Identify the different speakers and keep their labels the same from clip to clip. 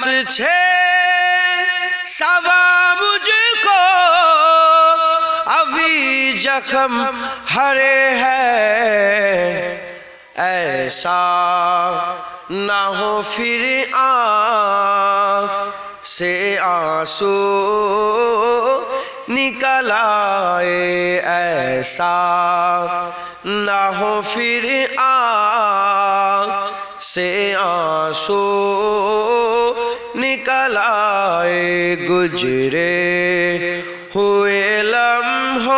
Speaker 1: मत छे सवा मुझको अभी जख्म हरे है ऐसा ना हो फिर आँख से आंसू निकल आए ऐसा ना हो फिर आँख से आंसू निकल आए गुजरे हुए लम्हों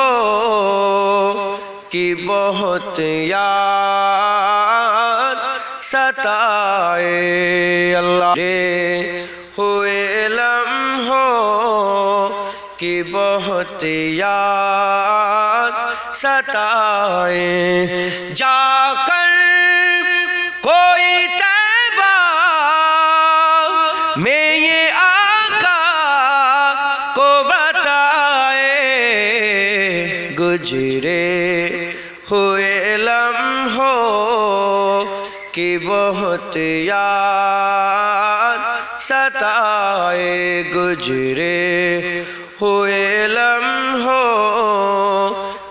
Speaker 1: की बहुत याद सताए अल्लाह रे हुए लम्हों की बहुत याद सताए जाकर कोई तैबा में ये आका को बताए गुजरे हुए लम्हों की बहुत याद सताए गुजरे हुए लम्हों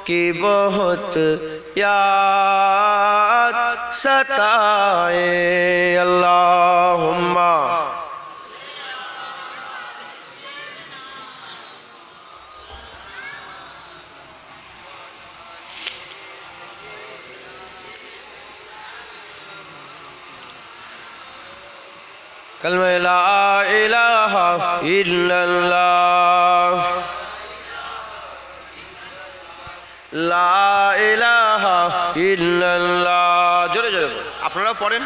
Speaker 1: की बहुत याद सताए अल्लाहुम्मा कलमा ला इलाहा इल्लल्लाह ला इलाहा इल्लल्लाह जोरे जोरे আপনারা পড়েন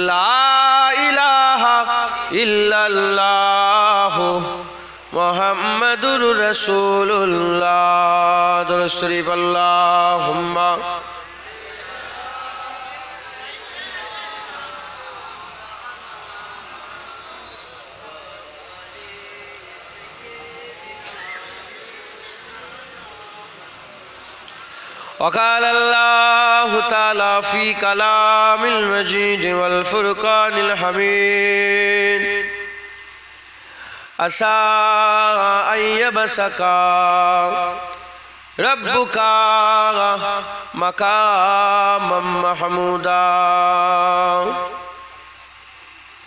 Speaker 1: লা ইলাহা ইল্লাল্লাহ মুহাম্মাদুর রাসূলুল্লাহ দুরূদ শরীফ আল্লাহুম্মা وقال الله تعالى في كلام المجيد والفرقان الحميد عسى أن يبسك ربك مقاما محمودا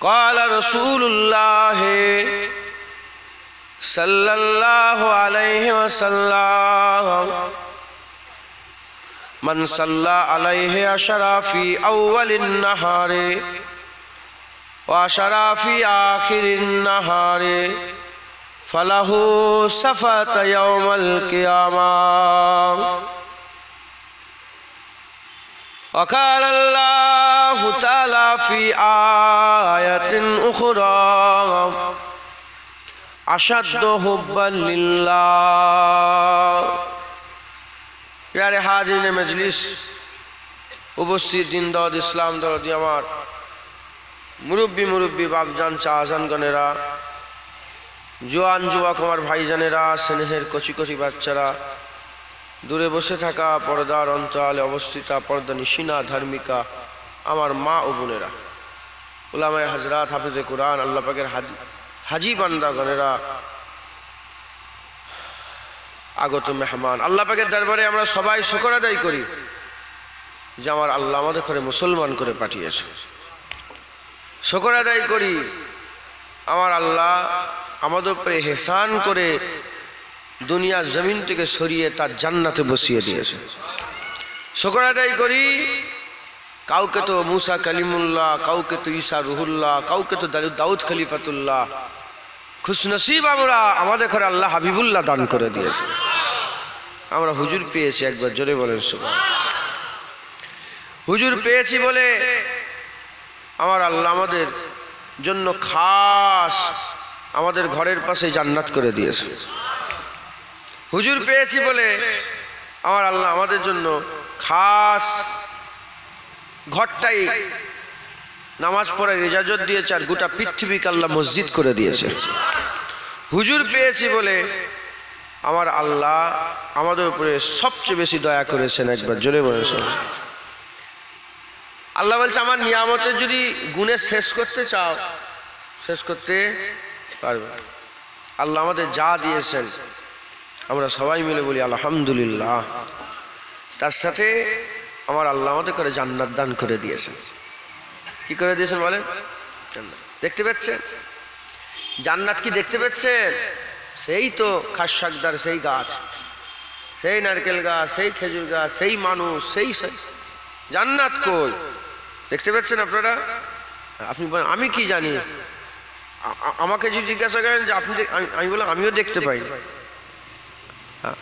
Speaker 1: قال رسول الله صلى الله عليه وسلم من صلى عليه عشرة في أول النهار وعشرة في آخر النهار فله شفاعة يوم القيامة وقال الله تعالى في آية أخرى أشد حبا لله प्यारे हाजिर मजलिस उपस्थित दिन दौद इस्लाम दौदी আমার মুরব্বী মুরব্বী বাপজান চাচান গনেরা জোয়ান যুবক আমার ভাইজানেরা স্নেহের কচি কচি বাচ্চারা দূরে বসে থাকা পর্দার অন্তরালে অবস্থিত পর্দা নিশিনা ধার্মিকা আমার মা ও বোনেরা উলামায়ে হযরত হাফেজে কুরআন আল্লাহ পাকের হাজী বান্দা গনেরা আগত মেহমান আল্লাহ পাকের দরবারে আমরা সবাই শুকর আদায় করি যে আমার আল্লাহ আমাদের ঘরে মুসলমান করে পাঠিয়েছে শুকর আদায় করি আমার আল্লাহ আমাদের উপরে ইহসান করে দুনিয়া জমিন থেকে সরিয়ে তার জান্নাতে বসিয়ে দিয়েছে শুকর আদায় করি কাউকে তো মুসা কালিমুল্লাহ কাউকে তো ঈসা রুহুল্লাহ কাউকে তো দাউদ খলিফাতুল্লাহ খুশনসিব আমরা আমাদের ঘরে আল্লাহ হাবিবুল্লাহ দান করে দিয়েছে আমরা হুজুর পেয়েছি একবার জোরে বলেন সুবহান হুজুর পেয়েছি বলে আমার আল্লাহ আমাদের জন্য খাস আমাদের ঘরের পাশে জান্নাত করে দিয়েছে হুজুর পেয়েছি বলে আমার আল্লাহ আমাদের জন্য খাস ঘরটাই নামাজ পড়ার ইজাজত দিয়েছে আর গোটা পৃথিবীকে আল্লাহ মসজিদ করে দিয়েছে হুজুর পেয়েছি বলে আমার আল্লাহ আমাদের উপরে সবচেয়ে বেশি দয়া করেছেন একবার জোরে বলেছেন আল্লাহ বলছে আমার নিয়ামতের যদি গুণে শেষ করতে চাও শেষ করতে পারবে। আল্লাহ আমাদের যা দিয়েছেন আমরা সবাই মিলে বলি আলহামদুলিল্লাহ। তার সাথে আমার আল্লাহ আমাদের করে জান্নাত দান করে দিয়েছেন। কি করে দিয়েছেন বলেন? দেখতে পাচ্ছেন জান্নাত? কি দেখতে পাচ্ছেন? সেই তো খাসশাকদার সেই গাছ, সেই নারকেল গাছ, সেই খেজুর গাছ, সেই মানুষ, সেই জান্নাত কই দেখতে পাচ্ছেন আপনারা? আপনি বলেন আমি কি জানি? আমাকে যদি জিজ্ঞাসা করেন যে আপনি, আমি বললাম আমিও দেখতে পাই।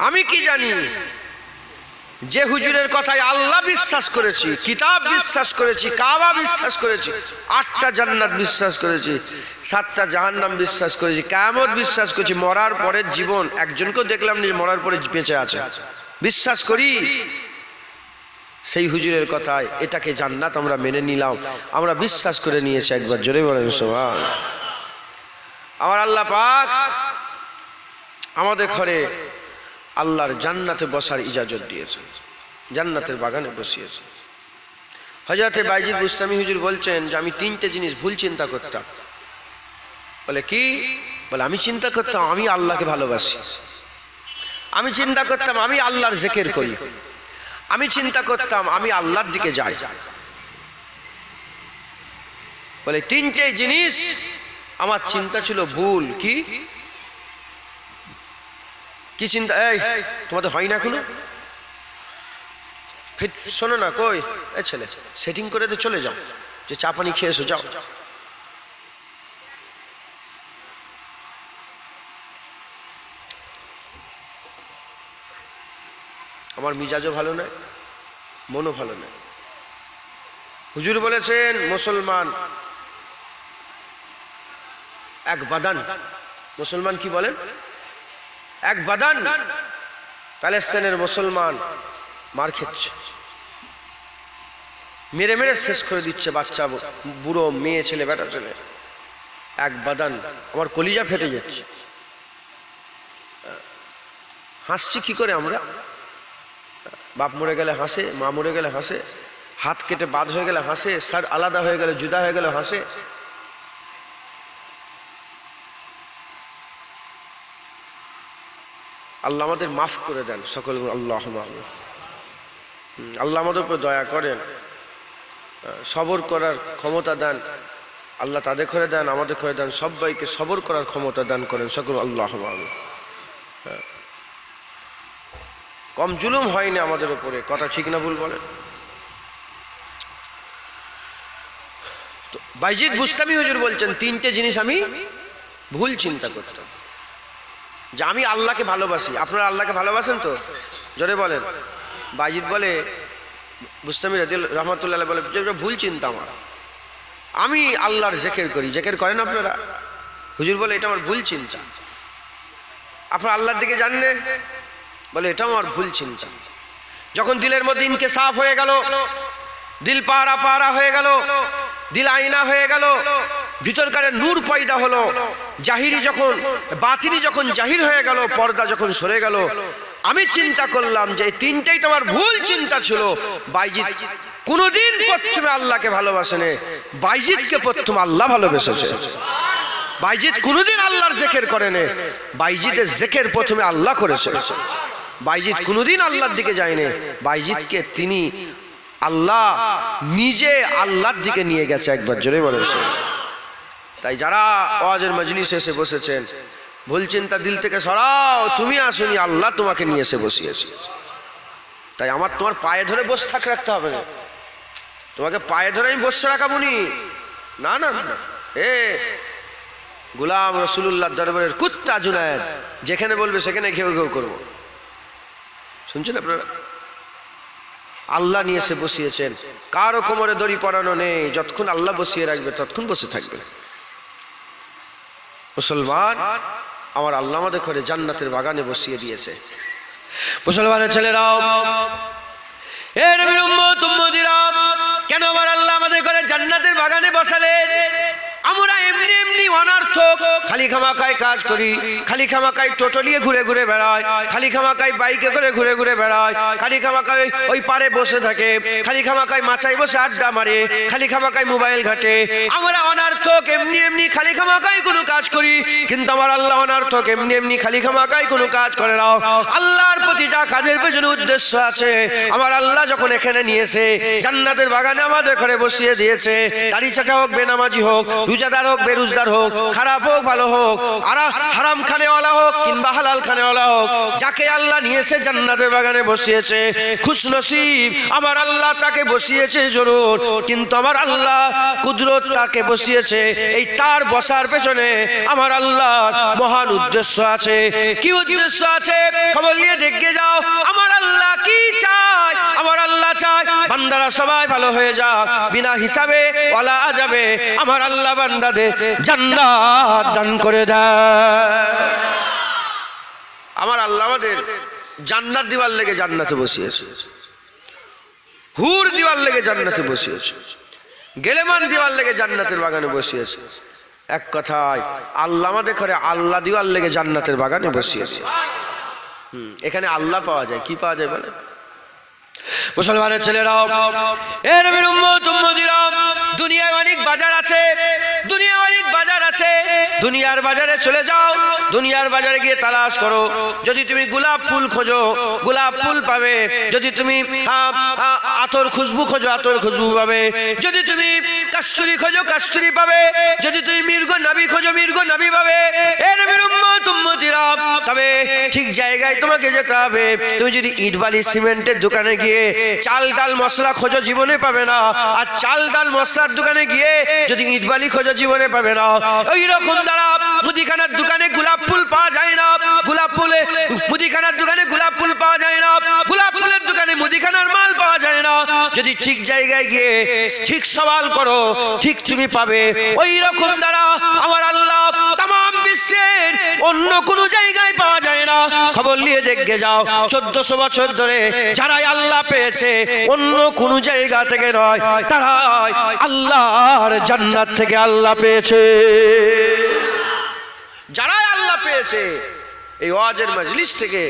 Speaker 1: আমি কি জানি? যে হুজুরের কথায় আল্লাহ বিশ্বাস করেছি, কিতাব বিশ্বাস করেছি, কাবা বিশ্বাস করেছি, 8টা জান্নাত বিশ্বাস করেছি, 7টা জাহান্নাম বিশ্বাস করেছি, কিয়ামত বিশ্বাস করেছি, মরার পরের জীবন একজনকেও দেখলাম না মরার পরে বেঁচে আছে, বিশ্বাস করি। সেই হুজুরের কথায় এটাকে জান্নাত আমরা মেনে নিলাম, আমরা বিশ্বাস করে নিয়েছি। একবার জোরে বলেন সুবহানাল্লাহ। আমার আল্লাহ পাক আমাদের ঘরে আল্লাহর জান্নাতে বসার ইজাজত দিয়েছে, জান্নাতের বাগানে বসিয়েছে। হযরতে বাইজিদ বুস্তামি হুজুর বলছেন যে আমি 3টে জিনিস ভুল চিন্তা করতাম। বলে কি? বলে আমি চিন্তা করতাম আমি আল্লাহকে ভালোবাসি, আমি চিন্তা করতাম আমি আল্লাহর জিকির করি, আমি চিন্তা করতাম আমি আল্লাহর দিকে যাই। বলে 3টে জিনিস আমার চিন্তা ছিল ভুল। কি কি চিন্তা? এই তোমাদের হয় না এখনো? শোনো না, কই এই ছেলে সেটিং করে তো চলে যাও, যে চা পানি খেয়ে এসো, যাও। আমার মিজাজও ভালো নয়, মনও ভালো নয়। হুজুর বলেছেন মুসলমান এক বাদান। মুসলমান কি বলেন? এক বাদান। প্যালেস্তাইনের মুসলমান মার খেচ্ছে, মেরে মেরে শেষ করে দিচ্ছে, বাচ্চা বুড়ো মেয়ে ছেলে বেটা ছেলে, এক বাদান। আমার কলিজা ফেটে যাচ্ছে। হাসছি কি করে আমরা? বাপ মরে গেলে হাসে, মা মরে গেলে হাসে, হাত কেটে বাদ হয়ে গেলে হাসে, স্যার আলাদা হয়ে গেলে জুদা হয়ে গেলে হাসে। আল্লাহ আমাদের মাফ করে দেন সকল। আল্লাহ আল্লাহ আমাদের উপর দয়া করেন, সবর করার ক্ষমতা দেন। আল্লাহ তাদের করে দেন, আমাদের করে দেন, সবাইকে সবর করার ক্ষমতা দান করেন সকল। আল্লাহ কম জুলুম হয়নি আমাদের উপরে, কথা ঠিক না ভুল বলেন? তো বাইজিদ বুস্তামি হুজুর বলছেন 3টে জিনিস আমি ভুল চিন্তা করতাম, যে আমি আল্লাহকে ভালোবাসি। আপনারা আল্লাহকে ভালোবাসেন তো? জোরে বলেন। বাইজিদ বলে, বুস্তামি রহমাতুল্লাহ বলে, ভুল চিন্তা আমার, আমি আল্লাহর জিকির করি। জিকির করেন আপনারা? হুজুর বলে এটা আমার ভুল চিন্তা। আপনারা আল্লাহর দিকে জানেন? বলে এটা আমার ভুল চিন্তা। যখন দিলের মধ্যে ইনকিসাফ হয়ে গেল, দিল পাড়া পাড়া হয়ে গেল, দিল আয়না হয়ে গেল, ভিতরকার নূর পয়দা হলো, জাহিরি যখন বাতিনি যখন জাহির হয়ে গেল, পর্দা যখন সরে গেল, আমি চিন্তা করলাম যে এই 3টাই তো আমার ভুল চিন্তা ছিল। বাইজিদ কোনদিন প্রথমে আল্লাহকে ভালোবাসেনি, বাইজিদকে প্রথম আল্লাহ ভালোবেসেছে। বাইজিদ কোনদিন আল্লাহর জিকির করেনি, বাইজিদের জিকির প্রথমে আল্লাহ করেছে। বাইজিদ কোনদিন আল্লাহর দিকে যায়নি, বাইজিদকে তিনি আল্লাহ নিজে আল্লাহর দিকে নিয়ে গেছে। একবার জোরে বলেন। তাই যারা ওয়াজের মজলিসে এসে বসেছেন, ভুল চিন্তা দিল থেকে সরাও। তুমি আসনি, আল্লাহ তোমাকে নিয়ে এসে বসিয়েছে। তাই আমার তোমার পায়ে ধরে বসে রাখতে হবে না, তোমাকে পায়ে ধরে আমি বসে রাখাবনি, না না না। এ গোলাম রসুলুল্লাহ দরবারের কুত্তা জুনায়েদ, যেখানে বলবে সেখানে ঘেউ ঘেউ করবো। শুনছেন আপনারা? আল্লাহ নিয়ে এসে বসিয়েছেন, কারো কোমরে দড়ি পরানো নেই। যতক্ষণ আল্লাহ বসিয়ে রাখবে ততক্ষণ বসে থাকবে। মুসলমান, আমার আল্লাহ আমাদের করে জান্নাতের বাগানে বসিয়ে দিয়েছে। মুসলমানের ছেলেরাও, এ নবীর উম্মত উম্মতিরা, কেন আমার আল্লাহ আমাদের করে জান্নাতের বাগানে বসালেন? আমরা এমনি এমনি অনার্থক খালি খামাকায় কাজ করি, খালি খামাকায় টোটো নিয়ে ঘুরে ঘুরে বেড়ায়, খালি খামাকায় বাইকে করে ঘুরে ঘুরে বেড়ায়, খালি খামাকায় ওই পারে বসে থাকে, খালি খামাকায় মাচায় বসে আড্ডা মারে, খালি খামাকায় মোবাইল ঘাটে। আমরা অনার্থক এমনি এমনি খালি খামাকায় কোনো কাজ করি, কিন্তু আমার আল্লাহ অনার্থক এমনি এমনি খালি খামাকায় কোনো কাজ করে না। আল্লাহর প্রতিটা কাজের পেছনে উদ্দেশ্য আছে। আমার আল্লাহ যখন এখানে নিয়েছে জান্নাতের বাগানে আমাদের ঘরে বসিয়ে দিয়েছে, দাড়ি চাচা হোক বেনামাজি হোক, রোজাদার হোক বেরোজদার হোক, খারাপ হোক ভালো হোক, আর হারাম খানেওয়ালা হোক কিংবা হালাল খানেওয়ালা হোক, যাকে আল্লাহ নিয়েছে জান্নাতের বাগানে বসিয়েছে খুশনসিব। আমার আল্লাহ তাকে বসিয়েছে জরুর, কিন্তু আমার আল্লাহ কুদরত তাকে বসিয়েছে। এই তার বসার পেছনে আমার আল্লাহর মহান উদ্দেশ্য আছে। কি উদ্দেশ্য আছে খবর নিয়ে দেখে যাও। আমার আল্লাহ কি চায়? আমার আল্লাহ চায় বান্দারা সবাই ভালো হয়ে যাক, বিনা হিসাবে ওয়ালা যাবে আমার আল্লাহ বান্দাদের জান্নাত দান করে দেয়। আমার আল্লাহ আমাদের জান্নাত দিবার লেগে জান্নাতে বসিয়েছে, হুর দিবার লেগে জান্নাতে বসিয়েছে, গেলেমান দিবার লেগে জান্নাতের বাগানে বসিয়েছে। এক কথায় আল্লাহ আমাদের ঘরে আল্লাহ দিবার লেগে জান্নাতের বাগানে বসিয়েছে। এখানে আল্লাহ পাওয়া যায়, কি পাওয়া যায় বলে? মুসলমানের ছেলেরাও, এ নবীর উম্মত উম্মতিরাও, দুনিয়ায় অনেক বাজার আছে, দুনিয়ায় অনেক বাজার আছে। দুনিয়ার বাজারে চলে যাও, দুনিয়ার বাজারে গিয়ে তালাশ করো। যদি তুমি গোলাপ ফুল খোঁজো গোলাপ ফুল পাবে, যদি তুমি আতর খুশবু খোঁজো আতর খুশবু পাবে, যদি তুমি কস্তুরী খোঁজো কস্তুরী পাবে, যদি তুমি মির্গ নবী খোঁজো মির্গ নবী পাবে। এ নবীর উম্মত উম্মতিরাও, তবে ঠিক জায়গায় তোমাকে যেতে হবে। তুমি যদি ইট বালি সিমেন্টের দোকানে গিয়ে চাল ডাল মশলা খোঁজো জীবনে পাবে না, আর চাল ডাল মশলার দোকানে গিয়ে যদি ইট বালি খোঁজো জীবনে পাবে না। ওই রকম দ্বারা মুদিখানার দোকানে গোলাপ ফুল পাওয়া যায় না, গোলাপ ফুলে মুদিখানার দোকানে গোলাপ ফুল পাওয়া যায় না, গোলাপ ফুলের দোকানে মুদিখানার মাল পাওয়া যায় না। যদি ঠিক জায়গায় গিয়ে ঠিক সওয়াল করো ঠিক তুমি পাবে। ওই রকম দ্বারা আমার আল্লাহ तमाम বিশ্বের অন্য কোনো জায়গায় পাওয়া যায় না। খবর নিয়ে দেখে যাও, 1400 বছর ধরে যারাই আল্লাহ পেয়েছে অন্য কোনো জায়গা থেকে নয়, তারা আল্লাহর জান্নাত থেকে আল্লাহ পেয়েছে। যারাই আল্লাহ পেয়েছে এই ওয়াজের মজলিস থেকে,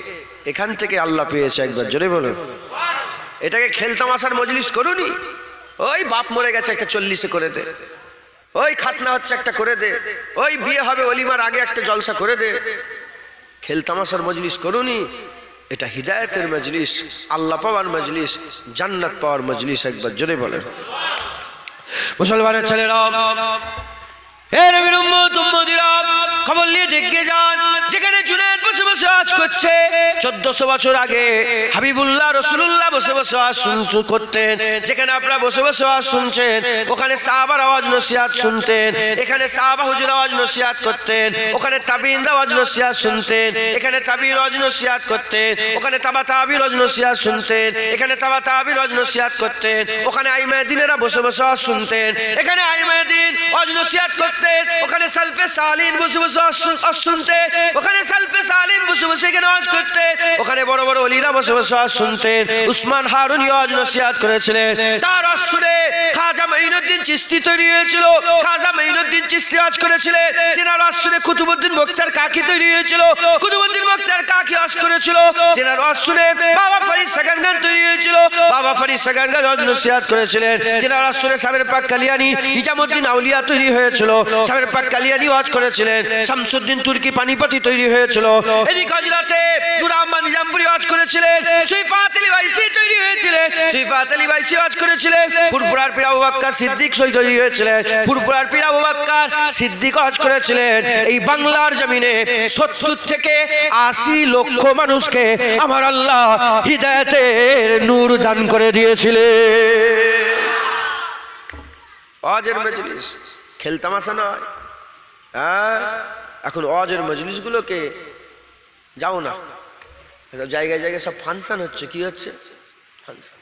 Speaker 1: এখান থেকে আল্লাহ পেয়েছে। একবার জোরে বলো। এটাকে খেলতামাশার মজলিস করুনি। ওই বাপ মরে গেছে একটা 40-এ করে দে, ওই খাতনা হচ্ছে একটা করে দে, ওই বিয়ে হবে অলিমার আগে একটা জলসা করে দে। খেলতামাশার মজলিস করুনি। এটা হিদায়াতের মজলিস, আল্লাহ পাওয়ার মজলিস, জান্নাত পাওয়ার মজলিস। একবার জোরে বলেন। মুসলমানের ছেলেরা, হে নবীর উম্মত উম্মতিরা, খবর নিয়ে দেখে যান, যেখানে জুনায়েদ বসে বসে আজ করছে 1400 বছর আগে হাবিবুল্লাহ রাসূলুল্লাহ বসে বসে আজ করতেন। যেখানে আপনারা বসে বসে আজ শুনছেন, ওখানে সাহাবার আওয়াজ নসিহত শুনতেন। এখানে সাহাবা হুজুর আওয়াজ নসিহত করতেন, ওখানে তাবিঈন আওয়াজ নসিহত শুনতেন। এখানে তাবিঈন আওয়াজ নসিহত করতেন, ওখানে তাবা তাবিঈন আওয়াজ নসিহত শুনতেন। এখানে তাবা তাবিঈন আওয়াজ নসিহত করতেন, ওখানে আইমায়ে দ্বীনেরা বসে বসে আজ শুনতেন। এখানে আইমায়ে দ্বীন আওয়াজ নসিহত করতেন, ওখানে সালফে সালিন বসে বসে শুনতেন। ওখানে সালফে সালিন বসে বসে এখানে আওয়াজ করতেন। ওখানে বড় বড় ওলিরা বসে বসে শুনতেন। উসমান হারুনি আওয়াজ নসিহত করেছিলেন। তার আসরে খাজা মঈনুদ্দিন চিশতি তৈরি হয়েছিল। খাজা মঈনুদ্দিন চিশতি আওয়াজ করেছিলেন। যেনার আসরে কুতুবউদ্দিন বখতিয়ার কাকি তৈরি হয়েছিল। কুতুবউদ্দিন বখতিয়ার কাকি আওয়াজ করেছিল। যেনার আসরে বাবা ফরিদ সেকেন্ডগান তৈরি হয়েছিল। বাবা ফরিদ সেকেন্ডগান আওয়াজ নসিহত করেছিলেন। যেনার আসরে সাবের পাক কালিয়ানি নিজামউদ্দিন আউলিয়া তৈরি হয়েছিল। সাবের পাক কালিয়ানি আওয়াজ করেছিলেন। শামসুদ্দিন তুর্কি পানিপতি তৈরি হয়েছিল। এদিকে হযরতে নূর আহমদ নিজামপুরি আওয়াজ করেছিলেন। সুইফাত আলী বাইসি তৈরি হয়েছিলেন। সুইফাত আলী বাইসি আওয়াজ করেছিলেন। ফুরফুরার পীর আবু বকর সিদ্দিক শহীদ তৈরি হয়েছিলেন। ফুরফুরার পীর আবু বকর সিদ্দিক আওয়াজ করেছিলেন। এই বাংলার জমিনে 70 থেকে 80 লক্ষ মানুষকে আমার আল্লাহ হিদায়াতের নূর দান করে দিয়েছিলেন। ওয়াজের মজলিস খেলতামাশা নয়। এখন ওয়াজের মজলিসগুলোকে যাও না, জায়গায় জায়গায় সব ফাংশন হচ্ছে। কি হচ্ছে? ফাংশন।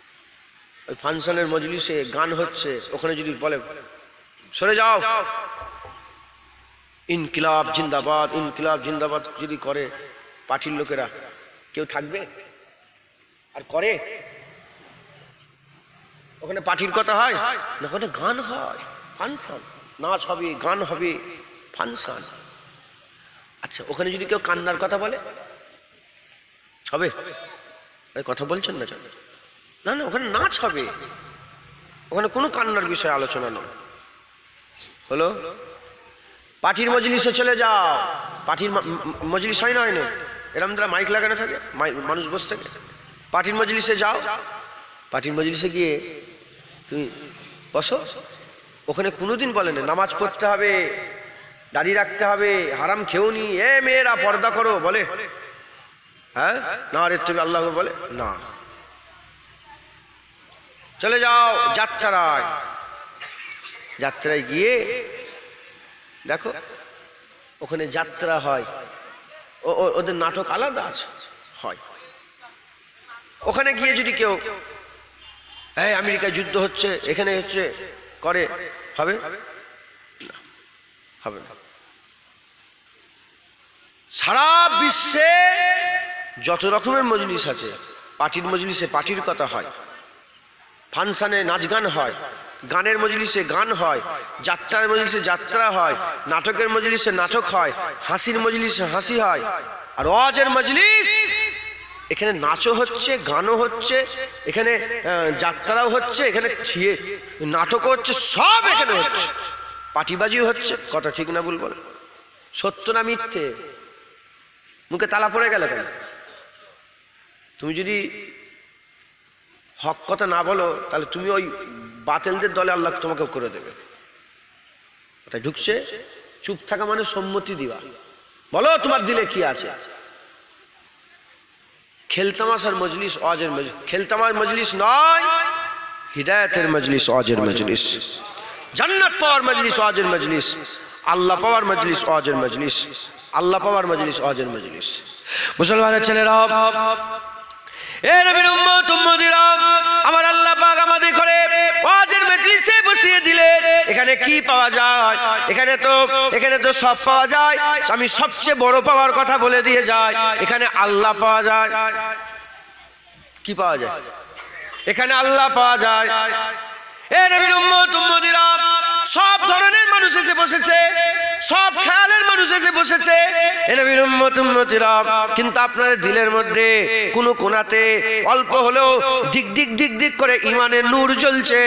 Speaker 1: ওই ফাংশনের মজলিসে গান হচ্ছে, ওখানে যদি বলে সরে যাও, ইনকিলাব জিন্দাবাদ ইনকিলাব জিন্দাবাদ যদি করে পার্টির লোকেরা, কেউ থাকবে? আর করে? ওখানে পার্টির কথা হয় না, ওখানে গান হয়, ফাংশন, নাচ হবে, গান হবে, ফাংশন। আচ্ছা, ওখানে যদি কেউ কান্নার কথা বলে হবে? কথা বলছেন না? না না, ওখানে নাচ হবে, ওখানে কোনো কান্নার বিষয়ে আলোচনা নয়। হলো পার্টির মজলিসে চলে যাও, পার্টির মজলিস হয় না, হয় না, এরকম দ্বারা মাইক লাগানো থাকে, মানুষ বসে থাকে। পার্টির মজলিসে যাও, পার্টির মজলিসে গিয়ে তুমি বসো, ওখানে কোনোদিন বলে না নামাজ পড়তে হবে, দাড়ি রাখতে হবে, হারাম খেও নি, এ মেয়েরা পর্দা করো বলে? হ্যাঁ না রে, তুমি আল্লাহ বলে না। চলে যাও যাত্রায়, যাত্রায় গিয়ে দেখো ওখানে যাত্রা হয়, ওদের নাটক আলাদা আছে হয়। ওখানে গিয়ে যদি কেউ এই আমেরিকায় যুদ্ধ হচ্ছে, এখানে হচ্ছে করে, হবে? হবে না। সারা বিশ্বে যত রকমের মজলিস আছে, পার্টির মজলিসে পার্টির কথা হয়, ফাংশনে নাচ গান হয়, গানের মজলিসে গান হয়, যাত্রার মজলিসে যাত্রা হয়, নাটকের মজলিসে নাটক হয়, হাসির মজলিসে হাসি হয়। আর ওয়াজের মজলিস, এখানে নাচও হচ্ছে, গানও হচ্ছে, এখানে যাত্রাও হচ্ছে, এখানে নাটকও হচ্ছে, সব এখানে হচ্ছে, পাটিবাজিও হচ্ছে। কথা ঠিক না ভুল বল? সত্য না মিথ্যে? মুখে তালা পড়ে গেল কেন? তুমি যদি হক কথা না বলো তাহলে তুমি ওই বাতিলদের দলে আল্লাহ তোমাকে করে দেবে। তাই ঢুকছে, চুপ থাকা মানে সম্মতি দিবা। বলো তোমার দিলে কি আছে? খেলতামাশার মজলিস ওয়াজের মজলিস, খেলতামার মজলিস নয়, হিদায়াতের মজলিস ওয়াজের মজলিস, জান্নাত পাওয়ার মজলিস ওয়াজের মজলিস, আল্লাহ পাওয়ার মজলিস ওয়াজের মজলিস, আল্লাহ পাওয়ার মজলিস ওয়াজের মজলিস। মুসলমানের ছেলেরা, এ নবীর উম্মত উম্মতিরা, আমার আল্লাহ পাক আমাদের ঘরে ওয়াজের মজলিসে বসিয়ে দিলেন। এখানে কি পাওয়া যায়? এখানে তো সব পাওয়া যায়। আমি সবচেয়ে বড় পাওয়ার কথা বলে দিয়ে যাই, এখানে আল্লাহ পাওয়া যায়। কি পাওয়া যায়? এখানে আল্লাহ পাওয়া যায়। এ নবীর উম্মত উম্মতিরা, সব ধরনের মানুষ এসে বসেছে, সব খেয়ালের মানুষ এসে বসেছে, এ নবীর উম্মত উম্মতিরা, কিন্তু আপনাদের দিলের মধ্যে কোনো কোণাতে অল্প হলেও দিক দিক দিক দিক করে ইমানের নূর জ্বলছে,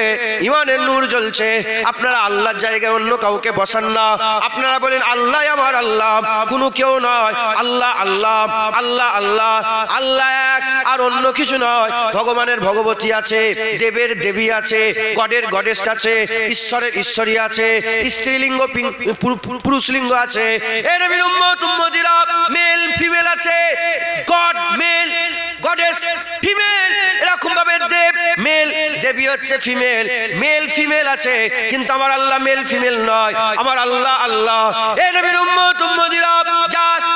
Speaker 1: ইমানের নূর জ্বলছে। আপনারা আল্লাহর জায়গায় অন্য কাউকে বসান না, আপনারা বলেন আল্লাহ আমার আল্লাহ, কোনো কেউ নয়, আল্লাহ আল্লাহ আল্লাহ আল্লাহ আল্লাহ এক, আর অন্য কিছু নয়। ভগবানের ভগবতী আছে, দেবের দেবী আছে, গডের গডেস আছে, ঈশ্বরের ঈশ্বরী আছে, স্ত্রীলিঙ্গ পুরুষলিঙ্গ আছে। এ নবীর উম্মত উম্মতিরা, মেল ফিমেল আছে, গড মেল, গডেস ফিমেল, এরকম ভাবে দেব মেল, দেবী হচ্ছে ফিমেল, মেল ফিমেল আছে, কিন্তু আমার আল্লাহ মেল ফিমেল নয়, আমার আল্লাহ আল্লাহ। এ নবীর উম্মত উম্মতিরা,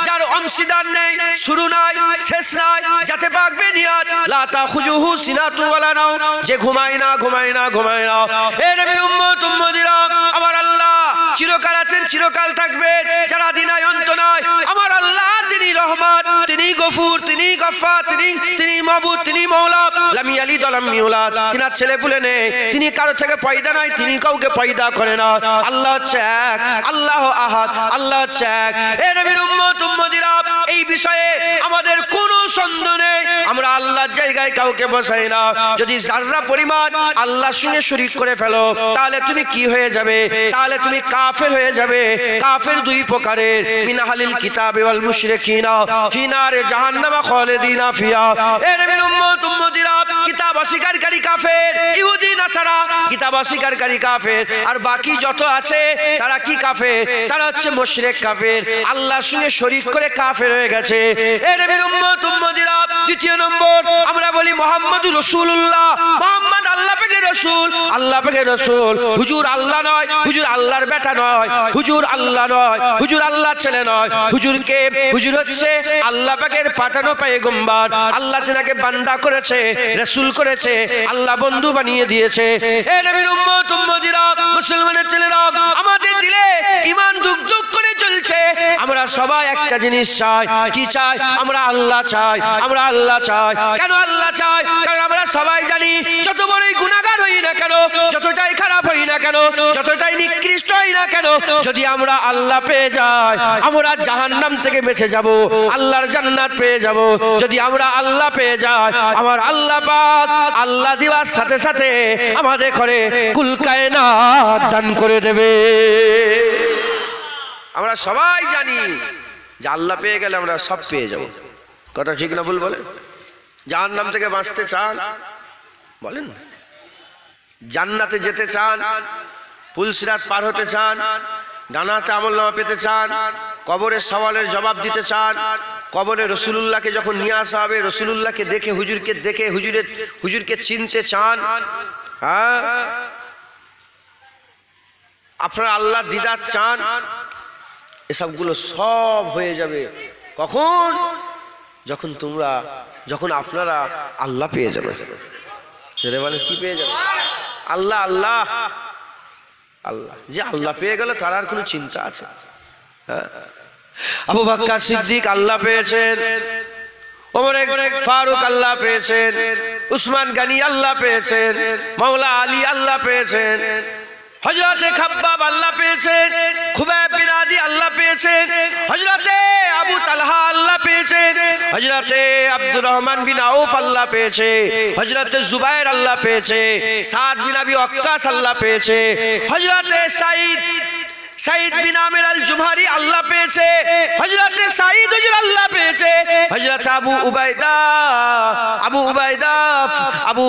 Speaker 1: যার অংশীদার নেই, শুরু নাই, শেষ নাই, যাতে পাকবে নিয়াত, লা তাখুজুহু সিনাতু ওয়ালা নাওম, যে ঘুমায় না ঘুমায় না ঘুমায় না। এ নবীর উম্মত উম্মতিরা, আমার আল্লাহ চিরকাল আছেন, চিরকাল থাকবেন, যারা দিনাই অন্ত নয়। আমার আল্লাহ তিনি রহমান, তিনি গফুর, তিনি গফফার, তিনি মাবুদ, তিনি মাওলা। লাম ইয়ালিদ ওয়া লাম ইউলাদ, তিনার ছেলে পুলে নেই, তিনি কারো থেকে পয়দা নাই, তিনি কাউকে পয়দা করে না। আল্লাহ হচ্ছে এক, আল্লাহ আহাদ, আল্লাহ হচ্ছে এক। এ নবীর উম্মত উম্মতিরা, এই বিষয়ে আমাদের কোনো সন্দেহ নেই, আমরা আল্লাহর জায়গায় কাউকে বসাই না। যদি যাররা পরিমাণ আল্লাহর সঙ্গে শরীক করে ফেলো, তাহলে তুমি কি হয়ে যাবে? তাহলে তুমি কাফের হয়ে যাবে। কাফের দুই প্রকারের, মিন আহলিল কিতাবি ওয়াল মুশরিকিনা ফি নারে জাহান্নাম খালিদিনা ফিহা। এ নবীর উম্মত উম্মতিরা, কিতাব অস্বীকারী কাফের, ইহুদি নাসারা কিতাব অস্বীকারী কাফের, আর বাকি যত আছে তারা কি কাফের? তারা হচ্ছে মুশরিক কাফের, আল্লাহর সঙ্গে শরীক করে কাফের হয়ে গেছে। এ নবীর উম্মত উম্মতিরা, দ্বিতীয় নম্বর আমরা বলি মুহাম্মদুর রাসূলুল্লাহ, মুহাম্মদ আল্লাহ পাকের রাসূল, আল্লাহ পাকের রাসূল। হুজুর আল্লাহ নয়, হুজুর আল্লাহর বেটা নয়, হুজুর আল্লাহ নয়, হুজুর আল্লাহর ছেলে নয়। হুজুর কে? হুজুর হচ্ছে আল্লাহ পাকের পাঠানো পয়গম্বর, আল্লাহ তাকে বান্দা করেছে, রাসূল করেছে, আল্লাহ বন্ধু বানিয়ে দিয়েছে। এ নবীর উম্মত উম্মতিরা, মুসলমানের ছেলেরা, আমাদের দিলে ঈমান দুক দুক করে চলছে, আমরা সবাই একটা জিনিস চাই। কি চাই? আমরা আল্লাহ চাই, আমরা আল্লাহ চাই। কেন আল্লাহ চাই? কারণ আমরা সবাই জানি যত বড়ই গুনাহগার হই না কেন, যতটাই খারাপ হই না কেন, যতটাই নিকৃষ্ট হই না কেন, যদি আমরা আল্লাহ পেয়ে যাই আমরা জাহান্নাম থেকে বেঁচে যাব, আল্লাহর জান্নাত পেয়ে যাব। যদি আমরা আল্লাহ পেয়ে যাই আমার আল্লাহ পাক আল্লাহ দেওয়ার সাথে সাথে আমাদের ঘরে কুল কায়নাত দান করে দেবে। আমরা সবাই জানি যে আল্লাহ পেয়ে গেলে আমরা সব পেয়ে যাব। কথা ঠিক না ভুল বলেন? জাহান্নাম থেকে বাঁচতে চান বলেন, জান্নাতে যেতে চান, পুলসিরাত পার হতে চান, ডানাতে আমলনামা পেতে চান, কবরের সওয়ালের জবাব দিতে চান, কবরে রাসূলুল্লাহকে যখন নিয়ে আসা হবে রাসূলুল্লাহকে দেখে হুজুরকে দেখে হুজুরকে চিনতে চান, হ্যাঁ আপনারা আল্লাহ দিদার চান, এসবগুলো সব হয়ে যাবে কখন? যখন আপনারা আল্লাহ পেয়ে যাবে। যেটা বলে কি পেয়ে যাবে? আল্লাহ আল্লাহ আল্লাহ। যে আল্লাহ পেয়ে গেল তার আর কোনো চিন্তা আছে? হ্যাঁ, আবু বকর সিদ্দিক আল্লাহ পেয়েছেন, ওমর ফারুক আল্লাহ পেয়েছেন, উসমান গনি আল্লাহ পেয়েছেন, মাওলা আলী আল্লাহ পেয়েছেন, হযরতে খাব্বাব আল্লাহ পেয়েছেন, খুবাইব বিন আদি আল্লাহ পেয়েছেন, হযরতে আবু তালহা আল্লাহ পেয়েছেন, হযরতে আব্দুর রহমান বিন আউফ আল্লাহ পেয়েছে, হযরতে জুবায়ের আল্লাহ পেয়েছে, সাদ বিন আবি ওয়াক্কাস আল্লাহ পেয়েছে, হযরতে সাইদ বিন আমির আল জুমহারি আল্লাহ পেয়েছে, হযরতে সাইদ হুজুর আল্লাহ পেয়েছে, হযরত আবু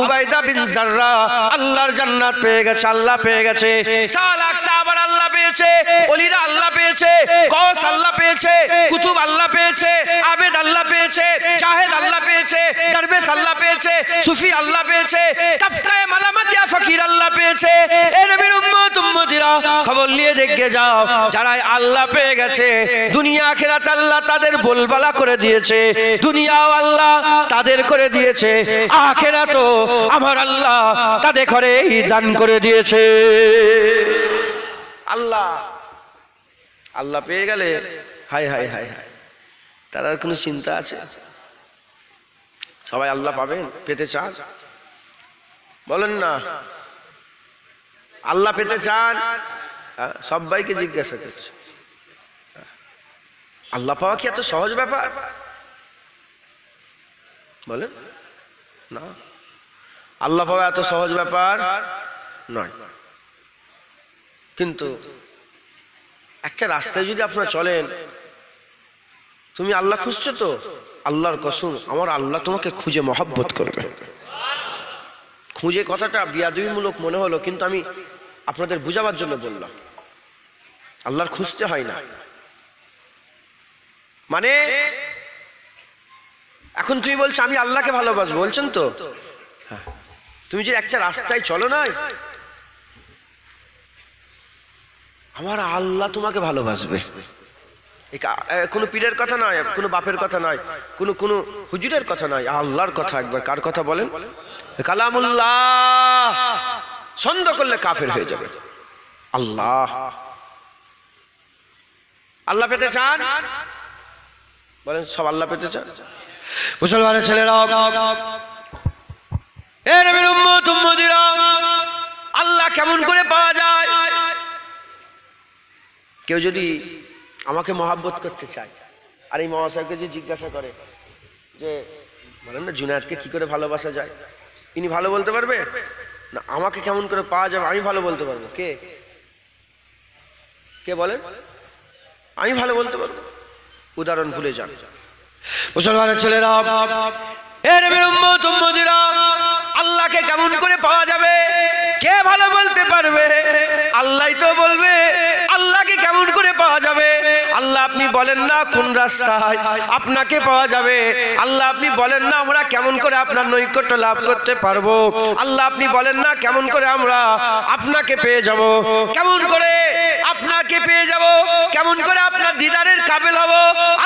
Speaker 1: উবাইদা বিন জাররাহ আল্লাহর জান্নাত পেয়ে গেছে, আল্লাহ পেয়ে গেছে, সালাক সাহাবার আল্লাহ পেয়েছে, ওলিরা আল্লাহ পেয়েছে, গৌস আল্লাহ পেয়েছে, কুতুব আল্লাহ পেয়েছে, আবেদ আল্লাহ পেয়েছে, জাহেদ আল্লাহ পেয়েছে, দরবেশ আল্লাহ পেয়েছে, সুফি আল্লাহ পেয়েছে, তাবকায়ে মালামাতিয়া ফকির আল্লাহ পেয়েছে। এ নবীর উম্মতিরা খবর নিয়ে দেখে যাও, যারা আল্লাহ পেয়ে গেছে দুনিয়া আখিরাত আল্লাহ তাদের বলবালা করে দিয়েছে, দুনিয়াও আল্লাহ তাদের করে দিয়েছে, আখিরাতও আমার আল্লাহ তাদের ঘরে দান করে দিয়েছে। আল্লাহ পেয়ে গেলে হাই হাই হাই হাই, তার আর কোনো চিন্তা আছে? সবাই আল্লাহ পাবেন, পেতে চান? বলেন না আল্লাহ পেতে চান? সবাইকে জিজ্ঞাসা করছে, আল্লাহ পাওয়া কি এত সহজ ব্যাপার? বলেন না, আল্লাহ পাওয়া এত সহজ ব্যাপার নয়। কিন্তু একটা রাস্তায় যদি আপনারা চলেন, তুমি আল্লাহ খুঁজছো তো, আল্লাহর কসম আমার আল্লাহ তোমাকে খুঁজে মহব্বত করবে। খুঁজে কথাটা বিয়াদবিমূলক মনে হলো, কিন্তু আমি আপনাদের বুঝাবার জন্য বললাম, আল্লাহর খুঁজতে হয় না। মানে এখন তুমি বলছো আমি আল্লাহকে ভালোবাসবো, বলছেন তো? হ্যাঁ, তুমি যে একটা রাস্তায় চলো না, আমার আল্লাহ তোমাকে ভালোবাসবে। কোনো পীরের কথা নয়, কোনো বাপের কথা নয়, কোনো হুজুরের কথা নয়, আল্লাহর কথা। একবার কার কথা বলেন? কালামুল্লাহ। সন্দেহ করলে কাফের হয়ে যাবে। আল্লাহ আল্লাহ পেতে চান? বলেন সব আল্লাহ পেতে চান? মুসলমানের ছেলেরা, এ নবীর উম্মতিরা, আল্লাহ কেমন করে পাওয়া যায়? কেউ যদি আমাকে মহাব্বত করতে চায়, আর এই মহাশয়কে যদি জিজ্ঞাসা করে যে বলেন না জুনায়েদকে কি করে ভালোবাসা যায়, ইনি ভালো বলতে পারবে না? আমাকে কেমন করে পাওয়া যাবে আমি ভালো বলতে পারবো? কে বলেন? আমি ভালো বলতে পারবো? উদাহরণ ভুলে যান। মুসলমানের ছেলেরা, এ নবীর উম্মতিরা, আল্লাহকে কেমন করে পাওয়া যাবে? কে ভালো বলতে পারবে? আল্লাহই তো বলবে। আল্লাহকে কেমন করে পাওয়া যাবে? আল্লাহ আপনি বলেন না কোন রাস্তায় আপনাকে পাওয়া যাবে। আল্লাহ আপনি বলেন না আমরা কেমন করে আপনার নৈকট্য লাভ করতে পারবো। আল্লাহ আপনি বলেন না কেমন করে আমরা আপনাকে পেয়ে যাব, কেমন করে আপনাকে পেয়ে যাব, কেমন করে আপনার দিদারের কাবিল হব।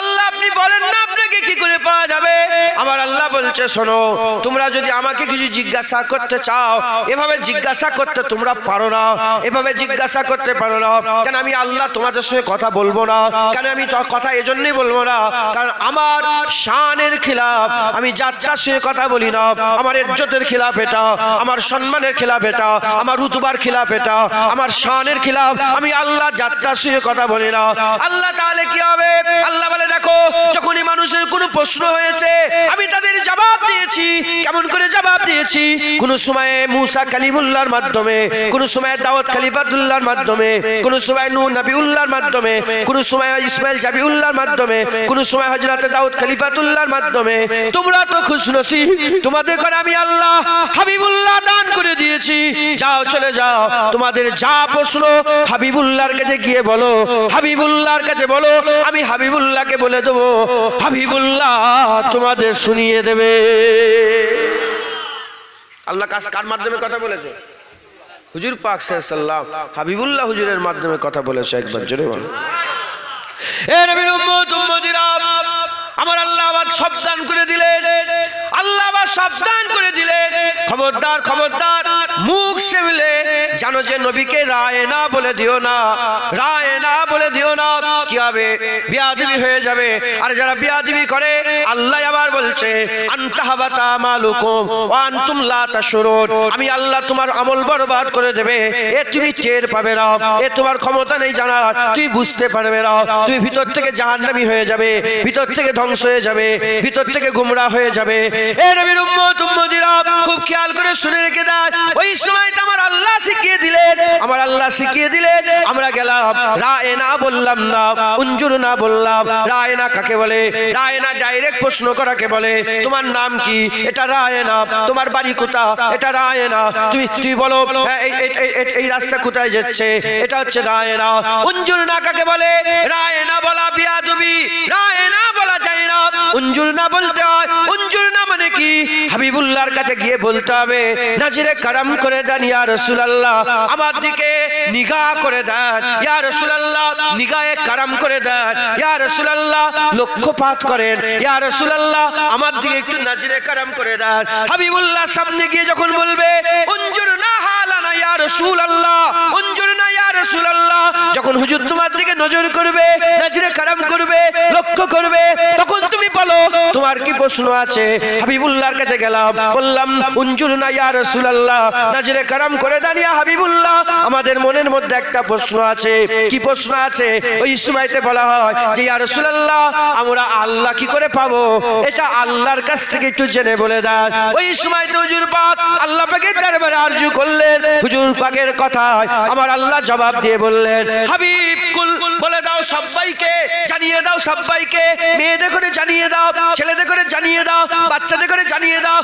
Speaker 1: আল্লাহ আপনি বলেন না আপনাকে কি করে পাওয়া যাবে? আমার আল্লাহ বলছে শোনো, তোমরা যদি আমাকে কিছু জিজ্ঞাসা করতে চাও, এভাবে জিজ্ঞাসা করতে তোমরা পারো না, এভাবে জিজ্ঞাসা করতে পারো না। কেন আমি আল্লাহ তোমাদের সঙ্গে কথা বলবো না? কেন আমি তো কথা এজন্যই বলবো না, কারণ আমার শানের খিলাফ আমি যাত্রার সঙ্গে কথা বলি না। আমার ইজ্জতের খিলাফ এটা, আমার সম্মানের খিলাফ এটা, আমার রুতবার খিলাফ এটা, আমার শানের খিলাফ। আমি আল্লাহ যাত্রার সঙ্গে কথা বলি না। আল্লাহ তাহলে কি হবে? আল্লাহ বলে দেখো, যখনই মানুষের কোনো প্রশ্ন হয়েছে আমি তাদের জবাব দিয়েছি। কেমন করে জবাব দিয়েছি? কোন সময়ে মুসা কালিমুল্লাহর মাধ্যমে, কোন সময় দাউদ খলিফাতুল্লাহর মাধ্যমে, কোন সময় নূহ নবিউল্লাহর মাধ্যমে, কোন সময় ইসমাইল জাবিউল্লাহর মাধ্যমে, কোন সময় হযরত দাউদ খলিফাতুল্লাহর মাধ্যমে। তোমরা তো খুশনসিব, তোমাদের করে আমি আল্লাহ হাবিবুল্লাহ দান করে দিয়েছি। যাও চলে যাও, তোমাদের যা প্রশ্ন হাবিবুল্লাহর কাছে গিয়ে বলো, হাবিবুল্লাহর কাছে বলো, আমি হাবিবুল্লাহকে বলে দেবো, হাবিবুল্লাহ তোমাদের শুনিয়ে দেবে। আল্লাহ কার মাধ্যমে কথা বলেছে? হুজুর পাক সাল্লাল্লাহু আলাইহি ওয়াসাল্লাম হাবিবুল্লাহ হুজুরের মাধ্যমে কথা বলেছে। একবার জোরে বলো। এ নবীর উম্মত উম্মতিরা, আমার আল্লাহ আবার সাবধান করে দিলেন, আল্লাহ আবার সাবধান করে দিলেন, খবরদার খবরদার, মুখ সেবলে জানো যে নবীকে রায় না বলে দিও না, রায় না বলে দিও না। কি হবে? বিয়াদবি হয়ে যাবে। আর যারা বিয়াদবি করে আল্লাহ আবার বলছে আনতাহাবাতা মালুকুম ওয়া আনতুম লা তাশউরুন, আমি আল্লাহ তোমার আমল বরবাদ করে দেবে, এ তুমি টের পাবে না, এ তোমার ক্ষমতা নেই জানার, তুই বুঝতে পারবে না, তুই ভিতর থেকে জাহান্নামী হয়ে যাবে, ভিতর থেকে ধ্বংস হয়ে যাবে, ভিতর থেকে গুমরা হয়ে যাবে। এ নবীর উম্মত উম্মতিরা, খুব খেয়াল করে শুনে রেখে দাও, ওই সময় আমার আল্লাহ শিখিয়ে দিলেন, আমার আল্লাহ শিখিয়ে দিলেন। আমরা গেলাম, রায় না বললাম না, উনজুর না বললাম। রায় না কাকে বলে? রায় না ডাইরেক্ট প্রশ্ন করাকে বলে। তোমার নাম কি? এটা রায় না। তোমার বাড়ি কোথায়? এটা রায় না। তুমি বলো এই রাস্তা কোথায় যাচ্ছে? এটা হচ্ছে রায় না। উনজুর না কাকে বলে? রায় না বলা বিয়াদবি, রায় না বলা যায় না, উনজুর না বলতে হয়। উনজুর না মানে কি? হাবিবুল্লাহর কাছে গিয়ে বলতে হবে, নাজিরে কারাম করে দেন ইয়া রাসূলুল্লাহ, আমার দিকে নিগাহ করে দেন ইয়া রাসূলুল্লাহ, নিগাহে কারাম করে দেন ইয়া রাসূলুল্লাহ, লক্ষ্যপাত করেন ইয়া রাসূলুল্লাহ, আমার দিকে একটু নাজিরে কারাম করে দেন। হাবিবুল্লাহ সামনে গিয়ে যখন বলবে উনজুর না হালানা ইয়া রাসূলুল্লাহ, উনজুর না ইয়া রাসূলুল্লাহ, যখন হুজুর তোমার দিকে নজর করবে, নাজিরে কারাম করবে, লক্ষ্য করবে, তখন তুমি বলো তোমার কি প্রশ্ন আছে? হাবিবুল্লাহর কাছে গেলাম, বললাম উনজুর না ইয়া রাসূলুল্লাহ, নাজিরে কারাম করে দেন ইয়া হাবিবুল্লাহ, আমাদের মনের মধ্যে একটা প্রশ্ন আছে। কি প্রশ্ন আছে? ওই সময়তে বলা হয় যে ইয়া রাসূলুল্লাহ, আমরা আল্লাহ কি করে পাবো? এটা আল্লাহর কাছ থেকে একটু জেনে বলে দেন। ওই সময়তে হুজুর পাক আল্লাহ পাকের দরবারে আরজু করলেন। হুজুর পাকের কথায় আমার আল্লাহ জবাব দিয়ে বললেন, হাবিব কুল বলে দাও সবাইকে, জানিয়ে দাও সবাইকে, মেয়েদের করে জানিয়ে দাও, ছেলেদের করে জানিয়ে দাও, বাচ্চাদের করে জানিয়ে দাও,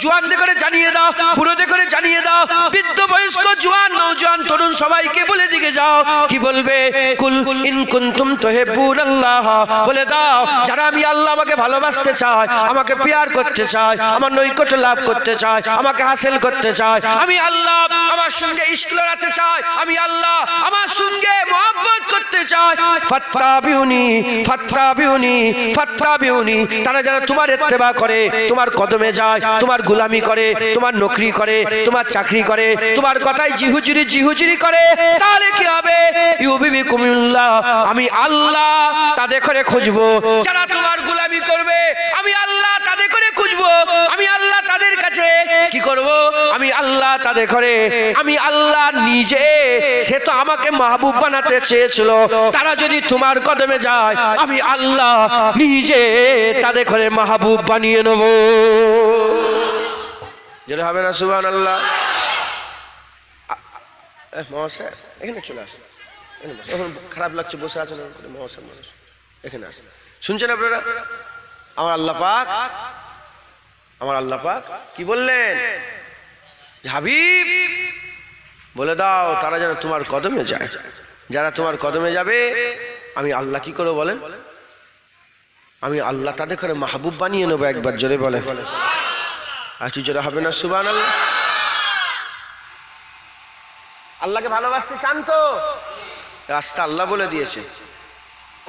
Speaker 1: জওয়ানদের করে জানিয়ে দাও, বুড়োদের করে জানিয়ে দাও, বৃদ্ধ বয়স্ক জওয়ান নওজওয়ান তরুণ সবাইকে বলে দিকে যাও। কি বলবে? কুল ইন কুনতুম তুহিব্বুনাল্লাহ, বলে দাও যারা আমি আল্লাহ আমাকে ভালোবাসতে চায়, আমাকে প্যার করতে চায়, আমার নৈকট্য লাভ করতে চায়, আমাকে হাসিল করতে চায়, আমি আল্লাহ আমার সঙ্গে ইশক লড়াতে চাই, আমি আল্লাহ আমার সঙ্গে মহব্বত করতে চাই, ফাত্তাবিউনি ফাত্তাবিউনি ফাত্তাবিউনি, তারা যারা তোমার ইত্তেবা করে, তোমার কদমে যায়, তোমার গোলামি করে, তোমার নকরি করে, তোমার চাকরি করে, তোমার কথায় জিহুজুরি করে, তাহলে কি হবে? ইউবিকুমুল্লাহ, আমি আল্লাহ তাদের করে খুঁজবো। যারা তোমার গোলামি করবে আমি আল্লাহ তাদের করে খুঁজবো, আমি আল্লাহ তাদের কাছে কি করব? আমি আল্লাহ তাদের করে, আমি আল্লাহ নিজে, সে তো আমাকে মাহবুব বানাতে চেয়েছিল, তারা যদি তোমার কদমে যায় আমি আল্লাহ নিজে তাদের করে মাহবুব বানিয়ে নেব। যেটা হবে না সুবহানাল্লাহ। মহাশয় এখানে চলে আসেন, খারাপ লাগছে বসে আছেন মহাশয়, এখানে আসেন। শুনছেন আপনারা? আমার আল্লাহ পাক, আমার আল্লাহ পাক কি বললেন? হাবিব বলে দাও তারা যেন তোমার কদমে যায়, যারা তোমার কদমে যাবে আমি আল্লাহ কি করে বলেন? আমি আল্লাহ তাদের করে মাহবুব বানিয়ে নেবো। একবার জোরে বলে, আচ্ছা জোরে হবে না সুবহানাল্লাহ। আল্লাহকে ভালোবাসতে চান তো? রাস্তা আল্লাহ বলে দিয়েছে।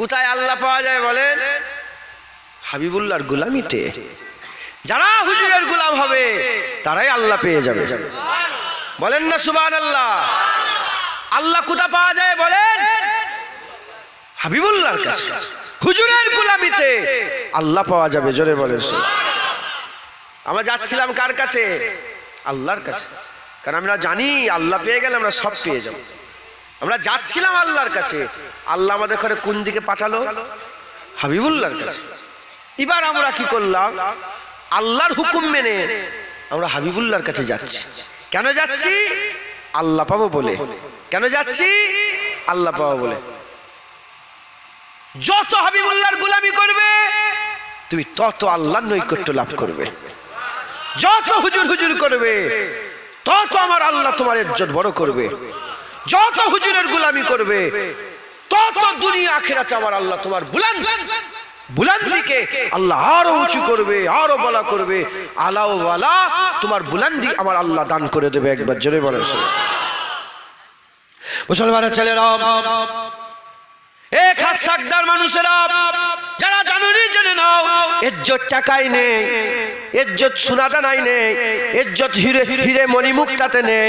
Speaker 1: কোথায় আল্লাহ পাওয়া যায় বলেন? হাবিবুল্লাহর গোলামিতে। যারা হুজুরের গোলাম হবে তারাই আল্লাহ পেয়ে যাবে। বলেন না সুবহানাল্লাহ। আল্লাহ কোথা পাওয়া যায় বলেন? হাবিবুল্লাহর কাছে। হুজুরের গোলামিতে আল্লাহ পাওয়া যাবে। জোরে বলেন। আমরা যাচ্ছিলাম কার কাছে? আল্লাহর কাছে। কারণ আমরা জানি আল্লাহ পেয়ে গেলে আমরা সব পেয়ে যাব। আমরা যাচ্ছিলাম আল্লাহর কাছে, আল্লাহ আমাদের ঘরে কোন দিকে পাঠালো? হাবিবুল্লাহর কাছে। এবার আমরা কি করলাম? আল্লাহর হুকুম মেনে আমরা হাবিবুল্লাহর কাছে যাচ্ছি। কেন যাচ্ছি? আল্লাহ পাবো বলে। কেন যাচ্ছি? আল্লাহ পাবো বলে। যত হাবিবুল্লাহর গোলামি করবে তুমি তত আল্লাহর নৈকট্য লাভ করবে। যত হুজুর হুজুর করবে তত আমার আল্লাহ তোমার ইজ্জত বড় করবে। যত হুজুরের গোলামি করবে তত দুনিয়া আখিরাতে আমার আল্লাহ তোমার বুলন্দিকে আল্লাহ আরো উঁচু করবে, আরো বলা করবে। আলা ওয়ালা তোমার বুলন্দি আমার আল্লাহ দান করে দেবে। একবার জোরে বলেন। মুসলমানের ছেলেরা, এক হাত সাকদার মানুষেরা, যারা জানুনি জেনে নাও, ইজ্জত টাকায় নেই, ইজ্জত সোনাদানাই নেই, ইজ্জত হিরে মণি মুক্তাতে নেই,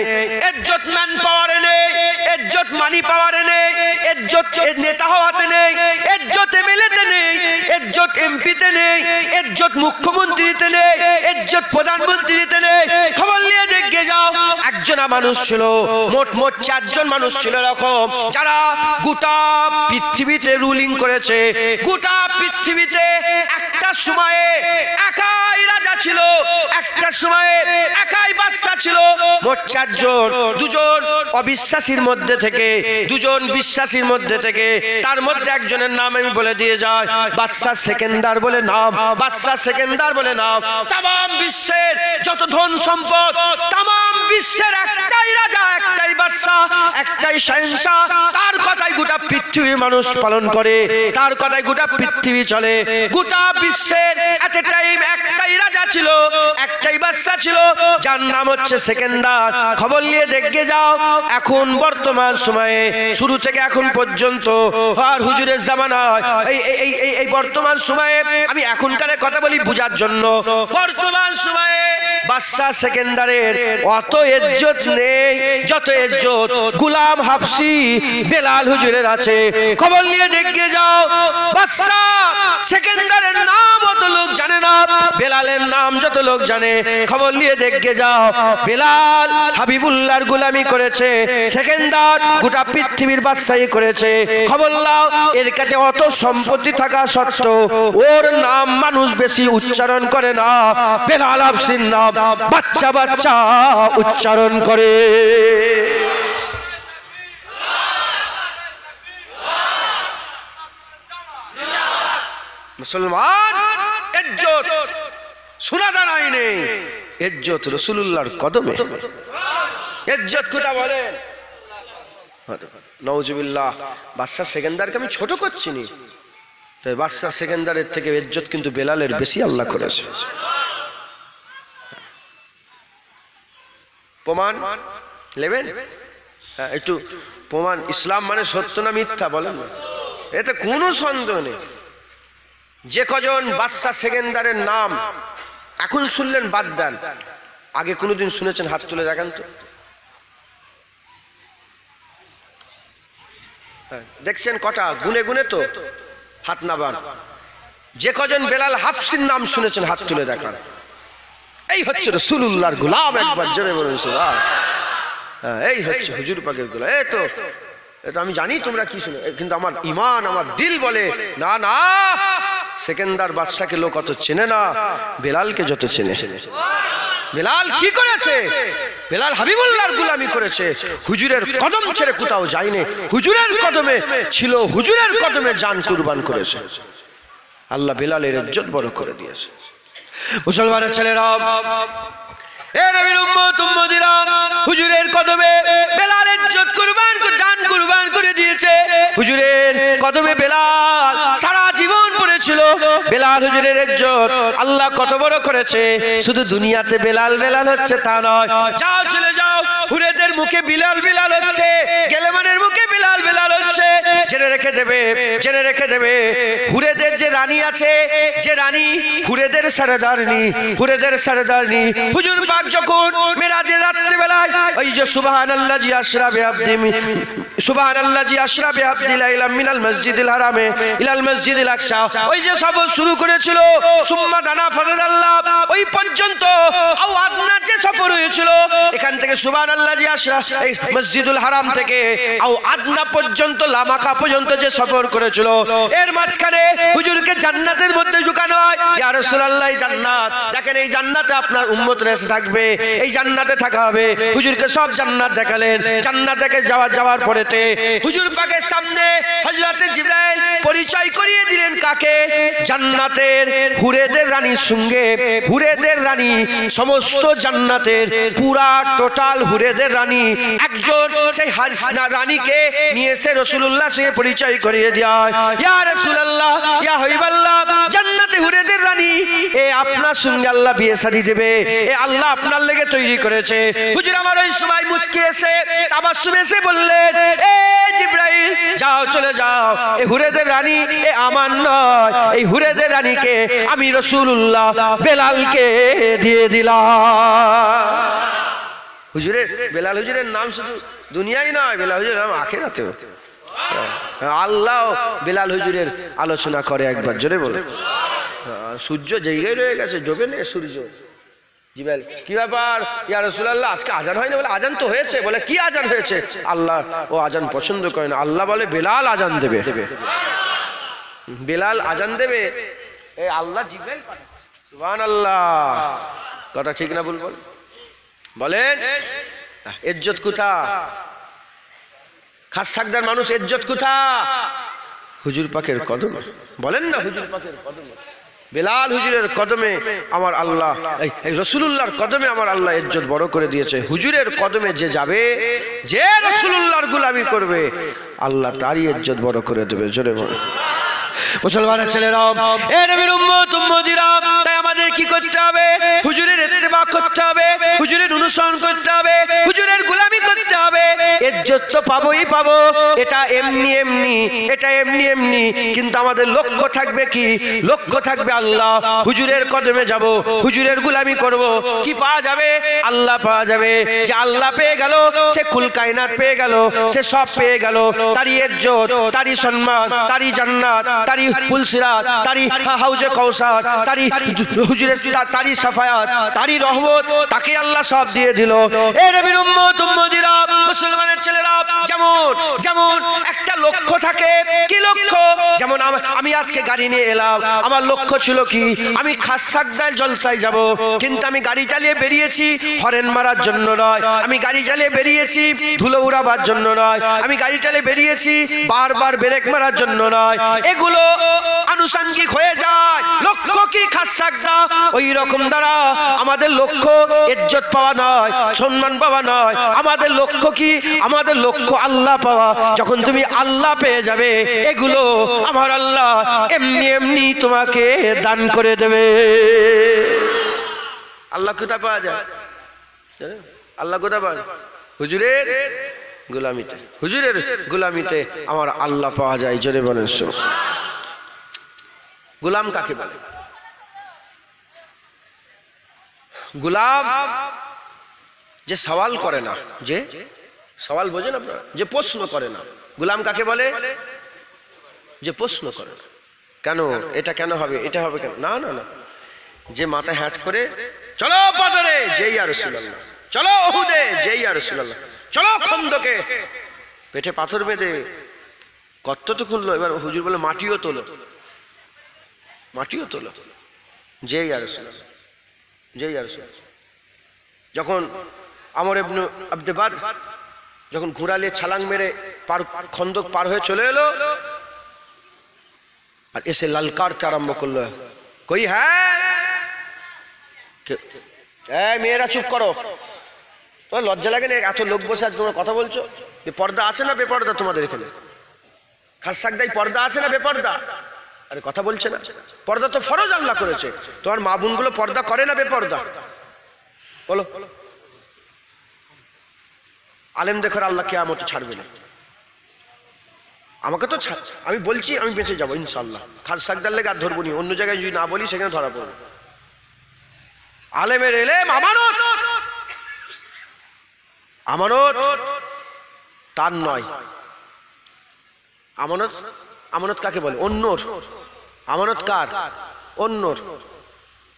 Speaker 1: ইজ্জত ম্যান পাওয়ারে নেই, ইজ্জত মানি পাওয়ারে নেই, ইজ্জত নেতা হওয়াতে নেই, ইজ্জত এমএলএতে নেই, ইজ্জত এমপিতে নেই, ইজ্জত মুখ্যমন্ত্রীতে নেই, ইজ্জত প্রধানমন্ত্রীতে নেই। খবর নিয়ে দেখে যাও, একজনা মানুষ ছিল, মোট 4 জন মানুষ ছিল এরকম, যারা গোটা পৃথিবীতে রুলিং করেছে। গোটা পৃথিবীতে একটা সময়ে একাই রাজা ছিল, একটা সময়ে একাই বাদশা ছিল। মোট 4 জন, 2 জন অবিশ্বাসীর মধ্যে থেকে, 2 জন বিশ্বাসীর মধ্যে থেকে। তার মধ্যে একজনের নাম আমি বলে দিয়ে যাই, বাদশা সেকেন্দার বলে নাম। বাদশা সেকেন্দার বলে নাম। তাম বিশ্বের যত ধন সম্পদ, তাম বিশ্বের একটাই রাজা, একটাই বাদশা, একটাই শাহেনশাহ। তার কথাই গোটা পৃথিবীর মানুষ পালন করে, তার কথাই গোটা পৃথিবী চলে। গোটা বিশ্বের এট এ টাইম একটাই রাজা ছিল, একটাই বাদশা ছিল, যার নাম হচ্ছে সেকেন্দার। খবর নিয়ে দেখে যাও, এখন বর্তমান সময়ে শুরু থেকে এখন পর্যন্ত আর হুজুরের জামানায় এই বর্তমান সময়ে, আমি এখনকার কথা বলি বুঝার জন্য, বর্তমান সময়ে বাদশা সেকেন্দারের অত ইজ্জত নেই যত ইজ্জত গোলাম হাবশি বেলাল হুজুরের আছে। খবর নিয়ে দেখে যাও, বাদশা সেকেন্দারের নাম অত লোক জানে না, বেলালের নাম যত লোক জানে। খবর নিয়ে দেখে যাও, বেলাল হাবিবুল্লাহর গোলামি করেছে, সেকেন্দার গোটা পৃথিবীর বাদশাহী করেছে। খবর নাও, এর কাছে অত সম্পত্তি থাকা সত্ত্বেও ওর নাম মানুষ বেশি উচ্চারণ করে না। বেলাল হাবশির নাম বাচ্চা বাচ্চা উচ্চারণ করে। মুসলমান ইজ্জত সোনাদানাই নেই, ইজ্জত রাসূলুল্লাহর কদমে। ইজ্জত কোথা বলেন? নাউজুবিল্লাহ। বাদশা সেকেন্দারকে আমি ছোট করছি না, তাই বাদশা সেকেন্দারের থেকে ইজ্জত কিন্তু বেলালের বেশি আল্লাহ করেছে। প্রমাণ নেবেন? হ্যাঁ, একটু প্রমাণ। ইসলাম মানে সত্য না মিথ্যা বলেন? এতে কোনো সন্দেহ নেই। যে কজন বাদশা সেকেন্দারের নাম এখন শুনলেন বাদ দেন, আগে কোনোদিন শুনেছেন? হাত তুলে দেখেন তো। দেখছেন কটা? গুনে গুনে তো হাত নাবান। যে কজন বেলাল হাবশির নাম শুনেছেন হাত তুলে দেখান। এই হচ্ছে রাসূলুল্লাহর গোলাম। একবার জোরে বলুন সুবহান। এই হচ্ছে হুজুর পাকের গোলাম। এই তো এটা আমি জানি তোমরা কি শুনে, কিন্তু আমার ঈমান আমার দিল বলে না না, সেকেন্দার বাদশাকে লোক অত চেনে না, বেলালকে যত চেনে। বেলাল কি করেছে? বেলাল হাবিবুল্লাহর গোলামি করেছে, হুজুরের কদম ছেড়ে কোথাও যায়নি, হুজুরের কদমে ছিল, হুজুরের কদমে জান কুরবান করেছে। আল্লাহ বেলালের ইজ্জত বড় করে দিয়েছে। মুসলমানের ছেলেরা, এ নবীর উম্মত উম্মতিরা, হুজুরের কদমে বেলাল ইজ্জত কুরবান করে জান কুরবান করে দিয়েছে। হুজুরের কদমে বেলাল সারা জীবন পড়েছিল। বেলাল হুজুরের ইজ্জত আল্লাহ কত বড় করেছে। শুধু দুনিয়াতে বেলাল বেলাল হচ্ছে তা নয়, যাও চলে যাও হুরেদের মুখে বিলাল বিলাল হচ্ছে, গেলেমানের মুখে বিলাল বিলাল হচ্ছে। জেনে রেখে দেবে, জেনে রেখে দেবে, হুরেদের যে রানী আছে, যে রানী হুরেদের সরদারনি, হুরেদের সরদারনি, হুজুর পাক যখন মেরাজের রাত্রি বেলায় ওই যে সুবহানাল্লাহ জি আশরা বিআবদি, সুবহানাল্লাহ জি আশরা বিআবদি লাইলাম মিনাল মসজিদিল হারামে ইলাল মসজিদিল আকসা, ওই যে সফর শুরু করেছিল সুম্মা দানা ফারাদাল্লাহ, ওই পর্যন্ত আও আদনা যে সফর হয়েছিল, এখান থেকে সুবহানাল্লাহ জি আশরা এই মসজিদুল হারাম থেকে আও আদনা পর্যন্ত লামাকা পর্যন্ত যে সফর করেছিল, এর মাঝখানে হুজুরকে জান্নাতের মধ্যে ঢুকানো হয়। ইয়া রাসূলুল্লাহ জান্নাত দেখেন, এই জান্নাতে আপনার উম্মতরা এসে থাকবে, এই জান্নাতে থাকা হবে। হুজুরকে সব জান্নাত দেখালেন। জান্নাত দেখে যাওয়ার পরেতে হুজুর পাকের সামনে হযরতে জিবরাইল পরিচয় করিয়ে দিলেন কাকে? জান্নাতের হুরেদের রানীর সঙ্গে। হুরেদের রানী সমস্ত জান্নাতের পুরা টোটাল হুরেদের রানী একজন, সেই রানীকে নিয়ে এসে রাসূলুল্লাহ সঙ্গে পরিচয় করিয়ে দেয়। ইয়া রাসূলুল্লাহ, ইয়া হাবিবাল্লাহ, জান্নাতে হুরেদের রানী এ আপনার সঙ্গে আল্লাহ বিয়ে শাদী দেবে, এ আল্লাহ আপনার লেগে তৈরি করেছে। হুজুর আমার ওই সময় মুচকি এসে তাবাসসুম এসে বললেন, এ জিবরাইল যাও, চলে যাও, এই হুরেদের রানী এ আমার নয়, এই হুরেদের রানীকে আমি রাসূলুল্লাহ বেলালকে দিয়ে দিলাম। হুজুরের বেলাল হুজুরের নাম শুধু দুনিয়ায় নয়, বেলাল হুজুরের নাম আখিরাতেও। আল্লাহ বেলাল হুজুরের আলোচনা করে একবার, জোরে বলে। সূর্য জায়গায় রয়ে গেছে, ডোবে নেই সূর্য। জিবরাইল কি ব্যাপার ইয়া রাসূলুল্লাহ, আজকে আজান হয়নি? বলে আজান তো হয়েছে। বলে কি আজান হয়েছে? আল্লাহ ও আজান পছন্দ করে না, আল্লাহ বলে বেলাল আজান দেবে, বেলাল আজান দেবে। এই আল্লাহ জিবরাইল পাঠায়। সুবহানাল্লাহ, কথা ঠিক না ভুল বলেন? ইজ্জত কোথা? খাস সাকদার মানুষ ইজ্জত কোথা? হুজুর পাকের কদমে। বলেন না হুজুর পাকের কদমে, বেলাল হুজুরের কদমে আমার আল্লাহ, এই রাসূলুল্লাহর কদমে আমার আল্লাহ ইজ্জত বড় করে দিয়েছে। হুজুরের কদমে যে যাবে, যে রাসূলুল্লাহর গোলামি করবে, আল্লাহ তারই ইজ্জত বড় করে দেবে। জোরে বলে। মুসলমানের ছেলেরা, এ নবীর উম্মত উম্মতিরা, তাই আমাদের কি করতে হবে? হুজুরের ইত্তেবা করতে হবে, হুজুরের অনুসরণ করতে হবে, হুজুরের গোলামি করতে হবে। ইজ্জত তো পাবোই পাবো, এটা এমনি এমনি, এটা এমনি এমনি, কিন্তু আমাদের লক্ষ্য থাকবে কি? লক্ষ্য থাকবে আল্লাহ। হুজুরের কদমে যাব, হুজুরের গোলামি করব। কি পাওয়া যাবে? আল্লাহ পাওয়া যাবে। যে আল্লাহ পেয়ে গেল, সে কুল কায়নাত পেয়ে গেল, সে সব পেয়ে গেল। তারই ইজ্জত, তারই সম্মান, তারই জান্নাত, তারই ফুলসিরাত, তারই হাউজে কাউসার, তারই হুজুরের, তারই সাফায়াত, তারই রহমত, তাকে আল্লাহ সব দিয়ে দিল। এ নবীর উম্মত উম্মতিরা, মুসলমানের ছেলেরা, যেমন যেমন একটা লক্ষ্য থাকে। কি লক্ষ্য? যেমন আমি আজকে গাড়ি নিয়ে এলাম, আমার লক্ষ্য ছিল কি? আমি খাস সাকদার জলসায় যাব, কিন্তু আমি গাড়ি চালিয়ে বেরিয়েছি হরেন মারার জন্য নয়, আমি গাড়ি চালিয়ে বেরিয়েছি ধুলো উড়াবার জন্য নয়, আমি গাড়ি চালিয়ে বেরিয়েছি বারবার ব্রেক মারার জন্য নয়। এগুলো আনুষঙ্গিক হয়ে যায়। লক্ষ্য কি? খাস সাকদা। ওই রকম দ্বারা আমাদের লক্ষ্য ইজ্জত পাওয়া নয়, সম্মান পাওয়া নয়। আমাদের লক্ষ্য কি? আমাদের লক্ষ্য আল্লাহ পাওয়া। যখন তুমি আল্লাহ পেয়ে যাবে, এগুলো আমার আল্লাহ এমনি এমনি তোমাকে দান করে দেবে। আল্লাহ কোথায় পাওয়া যায়? আল্লাহ কোথায় পাওয়া যায়? হুজুরের গোলামিতে। হুজুরের গোলামিতে আমার আল্লাহ পাওয়া যায়। জোরে বলেন। গোলাম কাকে বলে? গোলাম যে সওয়াল করে না, যে সওয়াল বোঝেন আপনারা, যে প্রশ্ন করে না। গোলাম কাকে বলে? যে প্রশ্ন করে না, কেন এটা কেন হবে, এটা হবে কেন, না না না। যে মাথায় হ্যাট করে, চলো বদরে, যেই ইয়া রাসূলুল্লাহ, চলো উহুদে, যেই ইয়া রাসূলুল্লাহ, চলো খন্দকে, পেটে পাথর বেঁধে কত তো খুললো। এবার হুজুর বলে মাটিও তোলো, মাটিও তোলো, যেই ইয়া রাসূলুল্লাহ, যেই ইয়া রাসূলুল্লাহ। যখন আমর ইবনে আব্দে বাদ যখন ঘোড়ালে ছালাং মেরে খন্দক পার হয়ে চলে এলো, আর এসে ললকারতে আরম্ভ করলো, কই হ্যাঁ, মেয়েরা চুপ করো, তোমার লজ্জা লাগে না? এত লোক বসে আছে, তোমরা কথা বলছো। পর্দা আছে না বেপর্দা তোমাদের এখানে? খাস সাকদাই পর্দা আছে না বেপর্দা? আরে কথা বলছে না। পর্দা তো ফরজ আল্লাহ করেছে। তোমার মা বোনগুলো পর্দা করে না বেপর্দা? বলো। আলেম দেখো আল্লাহ কিয়ামতে ছাড়বে না। আমাকে তো আমি বলছি আমি বেঁচে যাবো ইনশাআল্লাহ, খাস সাকদার লেগে আর ধরবো নি, অন্য জায়গায় যদি না বলি সেখানে ধরা পড়বো। আলেমের এলেম আমানত, আমানত তার নয়। আমানত, আমানত কাকে বলে? অন্যর। আমানত কার? অন্যর।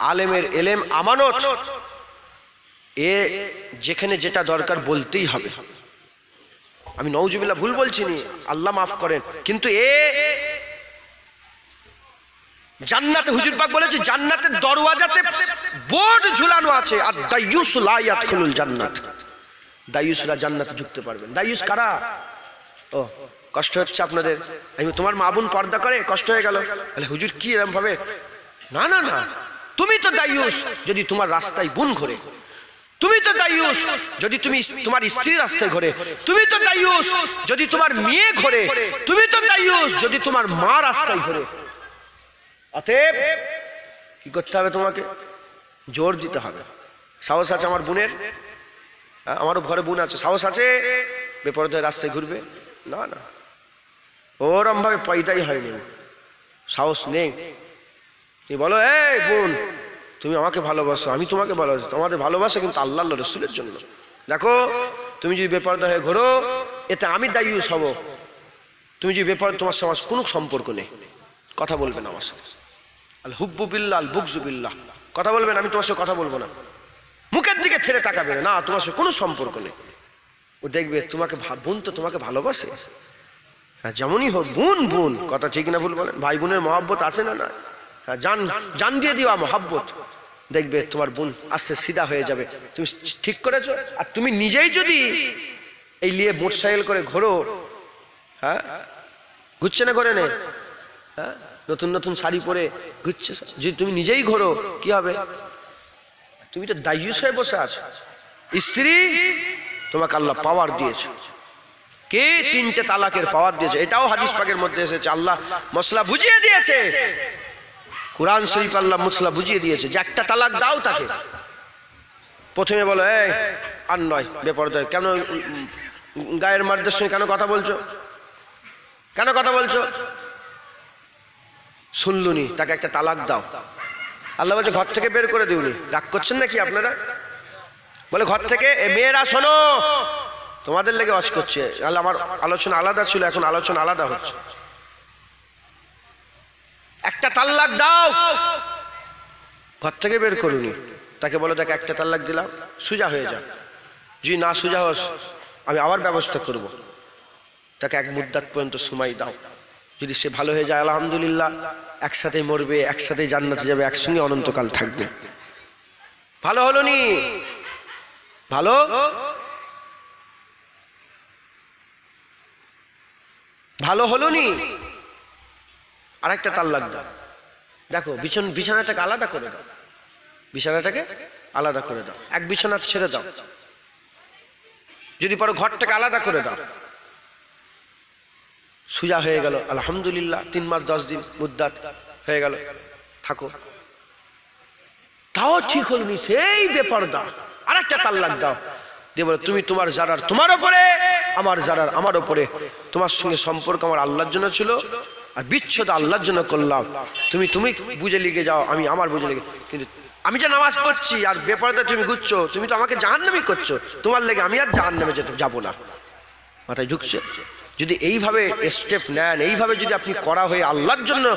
Speaker 1: আলেমের এলেম আমানত, এ যেখানে যেটা দরকার বলতেই হবে। আমি নওজুবিল্লাহ ভুল বলছি নি, আল্লাহ মাফ করেন, কিন্তু এ জান্নাতে হুজুর পাক বলেছে জান্নাতের দরওয়াজাতে বোর্ড ঝুলানো আছে, আর দায়ুস লা ইয়াদখুলুল জান্নাত, দায়ুসরা জান্নাতে ঢুকতে পারবেন। দায়ুস কারা? ও কষ্ট হচ্ছে আপনাদের, আমি তোমার মা বোন পর্দা করে কষ্ট হয়ে গেল, তাহলে হুজুর কি এরকম ভাবে? না না না, তুমি তো দায়ুস যদি তোমার রাস্তায় বোন ঘোরে, তুমি তো দায়ুস যদি তুমি তোমার স্ত্রীর রাস্তায় ঘোরে, তুমি তো দায়ুস যদি তোমার মেয়ে ঘোরে, তুমি তো দায়ুস যদি তোমার মা রাস্তায় ঘোরে। অতএব কি করতে হবে? তোমাকে জোর দিতে হবে। সাহস আছে আমার বোনের? আমারও ঘরে বোন আছে, সাহস আছে বেপরদায় রাস্তায় ঘুরবে? না না, ওরম ভাবে পয়দাই হয়নি, সাহস নেই। তুমি বলো এই বোন তুমি আমাকে ভালোবাসো, আমি তোমাকে ভালোবাসি, তোমাদের ভালোবাসা কিন্তু আল্লাহ রসুলের জন্য। দেখো তুমি যদি বেপরদা হয়ে ঘোরো এতে আমি দায়ুস হব, তুমি যদি বেপরদা, তোমার সমাজ কোনো সম্পর্ক নেই, কথা বলবে না আমার সাথে। আল হুব্বু বিল্লাহ আল বুগযু বিল্লাহ, কথা বলবেন, আমি তোমার সাথে কথা বলবো না, মুখের দিকে ফিরে তাকাবে না, তোমার সাথে কোনো সম্পর্ক নেই। ও দেখবে তোমাকে বোন তো তোমাকে ভালোবাসে, হ্যাঁ যেমনই হোক বোন বোন, কথা ঠিক না ভুল বলেন? ভাই বোনের মহব্বত আছে না? না, হ্যাঁ জান জান দিয়ে দিও মহব্বত, দেখবে তোমার বোন আস্তে সিধা হয়ে যাবে। তুমি ঠিক করেছো। আর তুমি নিজেই যদি এই নিয়ে মোটরসাইকেল করে ঘোরো, হ্যাঁ ঘুরছে না ঘরে নে, হ্যাঁ নতুন নতুন শাড়ি পরে ঘুরছে, যদি তুমি নিজেই ঘোরো কি হবে? তুমি তো দায়ুস হয়ে বসে আছো। স্ত্রী তোমাকে আল্লাহ পাওয়ার দিয়েছে, কে 3টে তালাকের পাওয়ার দিয়েছে, এটাও হাদিস পাকের মধ্যে এসেছে। আল্লাহ মশলা বুঝিয়ে দিয়েছে, কোরআন শরীফ আল্লাহ মশলা বুঝিয়ে দিয়েছে যে একটা তালাক দাও তাকে। প্রথমে বলো এই আর নয় বেপরদা, কেন গায়ের মারদের সঙ্গে কেন কথা বলছো, কেন কথা বলছো? শুনলুনি, তাকে একটা তালাক দাও। আল্লাহ বলছে ঘর থেকে বের করে দিউনি। রাগ করছেন নাকি আপনারা? বলে ঘর থেকে, মেয়েরা শোনো তোমাদের লেগে ওয়াজ করছে, আমার আলোচনা আলাদা ছিল, এখন আলোচনা আলাদা হচ্ছে। একটা তালাক দাও, ঘর থেকে বের করুনি, তাকে বলো দেখে একটা তালাক দিলাম, সোজা হয়ে যা, যদি না সোজা হস আমি আবার ব্যবস্থা করব। তাকে এক মুদ্দাত পর্যন্ত সময় দাও, যদি সে ভালো হয়ে যায় আলহামদুলিল্লাহ, একসাথে মরবে, একসাথে জান্নাতে যাবে, একসঙ্গে অনন্তকাল থাকবে। ভালো হলো নি? ভালো ভালো হলো নি? আর একটা তালাক দাও। দেখো বিছানাটাকে আলাদা করে দাও, বিছানাটাকে আলাদা করে দাও, এক বিছানা ছেড়ে দাও, যদি পারো ঘরটাকে আলাদা করে দাও, সোজা হয়ে গেল আলহামদুলিল্লাহ, 3 মাস 10 দিন মুদ্দাত হয়ে গেল, থাকো। তাও ঠিক হল নি, সেই বেপরদা, আর একটা তালাক দাও, দিয়ে বলো তুমি তোমার জারার তোমার উপরে, আমার জারার আমার উপরে, তোমার সঙ্গে সম্পর্ক আমার আল্লাহর জন্য ছিল, আর বিচ্ছেদ আল্লাহর জন্য করলাম, তুমি তুমি বুঝে লিখে যাও, আমি আমার বুঝে লিখে, কিন্তু আমি যে নামাজ পড়ছি আর বেপরদা তুমি ঘুরছো, তুমি তো আমাকে জাহান্নামী করছো, তোমার লেগে আমি আর জাহান্নামে যাবো না। মাথায় ঢুকছে? যদি এইভাবে স্টেপ নেন, এইভাবে যদি আপনি করা হয়ে আল্লাহর জন্য,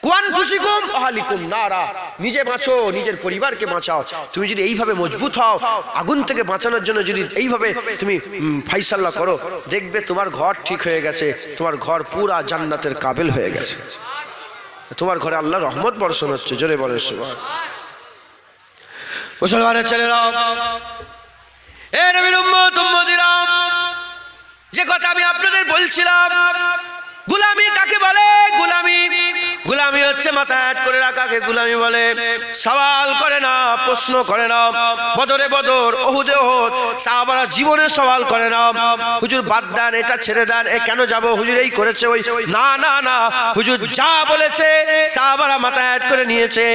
Speaker 1: কুয়ানফুসিকুম আহলিকুম নারা, নিজে বাঁচো, নিজের পরিবারকে বাঁচাও, তুমি যদি এইভাবে মজবুত হও, আগুন থেকে বাঁচানোর জন্য যদি এইভাবে তুমি ফাইসাল্লাহ করো, দেখবে তোমার ঘর ঠিক হয়ে গেছে, তোমার ঘর পুরা জান্নাতের কাবিল হয়ে গেছে, তোমার ঘরে আল্লাহর রহমত বর্ষণ হচ্ছে। জোরে বলেন সুবহান। মুসলমানের ছেলেরা, এ নবীর উম্মত উম্মতিরা, যে কথা আমি আপনাদের বলছিলাম, গোলামি কাকে বলে? গোলামি গোলামি হচ্ছে মাথায় হাত করে রাখাকে গোলামি বলে। সওয়াল করে না, প্রশ্ন করে না। বদরে বদর, ওহুদে ওহুদ, সাহাবারা জীবনে সওয়াল করে না। হুজুর বাদ দেন, এটা ছেড়ে দেন, এ কেন যাব, হুজুর এই করেছে ওই, না না না, হুজুর যা বলেছে সাহাবারা মাথায় হাত করে নিয়েছে।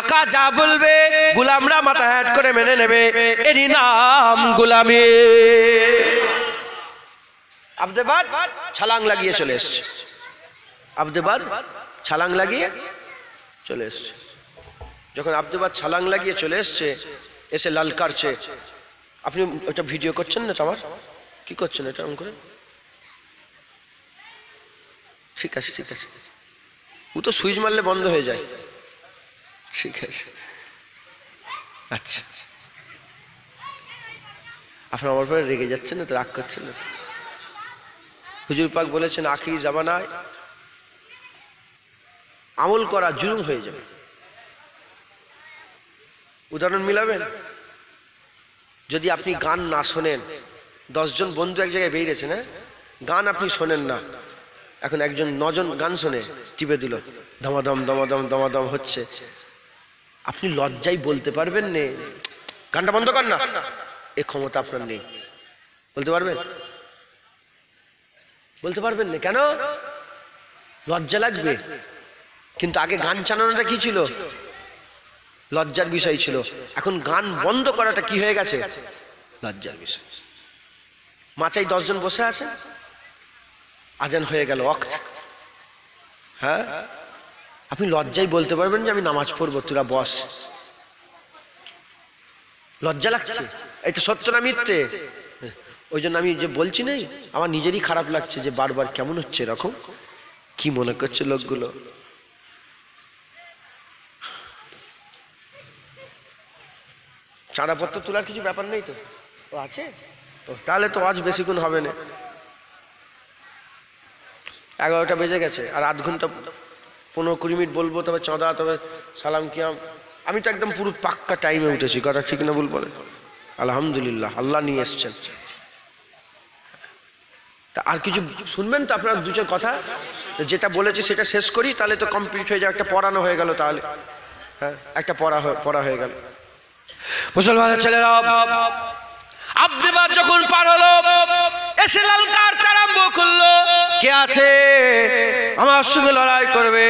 Speaker 1: আকা যা বলবে গোলামরা মাথায় হাত করে মেনে নেবে, এরই নাম গোলামি। আব্দেবাদ ছালাং লাগিয়ে চলে এসছে, আব্দেবাদ ছালাং লাগিয়ে চলে এসছে। যখন আব্দেবাদ ছালাং লাগিয়ে চলে এসছে, এসে লালকারছে। আপনি ওটা ভিডিও করছেন না তো? আমার কি করছেন এটা? এমন করে ঠিক আছে, ঠিক আছে, ও তো সুইচ মারলে বন্ধ হয়ে যায়। ঠিক আছে, আচ্ছা, আপনার আমার পরে রেগে যাচ্ছেন না তো? রাগ করছেন না? হুজুর পাক বলেছেন আখিরি জামানায় আমল করা জুলুম হয়ে যাবে। উদাহরণ মিলাবেন? যদি আপনি গান না শোনেন, 10 জন বন্ধু এক জায়গায় বেরিয়েছেন, হ্যাঁ, গান আপনি শোনেন না, এখন একজন 9 জন গান শোনে টিপে দিল, দমাদম দমাদম দমাদম হচ্ছে, আপনি লজ্জায় বলতে পারবেন না গানটা বন্ধ কর না? এ ক্ষমতা আপনার নেই। বলতে পারবেন? বলতে পারবেন না। কেন? লজ্জা লাগবে। কিন্তু আগে গান চালানোটা কি ছিল? লজ্জার বিষয় ছিল। এখন গান বন্ধ করাটা কি হয়ে গেছে? লজ্জার বিষয়। মাচাই 10 জন বসে আছে, আজান হয়ে গেল, হ্যাঁ, আপনি লজ্জায় বলতে পারবেন যে আমি নামাজ পড়বো, তোরা বস। লজ্জা লাগছে। এটা সত্য না মিথ্যে? ওই জন্য আমি যে বলছি না, আমার নিজেরই খারাপ লাগছে যে বারবার কেমন হচ্ছে এরকম। কি মনে করছে লোকগুলো? চাঁদাপত্র তোলার কিছু ব্যাপার নেই তো? ও আছে, তাহলে তো আজ বেশিক্ষণ হবে না। 11টা বেজে গেছে, আর আধ ঘন্টা 15-20 মিনিট বলবো, তবে চাঁদা, তবে সালাম কিয়াম। আমি তো একদম পুরো পাক্কা টাইমে উঠেছি, কথা ঠিক না ভুল বলেন? আলহামদুলিল্লাহ, আল্লাহ নিয়ে এসছেন। তা আর কিছু শুনবেন তো আপনার? 2-4 কথা যেটা বলেছি সেটা শেষ করি, তাহলে তো কমপ্লিট হয়ে যায়। একটা পড়ানো হয়ে গেল, তাহলে হ্যাঁ, একটা পড়া হয়ে গেল। মুসলমানের ছেলেরা, আব্দেবাদ যখন পার হলো, এসে লালকার আরম্ভ করলো, কে আছে আমার সঙ্গে লড়াই করবে?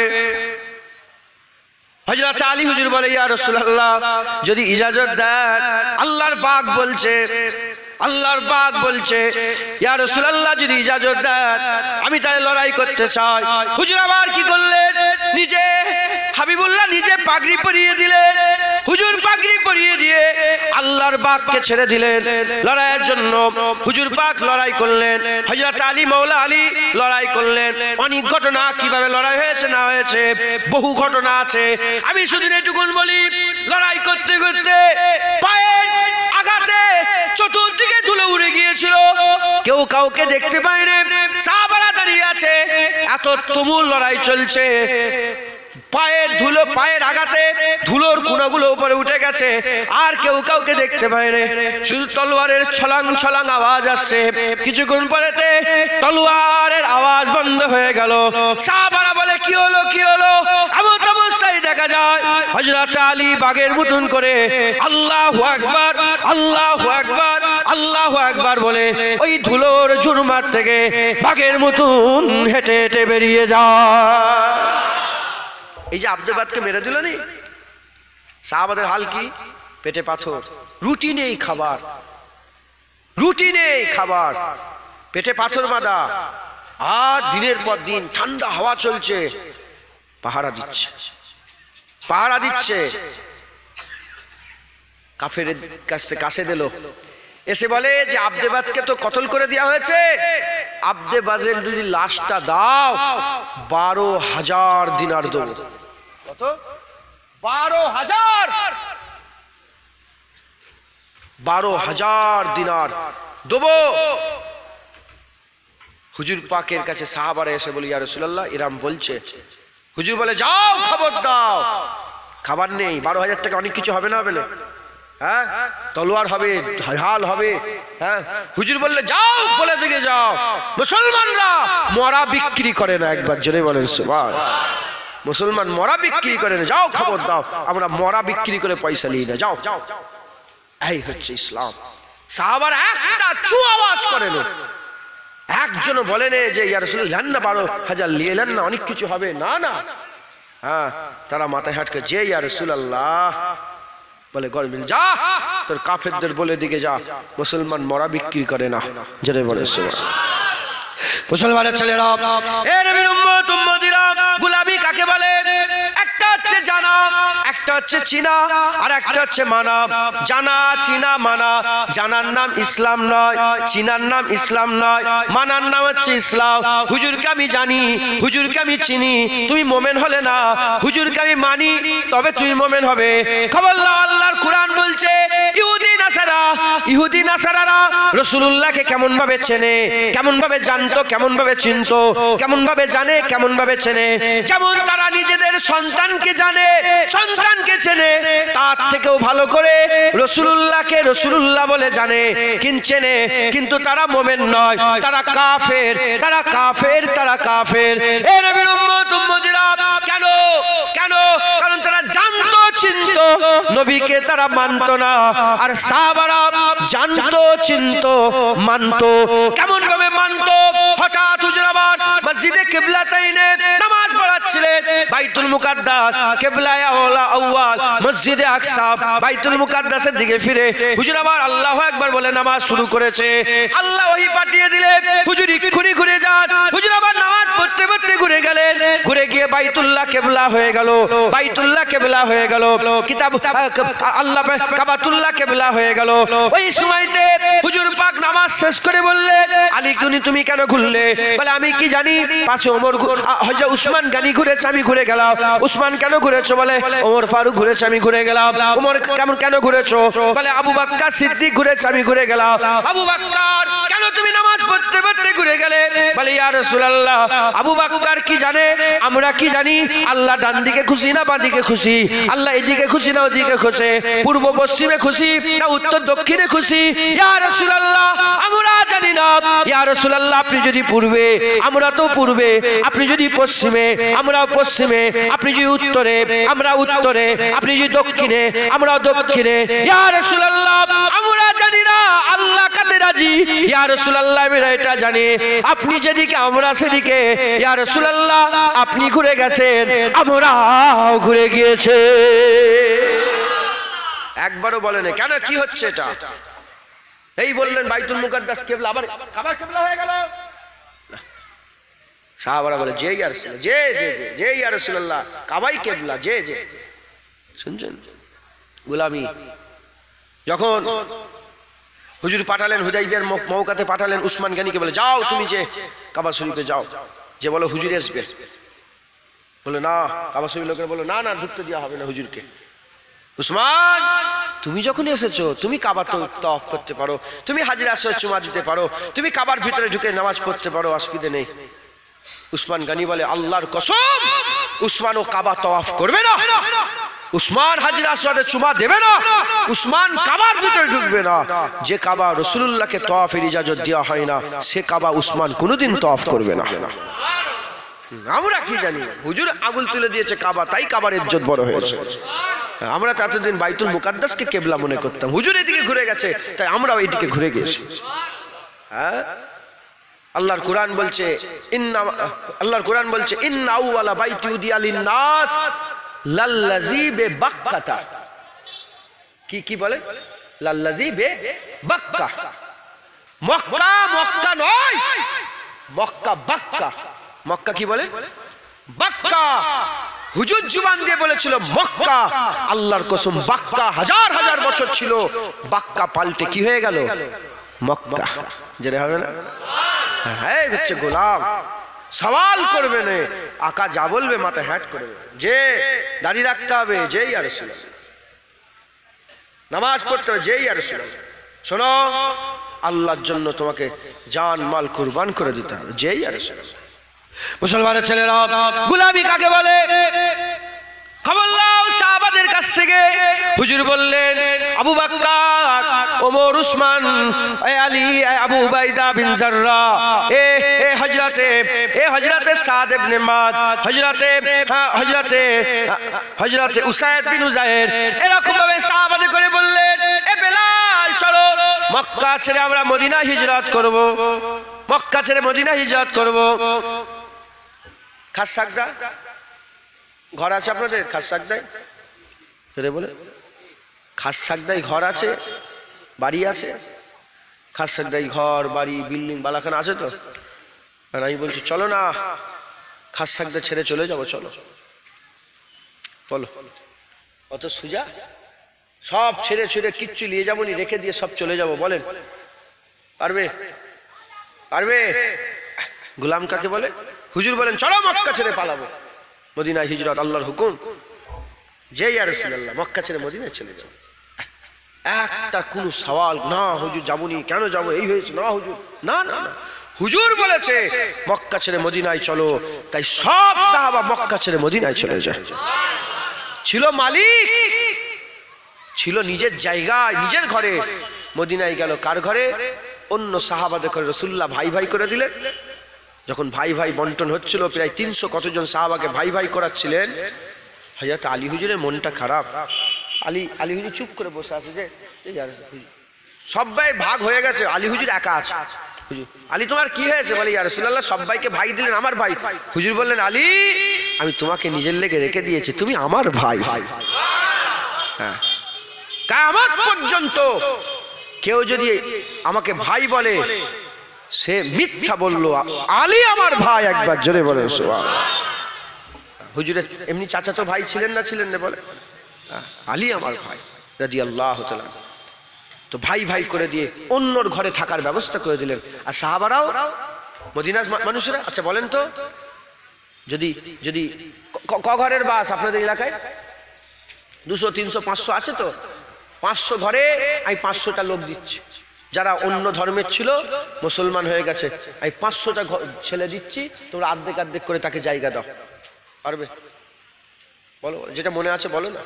Speaker 1: হযরত আলী হুজুর বলে, ইয়া রাসূলুল্লাহ, যদি ইজাজত দেন, আল্লাহর পাক বলছে, আল্লাহর পাক বলছে, ইয়া রাসূলুল্লাহ যদি ইজাজত দেন আমি তাহলে লড়াই করতে চাই। হুজুর আবার কি করলেন? নিজে হাবিবুল্লাহ নিজে পাগড়ি পরিয়ে দিলেন। হুজুর পাগড়ি পরিয়ে দিয়ে আল্লাহর পাককে ছেড়ে দিলেন লড়াইয়ের জন্য। হুজুর পাক লড়াই করলেন, হযরত আলী মাওলা আলী লড়াই করলেন। অনেক ঘটনা, কিভাবে লড়াই হয়েছে না হয়েছে বহু ঘটনা আছে। আমি শুধু এটুকুন বলি, লড়াই করতে করতে পায়ের আঘাতে চতুর্দিকে ধুলো উড়ে গিয়েছিল, কেউ কাউকে দেখতে পায়নি। সাহাবারা দাঁড়িয়ে আছে, এত তুমুল লড়াই চলছে, পায়ের ধুলো, পায়ের আঘাতে ধুলোর কুনাগুলো উপরে উঠে গেছে, আর কেউ কাউকে দেখতে পায়নি। শুধু তলোয়ারের ছলাং ছলাং আওয়াজ আসছে। কিছুক্ষণ পরেতে তলোয়ারের আওয়াজ বন্ধ হয়ে গেল। সাহাবারা বলে, কি হলো, কি হলো? এমন অবস্থায় দেখা যায় হযরত আলী বাঘের মতন করে আল্লাহু আকবার, আল্লাহু আকবার, আল্লাহু আকবার বলে ওই ধুলোর ঝুরমার থেকে বাঘের মতন হেঁটে হেঁটে বেরিয়ে যায়। এই যে আব্দেবাদকে মেরে দিল নি, সাহাবাদের হাল কি? পেটে পাথর, রুটি নেই খাবার, রুটি নেই খাবার, পেটে পাথর বাঁধা, আর দিনের পর দিন ঠান্ডা হাওয়া চলছে, পাহারা দিচ্ছে, পাহারা দিচ্ছে। কাফেরের কাছে দিল, এসে বলে যে আব্দেবাদকে তো কতল করে দেওয়া হয়েছে, আব্দেবাদের যদি লাশটা দাও 12,000 দিনার দেব। কত? 12,000, 12,000 দিনার দেবো। হুজুর পাকের কাছে সাহাবারা এসে বলি, ইয়া রাসূলুল্লাহ ইরাম বলছে। হুজুর বলে, যাও খবর দাও। খাবার নেই, 12,000 টাকা অনেক কিছু হবে না? হবে না? হ্যাঁ, তলোয়ার হবে, ঢাল হবে। হ্যাঁ, হুজুর বললে, যাও বলে দিকে যাও, মুসলমানরা মরা বিক্রি করে না। একবার জোরে বলেন সুবহান। মুসলমান মরা বিক্রি করে না, যাও খবর দাও, আমরা মরা বিক্রি করে পয়সা নিই না, যাও। এই হচ্ছে ইসলাম। সাহাবারা একটা চু আওয়াজ করেন, একজন বলেন যে ইয়া রাসূলুল্লাহ নেন না 12,000 নিয়ে নেন না, অনেক কিছু হবে, না না। হ্যাঁ, তারা মাথায় হাটকে যে ইয়া রাসূলুল্লাহ বলে গরমিল যা তোর কাফেরদের বলে দিকে যা, মুসলমান মরা বিক্রি করে না। জেরে বলে মুসলমানের ছেলেরা, এ নবীর উম্মত উম্মতিরা, গোলামি কাকে বলে? একটা হচ্ছে জানা, একটা হচ্ছে চিনা, আর একটা হচ্ছে মানা। জানা, চিনা, মানা। জানার নাম ইসলাম নয়, চিনার নাম ইসলাম নয়, মানার নাম হচ্ছে ইসলাম। হুজুরকে আমি জানি, হুজুরকে আমি চিনি, তুমি মোমেন হলে না। হুজুরকে আমি মানি, তবে তুমি মোমেন হবে। খবরদার, আল্লাহর কোরআন বলছে ইহুদি নাসারারা রাসূলুল্লাহকে কেমন ভাবে চেনে, কেমন ভাবে জানতো, কেমন ভাবে চিনতো, কেমন ভাবে জানে, কেমন ভাবে চেনে। যেমন তারা নিজেদের সন্তানকে জানে, সন্তানকে চেনে, তার থেকেও ভালো করে রাসূলুল্লাহকে রাসূলুল্লাহ বলে জানে, চেনে। কিন্তু তারা মুমিন নয়, তারা কাফের, তারা কাফের, তারা কাফের। এ নবীর উম্মত উম্মতিরা, কেন কেন? কারণ তারা জানতো, চিনতো, নবীকে তারা মানতো না। আর সাহাবারা জানতো, চিনতো, মানতো। কেমন ভাবে মানতো? হঠাৎ হুজুরাবাদ মসজিদে কিবলাতাইনে নামাজ পড়াচ্ছিলেন, বাইতুল মুকাদ্দাস কিবলায়ে আউয়াল মসজিদে আকসা বাইতুল মুকাদ্দাসের দিকে ফিরে হুজুরাবাদ আল্লাহু আকবার বলে নামাজ শুরু করেছে। আল্লাহ ওহী পাঠিয়ে দিলেন, হুজুর এক্ষুনি ঘুরে যান। হুজুরাবাদ নামাজ পড়তে পড়তে ঘুরে গেলেন, ঘুরে গিয়ে বাইতুল্লাহ কিবলা হয়ে গেল, বাইতুল্লাহ কিবলা হয়ে গেল, কিতাব আল্লাহ কাবাতুল্লাহ কিবলা হয়ে গেল। ওই সময়তে হুজুর পাক নামাজ শেষ করে বললেন, আলী তুমি কেন ঘুরলে? বলে আমি কি জানি, পাশে ওমর হযরত উসমান গানি ঘুরেছে, আমি ঘুরে গেলাম। উসমান কেন ঘুরেছো? বলে ওমর ফারুক ঘুরেছে, আমি ঘুরে গেলাম। ওমর কেন ঘুরেছো? বলে আবু বকর সিদ্দিক ঘুরেছে, আমি ঘুরে গেলাম। আবু বকর কেন তুমি নামাজ পড়তে পড়তে ঘুরে গেলে? বলে ইয়া রাসূলুল্লাহ, আবু বকর কি জানে, আমরা কি জানি, আল্লাহ ডান দিকে খুশি না বাঁ দিকে খুশি, আল্লাহ এদিকে খুশি না ওদিকে খুশি, পূর্ব পশ্চিমে খুশি না উত্তর দক্ষিণে খুশি? ইয়া রাসূলুল্লাহ, আমরা জানি না। ইয়া রাসূলুল্লাহ, আপনি যদি পূর্বে, আমরা তো পূর্বে, আপনি যদি পশ্চিমে, আমরা পশ্চিমে, আপনি যদি উত্তরে, আমরা উত্তরে, আপনি যদি দক্ষিণে, আমরা দক্ষিণে। ইয়া রাসূলুল্লাহ, আমরা জানি না আল্লাহ কাতে রাজি। ইয়া রাসূলুল্লাহ, আমরা এটা জানি, আপনি যেদিকে আমরা সেদিকে। ইয়া রাসূলুল্লাহ, আপনি ঘুরে গেছেন, আমরাও ঘুরে গিয়েছে। একবারও বলেন কেন, কি হচ্ছে এটা? এই বললেন বাইতুল মুকাদ্দাস কিবলা, আবার কাবা কিবলা হয়ে গেল। সাহাবারা বলে যে ইয়া রাসূলুল্লাহ, যে যে যে ইয়া রাসূলুল্লাহ, কাবাই কিবলা, যে যে। শুনছেন গোলামি? যখন হুজুর পাঠালেন, হুদাইবিয়ার মওকাতে পাঠালেন উসমান গনিকে, বলে যাও তুমি যে কাবা শরীফে যাও, যে বলো হুজুর আসবে। বলে না, কাবা শরীফ লোকেরা বলে না না, ঢুকতে দেওয়া হবে না হুজুরকে। উসমান, তুমি যখন এসেছো, তুমি কাবা তওয়াফ করতে পারো, তুমি হাজির আসর চুমা দিতে পারো, তুমি কাবার ভিতরে ঢুকে নামাজ পড়তে পারো, অসুবিধা নেই। উসমান গনি বলে আল্লাহর কসম, উসমান ও কাবা তওয়াফ করবে না, উসমান হাজির আসরে চুমা দেবে না, উসমান কাবার ভিতরে ঢুকবে না। যে কাবা রাসূলুল্লাহকে তওয়াফের ইজাজত দেওয়া হয় না, সে কাবা উসমান কোনোদিন তওয়াফ করবে না। আমরা কি জানি, হুজুর আগুল তুলে দিয়েছে কাবা, তাই কাবার ইজ্জত বড় হয়েছে। আমরা ততদিন বাইতুল মুকাদ্দাসকে কিবলা মনে করতাম, হুজুর এদিকে ঘুরে গেছে তাই আমরাও এইদিকে ঘুরে গেছি। হ্যাঁ, আল্লাহর কোরআন বলছে, আল্লাহর কোরআন বলছে ইন্না আউওয়ালা বাইতি উদিয়া লিন-নাস লাল্লাযী বিবাক্কাতা। কি বলে? লাল্লাযী বিবাক্কা। মক্কা মক্কা নয়, মক্কা বাক্কা। মক্কা কি বলে? বাক্কা। হুজুর জুবান দিয়ে বলেছিল মক্কা, আল্লাহর কসম বাক্কা হাজার হাজার বছর ছিল, বাক্কা পাল্টে কি হয়ে গেল? মক্কা। যেটা হবে না, হ্যাঁ হচ্ছে গোলাম। সওয়াল করবে না, আকা যা বলবে মাথা হ্যাট করবে। যে দাড়ি রাখতে হবে, যেই ইয়া রাসূলুল্লাহ, নামাজ পড়তে হবে, যেই ইয়া রাসূলুল্লাহ। শোনো, আল্লাহর জন্য তোমাকে জান মাল কুরবান করে দিতে হবে, যেই ইয়া রাসূলুল্লাহ। মুসলমানের ছেলেরা, গোলামি কাকে বলে? খবর নাও সাহাবাদের কাছ থেকে। হুজুর বললেন আবু বকর ওমর, উসমান, আলী, আবু উবাইদা বিন জাররা, হযরতে সাদ ইবনে মুআয, হযরতে উসাইদ বিন উযায়ের, এরকম ভাবে সাহাবাদের করে বললেন, এ বেলাল চলো মক্কা ছেড়ে আমরা মদিনা হিজরত করব, মক্কা ছেড়ে মদিনা হিজরত করব। খাসসাগদা ঘর আছে আপনাদের? খাসসাগদায় বলে খাসসাগদায় ঘর আছে, বাড়ি আছে? খাসসাগদায় ঘর, বাড়ি, বিল্ডিং, বালাখানা আছে তো? আর আমি বলছি চলো না, খাসসাগদা ছেড়ে চলে যাবো, চলো। বলো অত সুজা? সব ছেড়ে ছেড়ে কিচ্ছু নিয়ে যাবো নি, রেখে দিয়ে সব চলে যাব, বলেন পারবে? পারবে? গোলাম কাকে বলে? হুজুর বলেন চলো মক্কা ছেড়ে পালাবো, মদিনায় হিজরত, আল্লাহর হুকুম। যে ইয়া রাসূলুল্লাহ, মক্কা ছেড়ে মদিনায় চলে যাও। একটা কোন সওয়াল না, হুজুর যাবনি, কেন যাব, এই হয়েছে না হুজুর, না না না, হুজুর বলেছে মক্কা ছেড়ে মদিনায় চলো, তাই সব সাহাবা মক্কা ছেড়ে মদিনায় চলে যায়। ছিল মালিক, ছিল নিজের জায়গায়, নিজের ঘরে, মদিনায় গেল কার ঘরে? অন্য সাহাবাদের ঘরে। রাসূলুল্লাহ ভাই ভাই করে দিলেন। যখন ভাই ভাই বন্টন হচ্ছিল, প্রায় 300 কতজন সাহাবাকে ভাই ভাই করাচ্ছিলেন, হযরত আলী হুজুরের মনটা খারাপ। আলী হুজুর চুপ করে বসে আছে, যে সবাই ভাগ হয়ে গেছে, আলী হুজুর একা আছে। হুজুর, আলী তোমার কি হয়েছে? বলে ইয়া রাসূলুল্লাহ সবাইকে ভাই দিলেন, আমার ভাই। হুজুর বললেন, আলী আমি তোমাকে নিজের লেগে রেখে দিয়েছি, তুমি আমার ভাই। হ্যাঁ, কিয়ামত পর্যন্ত কেউ যদি আমাকে ভাই বলে, সে মিথ্যা বলল। আলী আমার ভাই, একবার জোরে বলেন সুবহানাল্লাহ। হুজুরের এমনি চাচাতো ভাই ছিলেন না? ছিলেন না? বলে আলী আমার ভাই রাদিয়াল্লাহু তাআলা। তো ভাই ভাই করে দিয়ে অন্যর ঘরে থাকার ব্যবস্থা করে দিলেন। আর সাহাবারাও, মদিনার মানুষেরা, আচ্ছা বলেন তো, যদি যদি ক ঘরের বাস আপনাদের এলাকায়? 200, 300, 500 আছে তো? 500 ঘরে আমি 500টা লোক দিচ্ছি, যারা অন্য ধর্মের ছিল মুসলমান হয়ে গেছে, আমি 500টা ছেলে দিচ্ছি, তোমরা অর্ধেক অর্ধেক করে তাকে জায়গা দাও। পারবে? বলো, যেটা মনে আছে বলো না।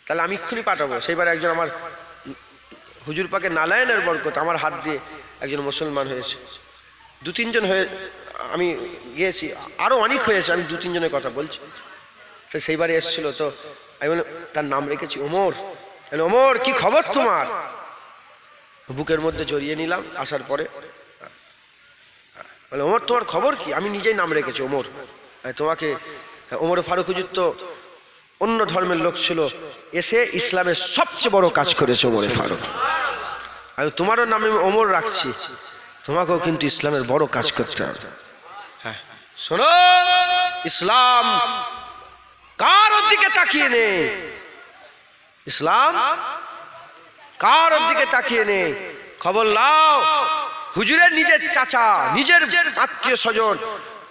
Speaker 1: তাহলে আমি এক্ষুনি পাঠাবো। সেইবার একজন আমার হুজুর পাকে নালায়েনের বরকত, আমার হাত দিয়ে একজন মুসলমান হয়েছে। 2-3 জন হয়ে আমি গিয়েছি, আরো অনেক হয়েছে, আমি 2-3 জনের কথা বলছি। তো সেইবারে এসেছিল, তো আমি বললাম, তার নাম রেখেছি ওমর। ওমর কি খবর তোমার? বুকের মধ্যে জড়িয়ে নিলাম। আসার পরে বলে, ওমর তোমার খবর কি? আমি নিজেই নাম রেখেছি ওমর। তোমাকে ওমর ফারুক হুজুর তো অন্য ধর্মের লোক ছিল, এসে ইসলামের সবচেয়ে বড় কাজ করেছে ওমর ফারুক। আমি তোমারও নামে ওমর রাখছি, তোমাকেও কিন্তু ইসলামের বড় কাজ করতে হবে। হ্যাঁ শোনো, ইসলাম কার দিকে তাকিয়ে নেই, ইসলাম কার দিকে তাকিয়ে নেই। খবর লাও, হুজুরের নিজের চাচা, নিজের আত্মীয় স্বজন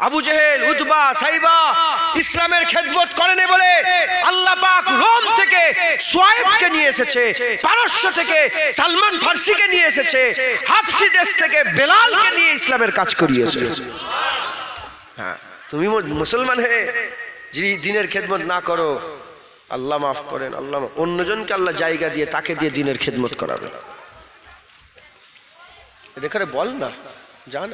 Speaker 1: আবু জেহেল, উতবা, সাইবা ইসলামের খেদমত করেনি বলে আল্লাহ পাক রোম থেকে সুয়াইবকে নিয়ে এসেছে, পারস্য থেকে সালমান ফার্সিকে নিয়ে এসেছে, হাবশি দেশ থেকে বেলালকে নিয়ে ইসলামের কাজ করিয়েছে। হ্যাঁ, তুমি মুসলমান হয়ে যদি দিনের খেদমত না করো, আল্লাহ মাফ করেন, আল্লাহ অন্যজনকে আল্লাহ জায়গা দিয়ে তাকে দিয়ে দিনের খেদমত করাবে। দেখারে বল না, জান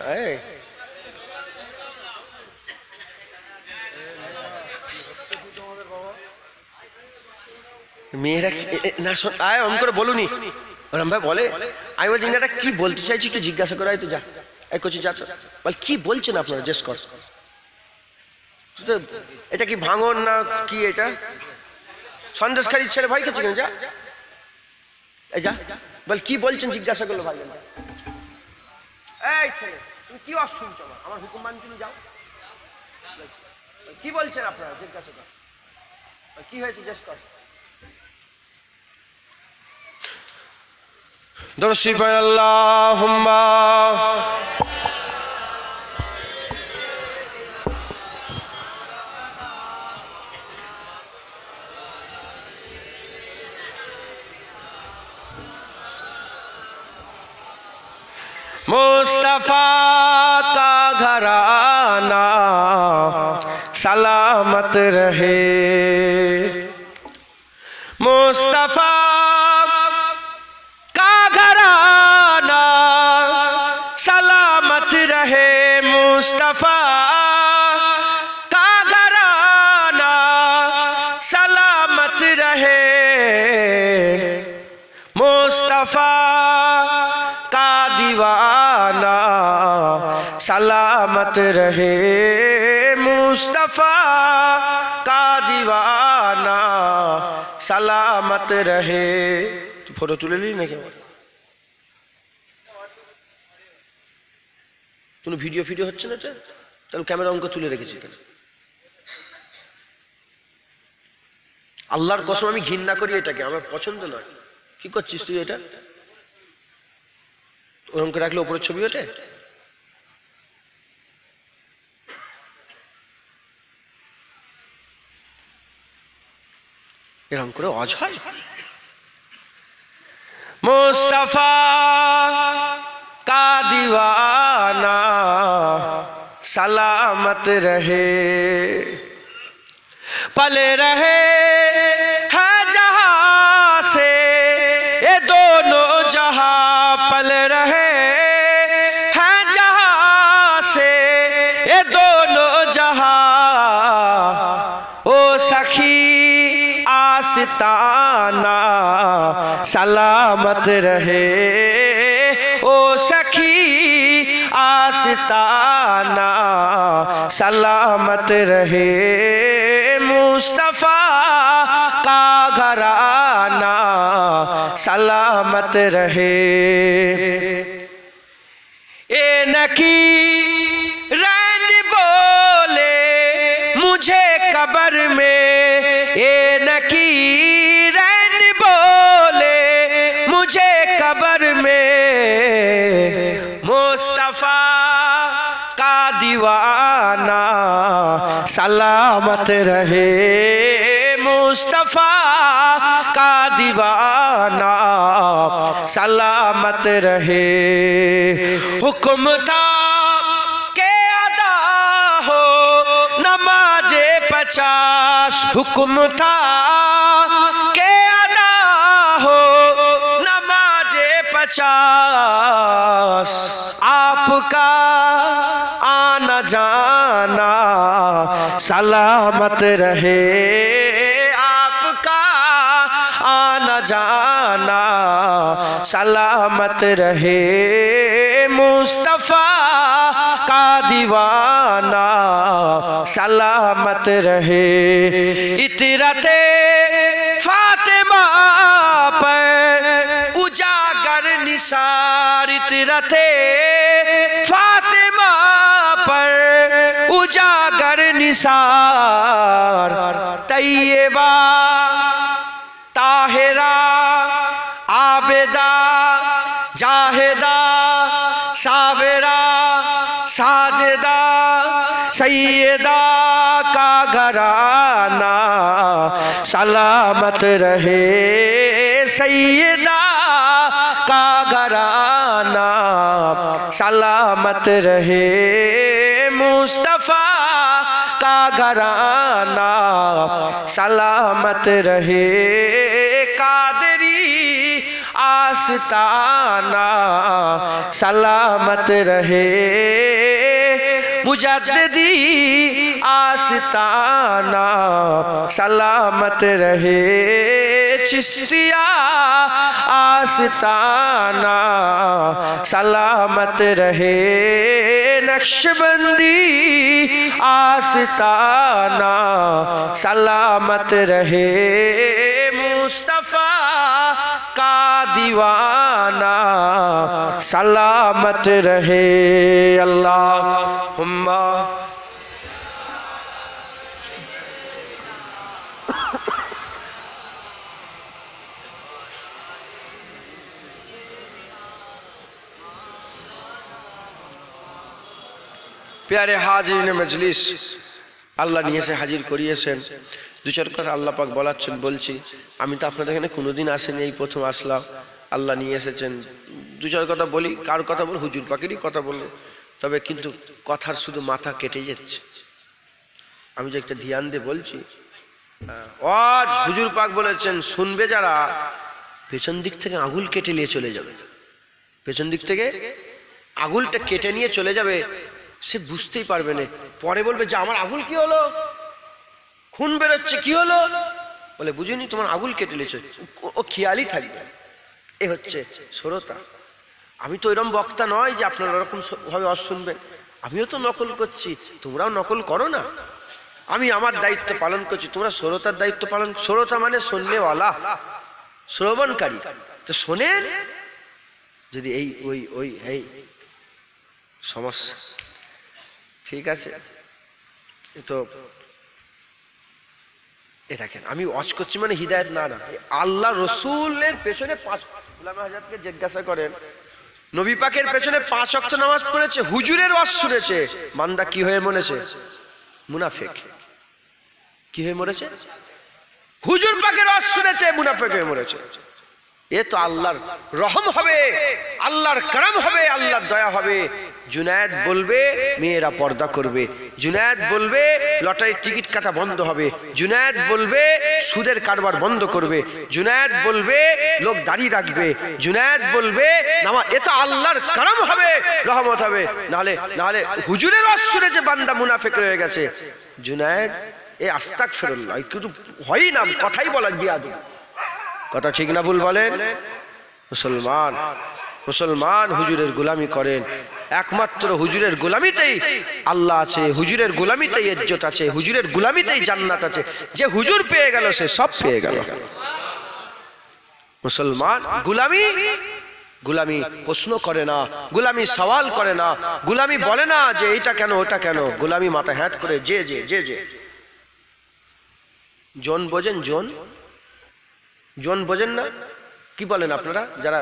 Speaker 1: মেয়েরা না আয় অন করে বলুনি, ওরম ভাই বলে। আমি বলছি এটা কি বলতে চাইছি একটু জিজ্ঞাসা করাই তো, যা এই করছি, যা বল কি বলছেন আপনারা, জিজ্ঞেস কর। এটা কি ভাঙন না কি? এটা সন্দেশখালী ছেলে ভয় করছে কেন? যা এই যা, বল কি বলছেন, জিজ্ঞাসা করলো ভাই। এই ছেলে তুমি কি অশুনছো? আমার হুকুম মানছি, যাও। কি বলছেন আপনারা, জিজ্ঞাসা কর, কি হয়েছে জিজ্ঞেস কর। দরশি পায় আল্লাহুম্মা मुस्तफा का घराना सलामत रहे, मुस्तफा सलामत रहे मुस्तफा का दीवाना सलामत रहे। तू फोटो तुले ली नाকি কোনো ভিডিও হচ্ছে না? এটা তাহলে ক্যামেরা অঙ্ক তুলে রেখেছি কেন? আল্লাহর কসম আমি ঘৃণা করি এটাকে, আমার পছন্দ নয়। কি করছিস তুই? এটা ওরকম করে রাখলে উপরের ছবি ওঠে? এরকম করে অজ হয়? মুস্তাফা का दीवाना सलामत रहे पले रहे है जहां से ये दोनों जहां पल रहे है जहां से ये दोनों जहां ओ सखी आस्ताना सलामत रहे ओ सखी आस्ताना सलामत रहे मुस्तफा का घराना सलामत रहे। ए नकी रैन बोले मुझे कब्र में ए नकी रैन बोले मुझे कब्र में मुस्तफा का दीवाना सलामत रहे मुस्तफा का दीवाना सलामत रहे। हुक्म था के अदा हो नमाजे 50 हुक्म था के अदा हो नमाजे 50 आपका आना जाना सलामत रहे आपका आना जाना सलामत रहे मुस्तफा का दीवाना सलामत रहे। इतरते फातिमा पर उजागर निसार इतरते फातिमा पर उजागर निसार तैयबा ताहिरा आबेदा जाहिदा साबिरा साजिदा सैयदा का घराना सलामत रहे सैयदा का घराना सलामत रहे मुस्तफा का घराना सलामत रहे। कादरी आस्ताना सलामत रहे मुजद्दिदी आस्ताना सलामत रहे चिश्तिया आस्ताना सलामत रहे नक्शबंदी आस्ताना सलामत रहे मुस्तफा का दीवाना सलामत रहे। अल्लाहुम्मा प्यारे हाजिरिन मजलिस আল্লাহ নিয়ে এসে হাজির করিয়েছেন। দু চার কথা আল্লাহ পাক বলাচ্ছেন বলছি। আমি তো আপনাদের এখানে কোনোদিন আসেনি, এই প্রথম আসলাম। আল্লাহ নিয়ে এসেছেন, দু চার কথা বলি। কার কথা বল? হুজুর পাকেরই কথা বলবো। তবে কিন্তু কথার শুধু মাথা কেটে যাচ্ছে। আমি যে একটা ধ্যান দিয়ে বলছি, আজ হুজুর পাক বলেছেন শুনবে যারা পেছন দিক থেকে আঙুল কেটে নিয়ে চলে যাবে। পেছন দিক থেকে আঙুলটা কেটে নিয়ে চলে যাবে, সে বুঝতেই পারবে না। পরে বলবে যে আমার আঙুল কি হলো, খুন বেরোচ্ছে, কি হলো? বলে বুঝিনি, তোমার আঙুল কেটে নিয়েছে। ও খেয়ালই থাকবে। এ হচ্ছে শ্রোতা। আমি তো এরকম বক্তা নয় যে আপনারা ওরকম ভাবে শুনবেন। আমিও তো নকল করছি, তোমরাও নকল করো না। আমি আমার দায়িত্ব পালন করছি, তোমরা শ্রোতার দায়িত্ব পালন। শ্রোতা মানে শুননেওয়ালা, শ্রবণকারী। তো শোনেন, যদি এই ওই ওই এই সমস্যা, ঠিক আছে। তো এ দেখেন, আমি ওয়াজ করছি মানে হিদায়াত না, আল্লাহ রসুলের পেছনে 5 গোলাম হাজারকে জিজ্ঞাসা করেন, নবী পাকের পেছনে 5 ওয়াক্ত নামাজ পড়েছে, হুজুরের ওয়াজ শুনেছে, বান্দা কি হয়ে মরেছে? মুনাফিক। কি হয়ে মরেছে? হুজুর পাকের ওয়াজ শুনেছে, মুনাফিক হয়ে মরেছে। এ তো আল্লাহর রহম হবে, আল্লাহর করম হবে, আল্লাহর দয়া হবে। জুনায়েদ বলবে মেয়েরা পর্দা করবে, জুনায়েদ বলবে লটারির টিকিট কাটা বন্ধ হবে, জুনায়েদ বলবে সুদের কারবার বন্ধ করবে, জুনায়েদ বলবে লোক দাড়ি রাখবে, জুনায়েদ বলবে নামা। এ তো আল্লাহর করম হবে, রহমত হবে। নাহলে হুজুরের ওয়াজ শুনেছে, বান্দা মুনাফিক হয়ে গেছে। জুনায়েদ এ আস্তাগফিরুল্লাহ, কিন্তু হয় না, কথাই বলা বিয়াদব কথা, ঠিক না ভুল বলেন? মুসলমান হুজুরের গোলামি করেন, একমাত্র হুজুরের গোলামিতেই আল্লাহ আছে, হুজুরের গোলামিতেই ইজ্জত আছে, হুজুরের গোলামিতেই জান্নাত আছে। যে হুজুর পেয়ে গেল সে সব পেয়ে গেল। মুসলমান গোলামি প্রশ্ন করে না, গোলামি সওয়াল করে না, গোলামি বলে না যে এটা কেন ওটা কেন। গোলামি মাথা হ্যাট করে যে যে যে যে জন বোঝেন, জন বোঝেন না? কি বলেন আপনারা যারা,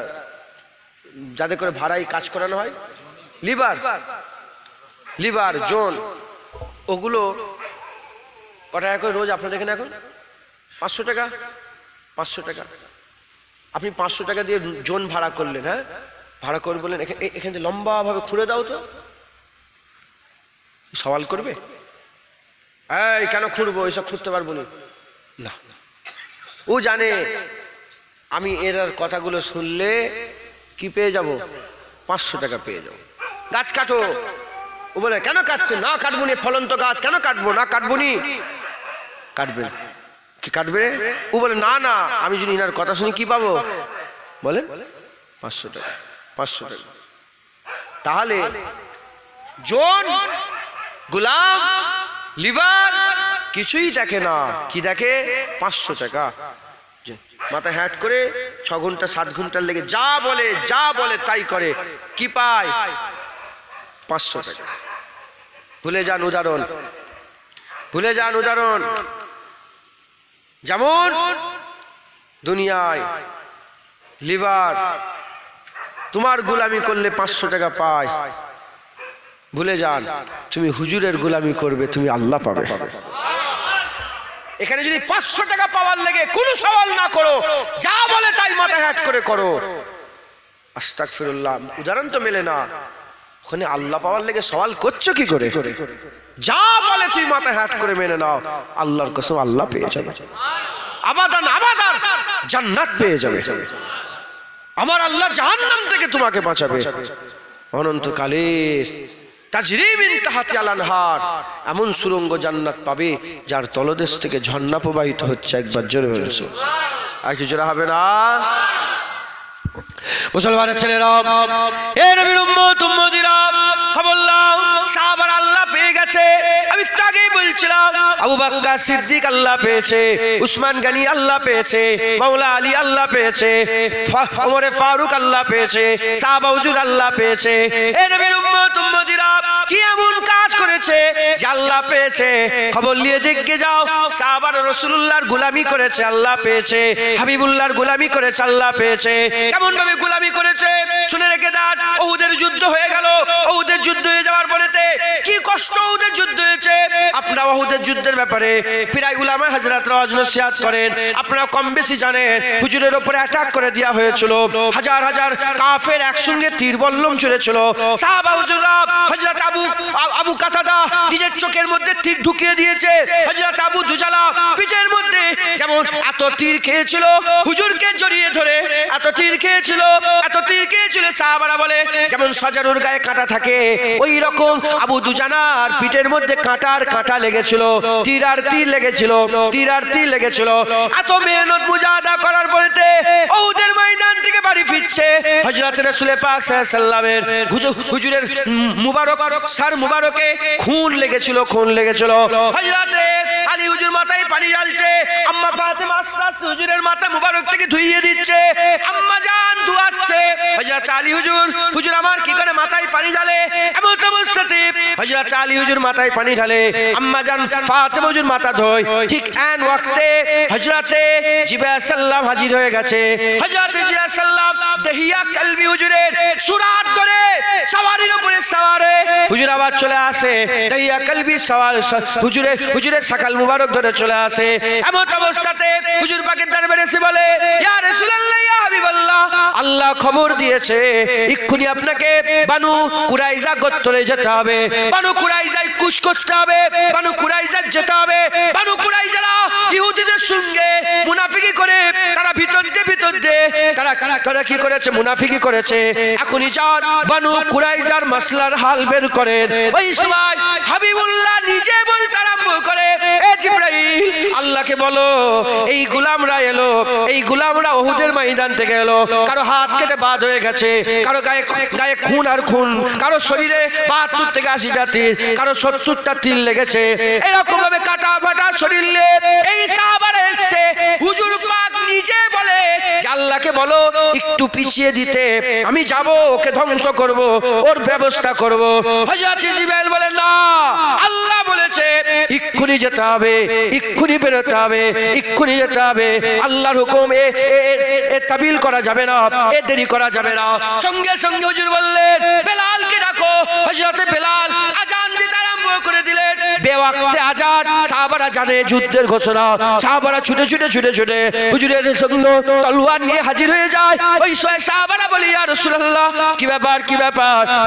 Speaker 1: যাদের করে ভাড়াই কাজ করানো হয়, লিভার জন, ওগুলো কটা টাকা করে রোজ আপনাদের এখানে? এখন 500 টাকা। 500 টাকা আপনি 500 টাকা দিয়ে জন ভাড়া করলেন। হ্যাঁ, ভাড়া করে বললেন এখান থেকে লম্বা ভাবে খুঁড়ে দাও, তো সওয়াল করবে? এই কেন খুঁড়বো, এসব খুঁড়তে পারবো না। ও জানে আমি এর কথাগুলো শুনলে কি পেয়ে যাব? 500 টাকা পেয়ে যাব। গাছ কাটো, ও বলে কেন কাটছে? না কাটবো নি, ফলন্ত গাছ কেন কাটবো? না কাটবো নি। কাটবে কি কাটবে? ও বলে না না, আমি যদি ইনার কথা শুনি কি পাবো? বলে 500 টাকা। 500 টাকা। তাহলে জন, গোলাম, লিভার কিছুই দেখে না, কি দেখে? 500 টাকা। মাথায় হ্যাট করে 6 ঘন্টা 7 ঘন্টার লেগে যা বলে তাই করে, কি পায়? 500 টাকা। ভুলে যান উদাহরণ। যেমন দুনিয়ায় লিভার তোমার গোলামি করলে 500 টাকা পায়, ভুলে যান তুমি হুজুরের গোলামি করবে, তুমি আল্লাহ পাবে। এখানে যদি 500 টাকা পাওয়ার লেগে কোনো সওয়াল না করো, যা বলে তাই মাথা হ্যাট করে করো, আস্তাগফিরুল্লাহ, উদাহরণ তো মেলে না। ওখানে আল্লাহ পাওয়ার লেগে সওয়াল করছো কি করে? যা বলে তুই মাথা হ্যাট করে মেনে নাও, আল্লাহর কসম আল্লাহ পেয়ে যাবে, আবাদান জান্নাত পেয়ে যাবে। আমার আল্লাহ জাহান্নাম থেকে তোমাকে বাঁচাবে অনন্তকালের। তাজরি মিন তাহতিহাল আনহার, এমন সুরঙ্গ জান্নাত পাবে যার তলদেশ থেকে ঝর্ণা প্রবাহিত হচ্ছে। একবার জোরে বলেছে, আর কি জোরে হবে না? মুসলমানের ছেলেরা, এ নবীর উম্মতিরা, খবর নাও, সাহাবারা আল্লাহ পেয়ে গেছে। আমি একটু আগেই বলছিলাম, আবু বকর সিদ্দিক আল্লাহ পেয়েছে, উসমান গনি আল্লাহ পেয়েছে, মাওলা আলী আল্লাহ পেয়েছে, ওমর ফারুক আল্লাহ পেয়েছে, সাহাবা হুজুর আল্লাহ পেয়েছে। এ নবীর উম্মতিরা কি এমন কাজ করেছে যে আল্লাহ পেয়েছে? খবর নিয়ে দেখে যাও, সাহাবারা রাসূলুল্লাহর গোলামি করেছে, আল্লাহ পেয়েছে। হাবিবুল্লাহর গোলামি করেছে, আল্লাহ পেয়েছে। কেমন ভাবে গোলামি করেছে শুনে রেখে দেন। উহুদের যুদ্ধ হয়ে গেল, উহুদের যুদ্ধ হয়ে যাওয়ার পরেতে কি কষ্ট উহুদের যুদ্ধ হয়েছে। আপনারা উহুদের যুদ্ধের ব্যাপারে প্রায় উলামা হযরতরা ওয়াজ নসিহত করেন, আপনারা কম বেশি জানেন। হুজুরের উপরে অ্যাটাক করে দেওয়া হয়েছিল, হাজার হাজার কাফের একসঙ্গে তীর বল্লম ছুঁড়েছিল। সাহাবা হুজুররা, হযরত আবু কাতাদা নিজের চোখের মধ্যে তীর ঢুকিয়ে দিয়েছে, হযরত আবু দুজালা পিঠের মধ্যে যেমন এত তীর খেয়েছিল, হুজুরকে জড়িয়ে ধরে এত তীর খেয়েছিল, সাহাবারা বলে যেমন সজারুর গায়ে কাঁটা থাকে, ওই রকম আবু দুজানার পিঠের মধ্যে কাঁটা লেগেছিল, তীর আর তীর লেগেছিল। এত মেহনত মুজাহাদা করার পরেতে উহুদের ময়দান থেকে বাড়ি ফিরছে হযরত রাসূল পাক সাল্লাল্লাহু আলাইহি সাল্লামের হুজুরের মুবারক সর মুবারকে খুন লেগেছিল হযরত আলী হুজুর মাথায় পানি ঢালছে, আম্মা ফাতেমা আস্তে আস্তে হুজুরের মাথা মুবারক থেকে ধুইয়ে দিচ্ছে, আম্মা জান ধোয়াচ্ছে। হযরত আলী হুজুর আমার কি করে মাথায় পানি ঢালে, এমন অবস্থাতে হযরত আলী হুজুর মাথায় পানি ঢালে, আম্মা জান ফাতেমা হুজুর মাথা ধোয়। ঠিক এন ওয়াক্তে হযরত জিবরাইল সাল্লাম হাজির হয়ে গেছে। হযরত জিবরাইল সাল্লাম দহিয়া কলবি হুজুরের সুরাত ধরে সওয়ারির উপরে সওয়ারে হুজুর আবার চলে আসে, দহিয়া কলবি সওয়ার হুজুরের সকাল মুবারক ধরে চলে আসে। এমন অবস্থাতে হুজুর পাকের দরবারে এসে বলে, ইয়া রাসূলুল্লাহ, ইয়া হাবিবাল্লাহ, আল্লাহ খবর দিয়েছে এক্ষুনি আপনাকে বানু কুরাইজা গোত্রে যেতে হবে, বানু কুরাইজায় কুশ করতে হবে, বানু কুরাইজা যেতে হবে। বানু কুরাইজারা ইহুদিদের সঙ্গে মুনাফিকি করে তারা ভিতর দিয়ে তারা কি করেছে, মুনাফিকি করেছে। এখনই যান বানু কুরাইজার মাসলার হাল বের করেন। ওই সময় হাবিবুল্লাহ নিজে বলতে আরম্ভ করে, এ জিবরাইল, আল্লাহকে বলো এই গোলামরা এলো, এই গোলামরা উহুদের ময়দান থেকে এলো, কারো হাত কেটে বাদ হয়ে গেছে, কারো গায়ে খুন আর খুন, কারো শরীরে ৭২ থেকে ৮০টা তীর, কারো ৭০টা তীর লেগেছে, এরকম ভাবে কাটা ফাটা শরীর নিয়ে এই সাহাবারা এসেছে। হুজুর পাক নিজে বলে যে আল্লাহকে বলো একটু পিছিয়ে দিতে, আমি যাব, ওকে ধ্বংস করব, ওর ব্যবস্থা করব। হযরত জিবরাইল বলে, না, আল্লাহ বলেছে এক্ষুনি যেতে হবে, এক্ষুনি বেরোতে হবে, এক্ষুনি যেতে হবে। আল্লাহর হুকুম, এ তাবিল করা যাবে না, এ দেরি করা যাবে না। সঙ্গে সঙ্গে হুজুর বললেন, বেলালকে ডাকো। হযরত বেলাল আজান দিতে আরম্ভ করে দিলেন। বেওয়াক্তে আজান, সাহাবারা জানে যুদ্ধের ঘোষণা, সাহাবারা ছুটে হুজুরের সঙ্গে তলোয়ার নিয়ে হাজির হয়ে যায়। ওই সময় সাহাবারা বলে, ইয়া রাসূলুল্লাহ, কি ব্যাপার?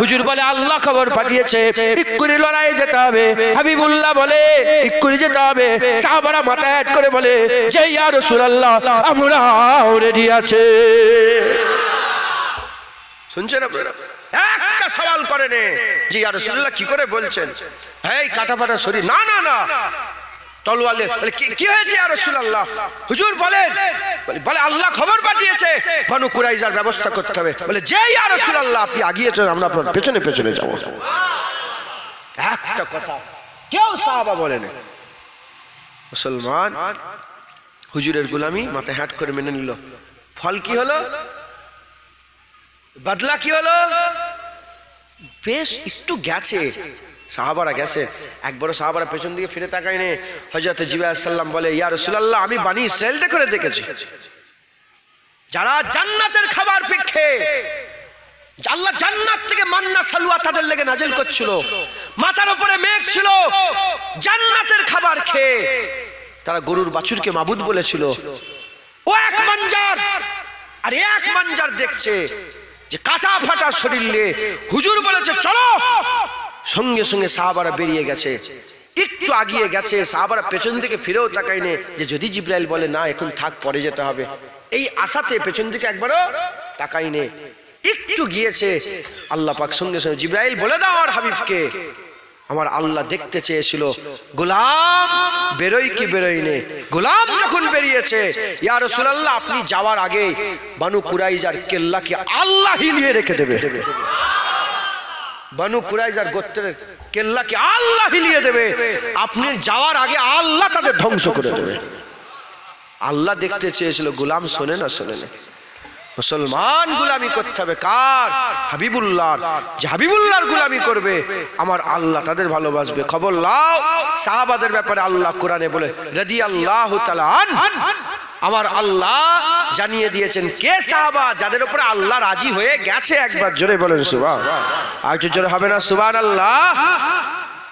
Speaker 1: হুজুর বলে, আল্লাহ খবর পাঠিয়েছে এক্ষুনি লড়াইয়ে যেতে হবে। হাবিবুল্লাহ বলে, এক্ষুনি যেতে হবে। সাহাবারা মাথা হেট করে বলে যে, ইয়া রাসূলুল্লাহ, আমরা রেডি আছে। শুনছেন আপনারা? একটা সওয়াল করেন যে ইয়া রাসূলুল্লাহ কি করে বলছেন, এই কাটা ফাটা শরীর, না না না, তলোয়ার বলে, কি হয়েছে ইয়া রাসূলুল্লাহ? হুজুর বলেন, বলে আল্লাহ খবর পাঠিয়েছে বানু কুরাইজার ব্যবস্থা করতে হবে। বলে, যে ইয়া রাসূলুল্লাহ, আপনি আগিয়ে চলেন, আমরা আপনার পেছনে যাব। একটা কথা কেউ সাহাবা বলেন। মুসলমান হুজুরের গোলামি মাথায় হাত করে মেনে নিল। ফল কি হলো? বদলা কি হলো? বেশ একটু গেছে, সাহাবারা গেছে, একবারও সাহাবারা পেছন দিকে ফিরে তাকায়নি। হযরত জিবরাইল সাল্লাম বলে, ইয়া রাসূলুল্লাহ, আমি বনি ইসরাঈলকে করে দেখেছি, যারা জান্নাতের খাবার পেখে, আল্লাহ জান্নাত থেকে মান্না সালওয়া তাদের লেগে নাজিল করছিল, মাথার উপরে মেঘ ছিল, জান্নাতের খাবার খেয়ে তারা গরুর বাছুরকে মাবুদ বলেছিল। ও এক মানজার দেখছে যে কাটা ফাটা শরীর নিয়ে হুজুর বলেছে চলো, সঙ্গে সঙ্গে সাহাবারা বেরিয়ে গেছে, একটু আগিয়ে গেছে, সাহাবারা পেছন থেকে ফিরেও তাকায়নি যে যদি জিবরাইল বলে না এখন থাক, পরে যেতে হবে, এই আশাতে পেছন দিকে একবারও তাকায়নি। একটু গিয়েছে, আল্লাহ পাক সঙ্গে সঙ্গে জিবরাইল বলে দাও আমার হাবিবকে, আমার আল্লাহ দেখতে চেয়েছিল গোলাম বেরোই কি বেরোই নে। গোলাম যখন বেরিয়েছে, ইয়া রাসূলুল্লাহ, আপনি যাওয়ার আগে বানু কুরাইজার কেল্লাকে আল্লাহ হিলিয়ে রেখে দেবে, বানু কুরাইজার গোত্রের কেল্লাকে আল্লাহ হিলিয়ে দেবে, আপনি যাওয়ার আগে আল্লাহ তাদের ধ্বংস করে দেবে। আল্লাহ দেখতে চেয়েছিল, গোলাম শোনে না। মুসলমান গোলামি করতে হবে কার? হাবিবুল্লাহ। যে হাবিবুল্লাহর গোলামি করবে আমার আল্লাহ তাদের ভালোবাসবে। খবর লাও, সাহাবাদের ব্যাপারে আল্লাহ কোরআনে বলে, রাদিয়াল্লাহু তাআলা আনহুম, আমার আল্লাহ জানিয়ে দিয়েছেন কে সাহাবা যাদের উপরে আল্লাহ রাজি হয়ে গেছে। একবার জোরে বলেন সুবহান, আর একটু জোরে হবে না সুবহানাল্লাহ?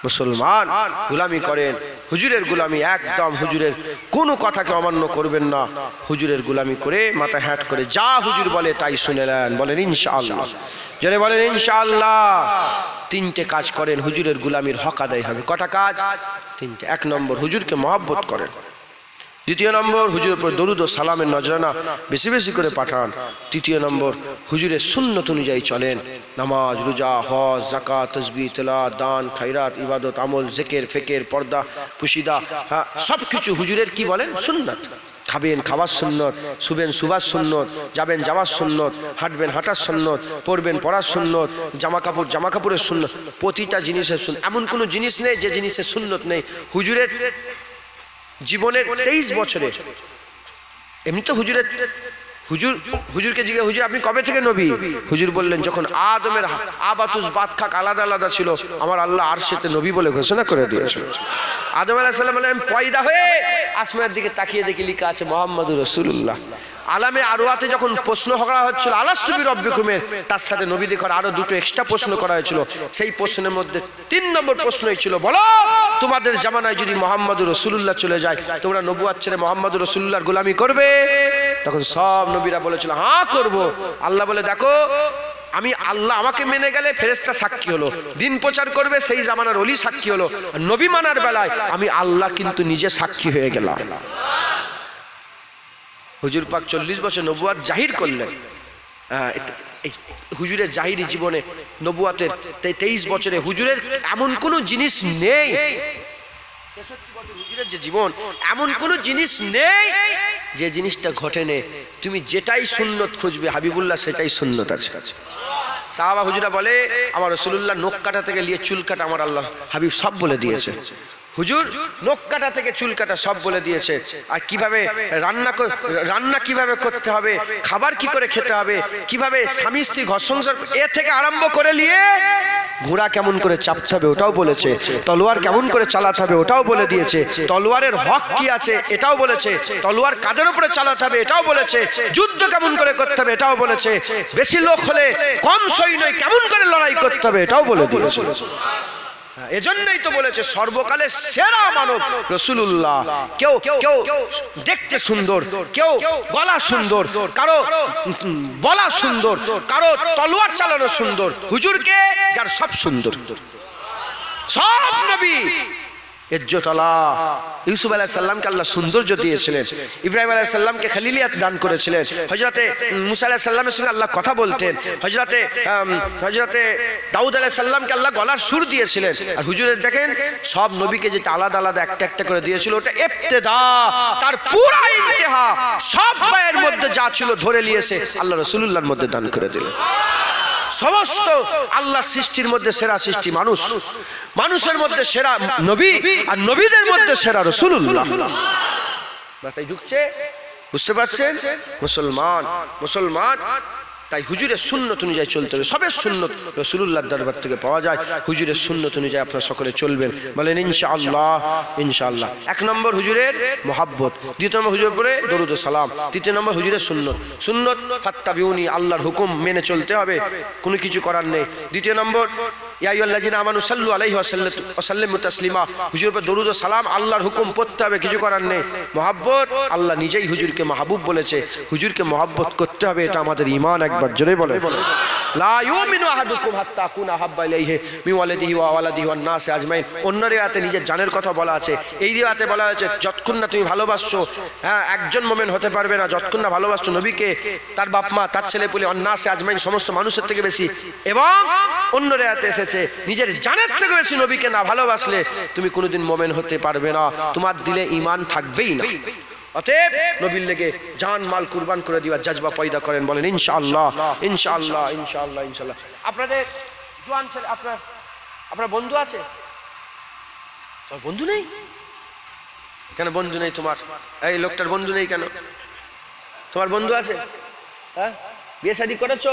Speaker 1: মুসলমান গোলামি করেন, হুজুরের গোলামি একদম, হুজুরের কোনো কথাকে অমান্য করবেন না। হুজুরের গোলামি করে মাথা হ্যাট করে যা হুজুর বলে তাই শুনে নেন। বলেন ইনশাআল্লাহ, যারা বলেন ইনশাআল্লাহ। তিনটে কাজ করেন, হুজুরের গোলামির হক আদায় হবে। কটা কাজ? তিনটে। এক নম্বর, হুজুরকে মহব্বত করেন। দ্বিতীয় নম্বর, হুজুরের উপর দরুদ ও সালামের নজরানা বেশি বেশি করে পাঠান। তৃতীয় নম্বর, হুজুরের সুন্নত অনুযায়ী চলেন। নামাজ, রোজা, হজ, যাকাত, তাসবিহ, তেলাওয়াত, দান, খায়রাত, ইবাদত, আমল, জিকির, ফিকির, পর্দা, পুশিদা, সবকিছু হুজুরের কি বলেন? সুন্নাত। খাবেন খাবার সুন্নত, শুবেন শুবার সুন্নত, যাবেন যাওয়ার সুন্নত, হাঁটবেন হাঁটার সুন্নত, পরবেন পড়ার সুন্নত, জামা কাপড়ের সুন্নত, প্রতিটা জিনিসের সুন্নত। এমন কোনো জিনিস নেই যে জিনিসের সুন্নত নেই। হুজুরের জীবনের 23 বছরে, এমনি তো হুজুরকে জিজ্ঞেস, হুজুর আপনি কবে থেকে নবী? হুজুর বললেন যখন আদমের আবাতুস বাত খাক আলাদা আলাদা ছিল, আমার আল্লাহ আরশেতে নবী বলে ঘোষণা করে দিয়েছিল। আদম আলাইহিস সালাম বললেন পয়দা হয়ে আসমানের দিকে তাকিয়ে দেখি লেখা আছে মুহাম্মাদুর রাসূলুল্লাহ। আলামে আরওয়াতে যখন প্রশ্ন করা হচ্ছিল আলাস্তু বিরব্বিকুমের, তার সাথে নবী দেখো আরো দুটো এক্সট্রা প্রশ্ন করা হয়েছিল। সেই প্রশ্নের মধ্যে 3 নম্বর প্রশ্নই ছিল, বলো তোমাদের জামানায় যদি মুহাম্মাদুর রাসূলুল্লাহ চলে যায়, তোমরা নবুয়ত ছেড়ে মুহাম্মাদুর রাসূলুল্লাহর গোলামি করবে? তখন সব নবীরা বলেছিল হ্যাঁ করব। আল্লাহ বলে দেখো আমি আল্লাহ, আমাকে মেনে গেলে ফেরেশতা সাক্ষী হলো, দিন প্রচার করবে সেই জামানার ওলি সাক্ষী হলো, আর নবী মানার বেলায় আমি আল্লাহ কিন্তু নিজে সাক্ষী হয়ে গেলাম। হুজুর পাক 40 বছর নবুয়ত জাহির করলেন। হুজুরের জাহিরি জীবনে নবুয়তের 23 বছরে হুজুরের এমন কোনো জিনিস নেই, হুজুরের যে জীবন এমন কোনো জিনিস নেই যে জিনিসটা ঘটেনি। তুমি যেটাই সুন্নত খুঁজবে হাবিবুল্লাহ সেটাই সুন্নত আছে। সাহাবা হুজুরা বলে আমার রাসূলুল্লাহ নখ কাটা থেকে নিয়ে চুল কাটা আমার আল্লাহ হাবিব সব বলে দিয়েছে। হুজুর নখ কাটা থেকে চুল কাটা সব বলে দিয়েছে। আর কিভাবে রান্না কিভাবে করতে হবে, খাবার কি করে খেতে হবে, কিভাবে স্বামী স্ত্রী ঘর সংসার এ থেকে আরম্ভ করে নিয়ে ঘোড়া কেমন করে চাপতে হবে ওটাও বলেছে, তলোয়ার কেমন করে চালাতে হবে ওটাও বলে দিয়েছে, তলোয়ারের হক কি আছে এটাও বলেছে, তলোয়ার কাদের উপরে চালাতে হবে এটাও বলেছে, যুদ্ধ কেমন করে করতে হবে এটাও বলেছে, বেশি লোক হলে কম সৈন্য কেমন করে লড়াই করতে হবে এটাও বলে দিয়েছে। এজন্যই তো বলেছে সর্বকালের সেরা মানব রাসূলুল্লাহ। কেউ দেখতে সুন্দর, কেউ গলা সুন্দর, কারো বলা সুন্দর, কারো তলোয়ার চালানো সুন্দর, হুজুরকে যার সব সুন্দর। সব নবী ইজ্জত আল্লাহ, ইউসুফ আলাইহিস সালামকে আল্লাহ সৌন্দর্য দিয়েছিলেন, ইব্রাহিম আলাইহিস সালামকে খলিলিয়াত দান করেছিলেন, হযরতে মুসা আলাইহিস সালামের সঙ্গে আল্লাহ কথা বলতেন, হযরতে দাউদ আলাইহিস সালামকে আল্লাহ গলার সুর দিয়েছিলেন। আর হুজুরের দেখেন সব নবীকে যেটা আলাদা আলাদা একটা একটা করে দিয়েছিল ওটা ইবতিদা, তার পুরো ইন্তেহা সব ভাইয়ের মধ্যে যা ছিল ধরে নিয়েছে আল্লাহ রাসূলুল্লাহর মধ্যে দান করে দিলেন। সমস্ত আল্লাহ সৃষ্টির মধ্যে সেরা সৃষ্টি মানুষ, মানুষের মধ্যে সেরা নবী, আর নবীদের মধ্যে সেরা রাসূলুল্লাহ। মাথায় ঢুকছে? বুঝতে পারছেন? মুসলমান তাই হুজুরের সুন্নত অনুযায়ী চলতে হবে। সবের সুন্নত রাসূলুল্লাহর দরবার থেকে পাওয়া যায়, হুজুরের সুন্নত অনুযায়ী আপনারা সকলে চলবেন। বলেন ইনশাআল্লাহ। ইনশাআল্লাহ। 1 নম্বর হুজুরের মহব্বত, 2 নম্বর হুজুরের উপরে দরুদ ও সালাম, 3 নম্বর হুজুরের সুন্নত ফাত্তাবিউনি, আল্লাহর হুকুম মেনে চলতে হবে, কোনো কিছু করার নেই। 2 নম্বর ইয়া আইয়ুহাল্লাযিনা আমানু সাল্লু আলাইহি ওয়া সাল্লিমু তাসলিমা, হুজুরের উপর দরুদ ও সালাম, আল্লাহর হুকুম পড়তে হবে, কিছু করার নেই। মহব্বত, আল্লাহ নিজেই হুজুরকে মাহবুব বলেছে, হুজুরকে মহব্বত করতে হবে, এটা আমাদের ঈমান। একবার জোরে বলে লা ইউমিনু আহাদুকুম হাত্তা আকুনা হাব্বা ইলাইহি মিন ওয়ালিদিহি ওয়া ওয়ালাদিহি ওয়ান নাসি আজমাইন। অন্য রিওয়ায়াতে নিজের জানের কথা বলা আছে, এই রিওয়ায়াতে বলা হয়েছে যতক্ষণ না তুমি ভালোবাসছো, একজন মুমিন হতে পারবে না যতক্ষণ না ভালোবাসছো নবীকে, তার বাপ মা, তার ছেলে পুলে, ওয়ান নাসি আজমাইন, সমস্ত মানুষের থেকে বেশি। এবং অন্য রিওয়ায়াতে এসেছে নিজের জানের থেকে বেশি নবীকে না ভালোবাসলে তুমি কোনোদিন মুমিন হতে পারবে না, তোমার দিলে ঈমান থাকবেই না। অতএব নবীর লেগে জান মাল কুরবান করে দিবার জজবা পয়দা করেন। বলেন ইনশাআল্লাহ। ইনশাআল্লাহ। ইনশাআল্লাহ। ইনশাআল্লাহ। আপনাদের জওয়ান ছেলে, আপনার বন্ধু আছে? তোমার বন্ধু নেই কেন? বন্ধু নেই তোমার? এই লোকটার বন্ধু নেই কেন? তোমার বন্ধু আছে? হ্যাঁ, বিয়ে শাদী করেছো?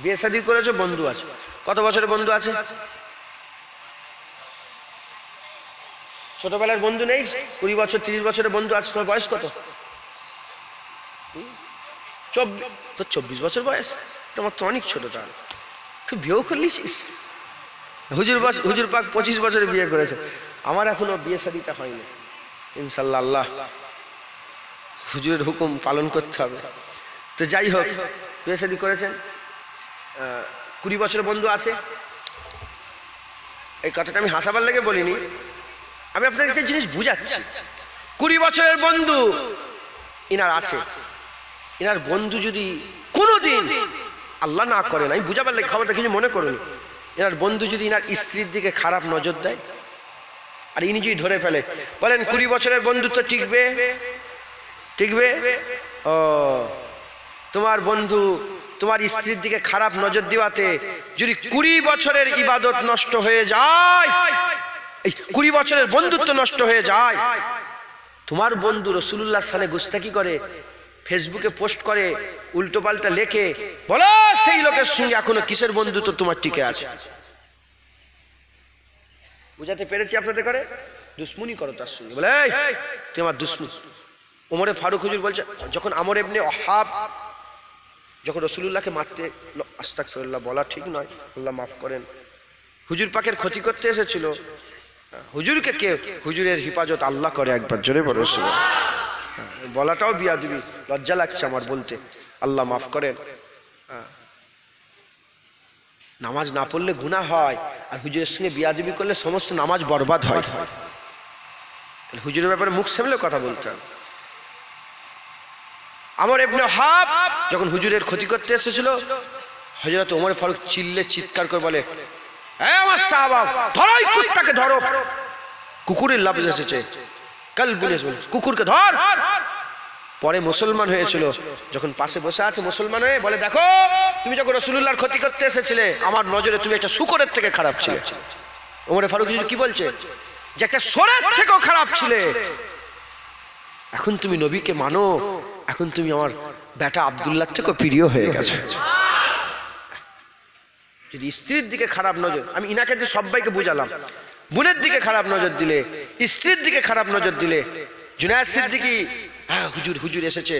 Speaker 1: বিয়ে শাদী করেছো, বন্ধু আছে। কত বছরের বন্ধু আছে? ছোটবেলার বন্ধু নেই? 20 বছর 30 বছরের বন্ধু আছে। তোমার বয়স কত? 24 বছর বয়স? তোমার তো অনেক ছোট। তাহলে তুই বিয়েও করলিস? হুজুর পাক 25 বছরে বিয়ে করেছে, আমার এখনো বিয়ে শাদীটা হয়নি। ইনশাআল্লাহ আল্লাহ হুজুরের হুকুম পালন করতে হবে। তো যাই হোক, বিয়ে শাদী করেছেন, 20 বছরের বন্ধু আছে। এই কথাটা আমি হাসাবার লেগে বলিনি, আমি আপনাদের একটা জিনিস বুঝাচ্ছি। 20 বছরের বন্ধু ইনার আছে, ইনার বন্ধু যদি কোনোদিন আল্লাহ না করেন, আমি বুঝাবার লেগে খবরটা কিছু মনে করুন, এনার বন্ধু যদি ইনার স্ত্রীর দিকে খারাপ নজর দেয় আর ইনি যদি ধরে ফেলে, বলেন 20 বছরের বন্ধুত্ব টিকবে? টিকবে? ও, তোমার বন্ধু তোমার স্ত্রীর দিকে খারাপ নজর দেওয়াতে যদি 20 বছরের ইবাদত নষ্ট হয়ে যায়, এই 20 বছরের বন্ধুত্ব নষ্ট হয়ে যায়, তোমার বন্ধু রাসূলুল্লাহ সালে গুস্তাকি করে, ফেসবুকে পোস্ট করে, উল্টো পাল্টা লেখে, বলো সেই লোকের সঙ্গে এখনো কিসের বন্ধুত্ব তোমার টিকে আছে? বুঝাতে পেরেছি আপনাদের? করে দুশ্মনী করো তার সঙ্গে, বলে তুই আমার দুশ্মন। ওমরে ফারুক হুজুর বলছে, যখন আমর ইবনে ওহাব যখন রাসূলুল্লাহকে মারতে, আস্তাগফিরুল্লাহ বলা ঠিক নয়, আল্লাহ মাফ করেন, হুজুর পাকের ক্ষতি করতে এসেছিল, হুজুরকে কে, হুজুরের হিফাজত আল্লাহ করে, একবার জোরে বলো সুবহানাল্লাহ। বলাটাও বিয়াদবি, লজ্জা লাগছে আমার বলতে, আল্লাহ মাফ করেন। নামাজ না পড়লে গুনাহ হয়, আর হুজুরের সঙ্গে বিয়াদবি করলে সমস্ত নামাজ বরবাদ হয়। হুজুরের ব্যাপারে মুখ সামলে কথা বলতে হবে। আমর ইবনে ওহাব যখন হুজুরের ক্ষতি করতে এসেছিল, হযরত ওমর ফারুক চিৎকার করে বলে, এই আমার সাহাবা, ধরো এই কুত্তাকে, ধরো। কুকুরের লাফজ এসেছে, কালবুলিস বলে কুকুরকে ধর। পরে মুসলমান হয়েছিল, যখন পাশে বসে আছে মুসলমান হয়ে বলে, দেখো তুমি যখন রাসূলুল্লাহর ক্ষতি করতে এসেছিলে, আমার নজরে তুমি একটা শূকরের থেকে খারাপ ছিলে। ওমর ফারুক হুজুর কি বলছে, যে একটা শোরের থেকেও খারাপ ছিলে, এখন তুমি নবীকে মানো, এখন তুমি আমার বেটা আব্দুল্লাহ থেকেও প্রিয় হয়ে গেছে। যদি স্ত্রীর দিকে খারাপ নজর, আমি ইনাকে দিয়ে সবাইকে বুঝালাম, বোনের দিকে খারাপ নজর দিলে, স্ত্রীর দিকে খারাপ নজর দিলে, জুনায়েদ সিদ্দিকী, হ্যাঁ হুজুর এসেছে,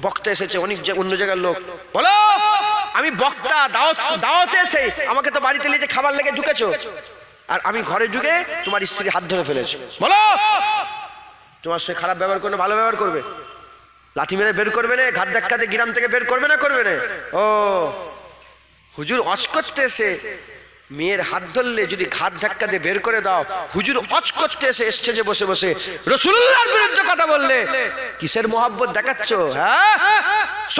Speaker 1: বক্তা এসেছে, অনেক অন্য জায়গার লোক, বলো আমি বক্তা, দাওয়াতে এসে আমাকে তো বাড়িতে নিয়ে খাবার লেগে ঢুকেছো, আর আমি ঘরে ঢুকে তোমার স্ত্রী হাত ধরে ফেলেছি, বলো তোমার সে খারাপ ব্যবহার করবে, ভালো ব্যবহার করবে, লাঠি মেরে বের করবে না, ঘাট ধাক্কাতে গ্রাম থেকে বের করবে না, করবে না? ও হুজুর অজ করতে এসে মেয়ের হাত ধরলে যদি ঘাট ধাক্কা দিয়ে বের করে দাও, হুজুর অজ করতে এসে স্টেজে বসে বসে রাসূলুল্লাহর বিরুদ্ধে কথা বললে কিসের মহব্বত দেখাচ্ছ? হ্যাঁ,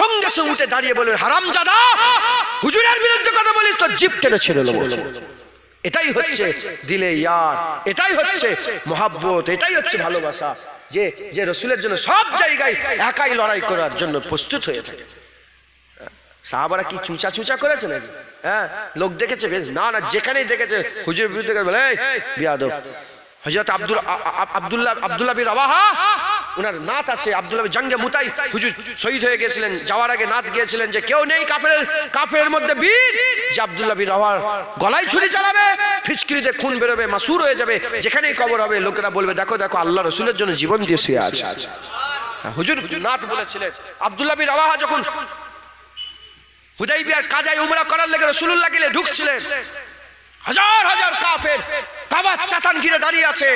Speaker 1: সঙ্গে সঙ্গে উঠে দাঁড়িয়ে বলবে, হারামজাদা, হুজুরের বিরুদ্ধে কথা বলিস তো জিভ টেনে ছেড়ে দেবো। এটাই হচ্ছে দিলে ইয়ার, এটাই হচ্ছে মহব্বত, এটাই হচ্ছে ভালোবাসা, যে রাসূলের জন্য সব জায়গায় একাই লড়াই করার জন্য প্রস্তুত হয়ে থাকে। সাহাবারা কি চুচা করেছে নাকি? হ্যাঁ, লোক দেখেছে না, যেখানেই দেখেছে হুজুরের বিরুদ্ধে বলে বিয়াদব। হযরত আব্দুল্লাহ বিন রাওয়াহা, ওনার নাত আছে আব্দুল্লাহ জঙ্গে মুতাই, হুজুর শহীদ হয়ে গেছিলেন, যাওয়ার আগে নাত গিয়েছিলেন যে কেউ নেই কাফেরের মধ্যে বীর, যে আব্দুল্লাহ বিন রাওয়াহার গলায় ছুরি চালাবে, ফিসকিরিতে খুন বেরোবে, মাসুর হয়ে যাবে, যেখানেই কবর হবে লোকেরা বলবে, দেখো দেখো আল্লাহ রাসূলের জন্য জীবন দিয়ে শুয়ে আছে। হুজুর নাত বলেছিলেন। আব্দুল্লাহ বিন রাওয়াহা যখন হুদাইবিয়ার কাজায় উমরা করার লেগে রাসূলুল্লাহ গেলে ঢুকছিলেন, হাজার হাজার কাফের কাবার চাতান ঘিরে দাঁড়িয়ে আছে।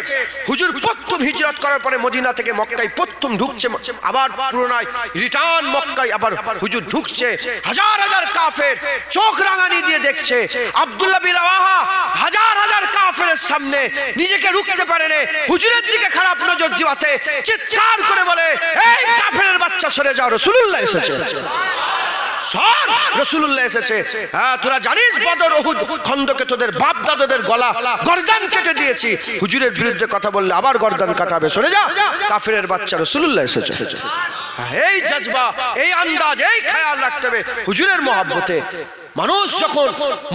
Speaker 1: হুজুর প্রথম হিজরত করার পরে মদিনা থেকে মক্কায় প্রথম ঢুকছে, আবার পুনরায় রিটার্ন মক্কায় আবার হুজুর ঢুকছে, হাজার হাজার কাফের চোখ রাঙানি দিয়ে দেখছে। আব্দুল্লাহ বিন রাওয়াহা হাজার হাজার কাফেরের সামনে নিজেকে রুখতে পারে না, হুজুরের দিকে খারাপ নজর দিওয়াতে চিৎকার করে বলে, এই কাফেরের বাচ্চা সরে যাও, রাসূলুল্লাহ এসেছে, রাসূলুল্লাহ এসেছে। হ্যাঁ, তোরা জানিস বদর উহুদ খন্দকে তোদের বাপ দাদাদের গলা গর্দান কেটে দিয়েছি, হুজুরের বিরুদ্ধে কথা বললে আবার গর্দান কাটাবে, সরে যা, কাফেরের বাচ্চা, রাসূলুল্লাহ এসেছে। এই জজবা, এই আন্দাজ, এই খেয়াল রাখতে হবে হুজুরের মহব্বতে। মানুষ যখন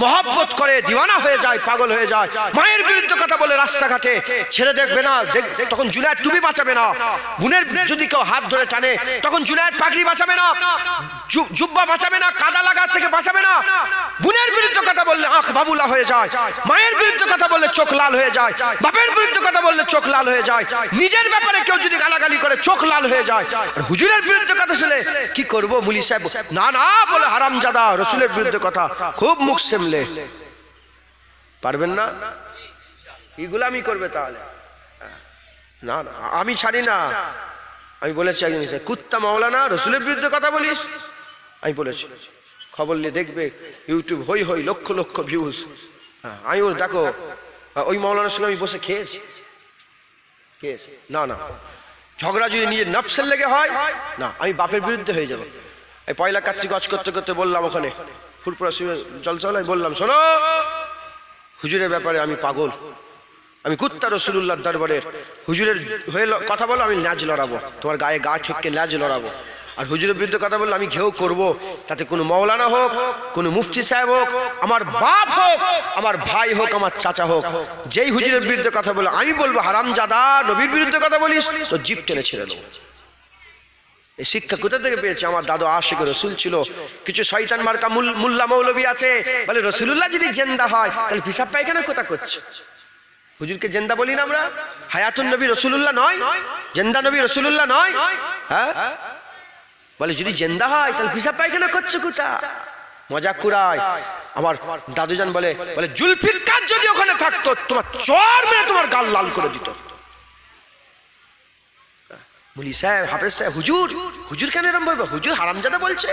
Speaker 1: মহব্বত করে দিওয়ানা হয়ে যায়, পাগল হয়ে যায়, মায়ের বিরুদ্ধে কথা বলে রাস্তাঘাটে ছেড়ে দেখবে না, তখন জুনায়েদ টুপি বাঁচাবে না, বোনের যদি কেউ হাত ধরে টানে তখন জুনায়েদ পাগড়ি বাঁচাবে না, জুব্বা বাঁচাবে না, কাদা লাগা থেকে বাঁচাবে না। বোনের বিরুদ্ধে কথা বললে আঁখ বাবুলা হয়ে যায়, মায়ের বিরুদ্ধে কথা বললে চোখ লাল হয়ে যায়, বাপের বিরুদ্ধে কথা বললে চোখ লাল হয়ে যায়, নিজের ব্যাপারে কেউ যদি গালাগালি করে চোখ লাল হয়ে যায়। আর হুজুরের বিরুদ্ধে কথা শুনে কি করবো মুলি সাহেব, না না বলে হারামজাদা, রাসূলের বিরুদ্ধে কথা খুব মুখ সামলে পারবেন না, এগুলো আমি করবে তাহলে না, আমি ছাড়ি না। আমি বলেছি একজন কুত্তা মাওলানা, রাসূলের বিরুদ্ধে কথা বলিস, আমি বলেছি খবর নিয়ে দেখবে ইউটিউব হই হই লক্ষ লক্ষ ভিউজ। আমি বল দেখো ওই মাওলানার সঙ্গে আমি বসে খেয়েছি, না না, ঝগড়া যদি নিজের নফসের লেগে হয় না, আমি বাপের বিরুদ্ধে হয়ে যাবো। এই পয়লা কার্তিক গজ করতে করতে বললাম, ওখানে ফুরপুরা জলসা হলো, বললাম শোনো হুজুরের ব্যাপারে আমি পাগল, আমি কুত্তা রসুলুল্লাহর দরবারের হুজুরের হয়ে কথা বলো, আমি ল্যাজ লড়াবো, তোমার গায়ে গা ঠেককে ল্যাজ লড়াবো। আর হুজুরের বিরুদ্ধে কথা বললে আমি ঘেউ করব, তাতে কোনো মৌলানা হোক, কোনো মুফতি সাহেব হোক, আমার বাপ হোক, আমার ভাই হোক, আমার চাচা হোক, যেই হুজুরের বিরুদ্ধে কথা বলে আমি বলবো হারামজাদা, নবীর বিরুদ্ধে কথা বলিস তো জিভ টেনে ছেড়ে দেবো। এই শিক্ষা কোথা থেকে পেয়েছে? আমার দাদু আশিক রসুল ছিল। কিছু শয়তান মার্কা মুল্লা মৌলবী আছে, বলে রসুলুল্লাহ যদি জিন্দা হয় তাহলে পিসাব পায়খানা কোথা করছে? হুজুরকে জিন্দা বলি না আমরা? হায়াতুন নবী রসুলুল্লাহ নয়? জিন্দা নবী রসুলুল্লাহ নয়? হ্যাঁ, বলে যদি জিন্দা হয় তাহলে পিসাব পায়খানা করছে কোথা? মজাক কুড়ায়। আমার দাদুজান বলে জুলফিকার যদি ওখানে থাকতো তোমার চর মেরে তোমার গাল লাল করে দিত। মুলি সাহেব, হাফেজ সাহেব, হুজুর কেন এরকম বলবো? হুজুর হারামজাদা বলছে,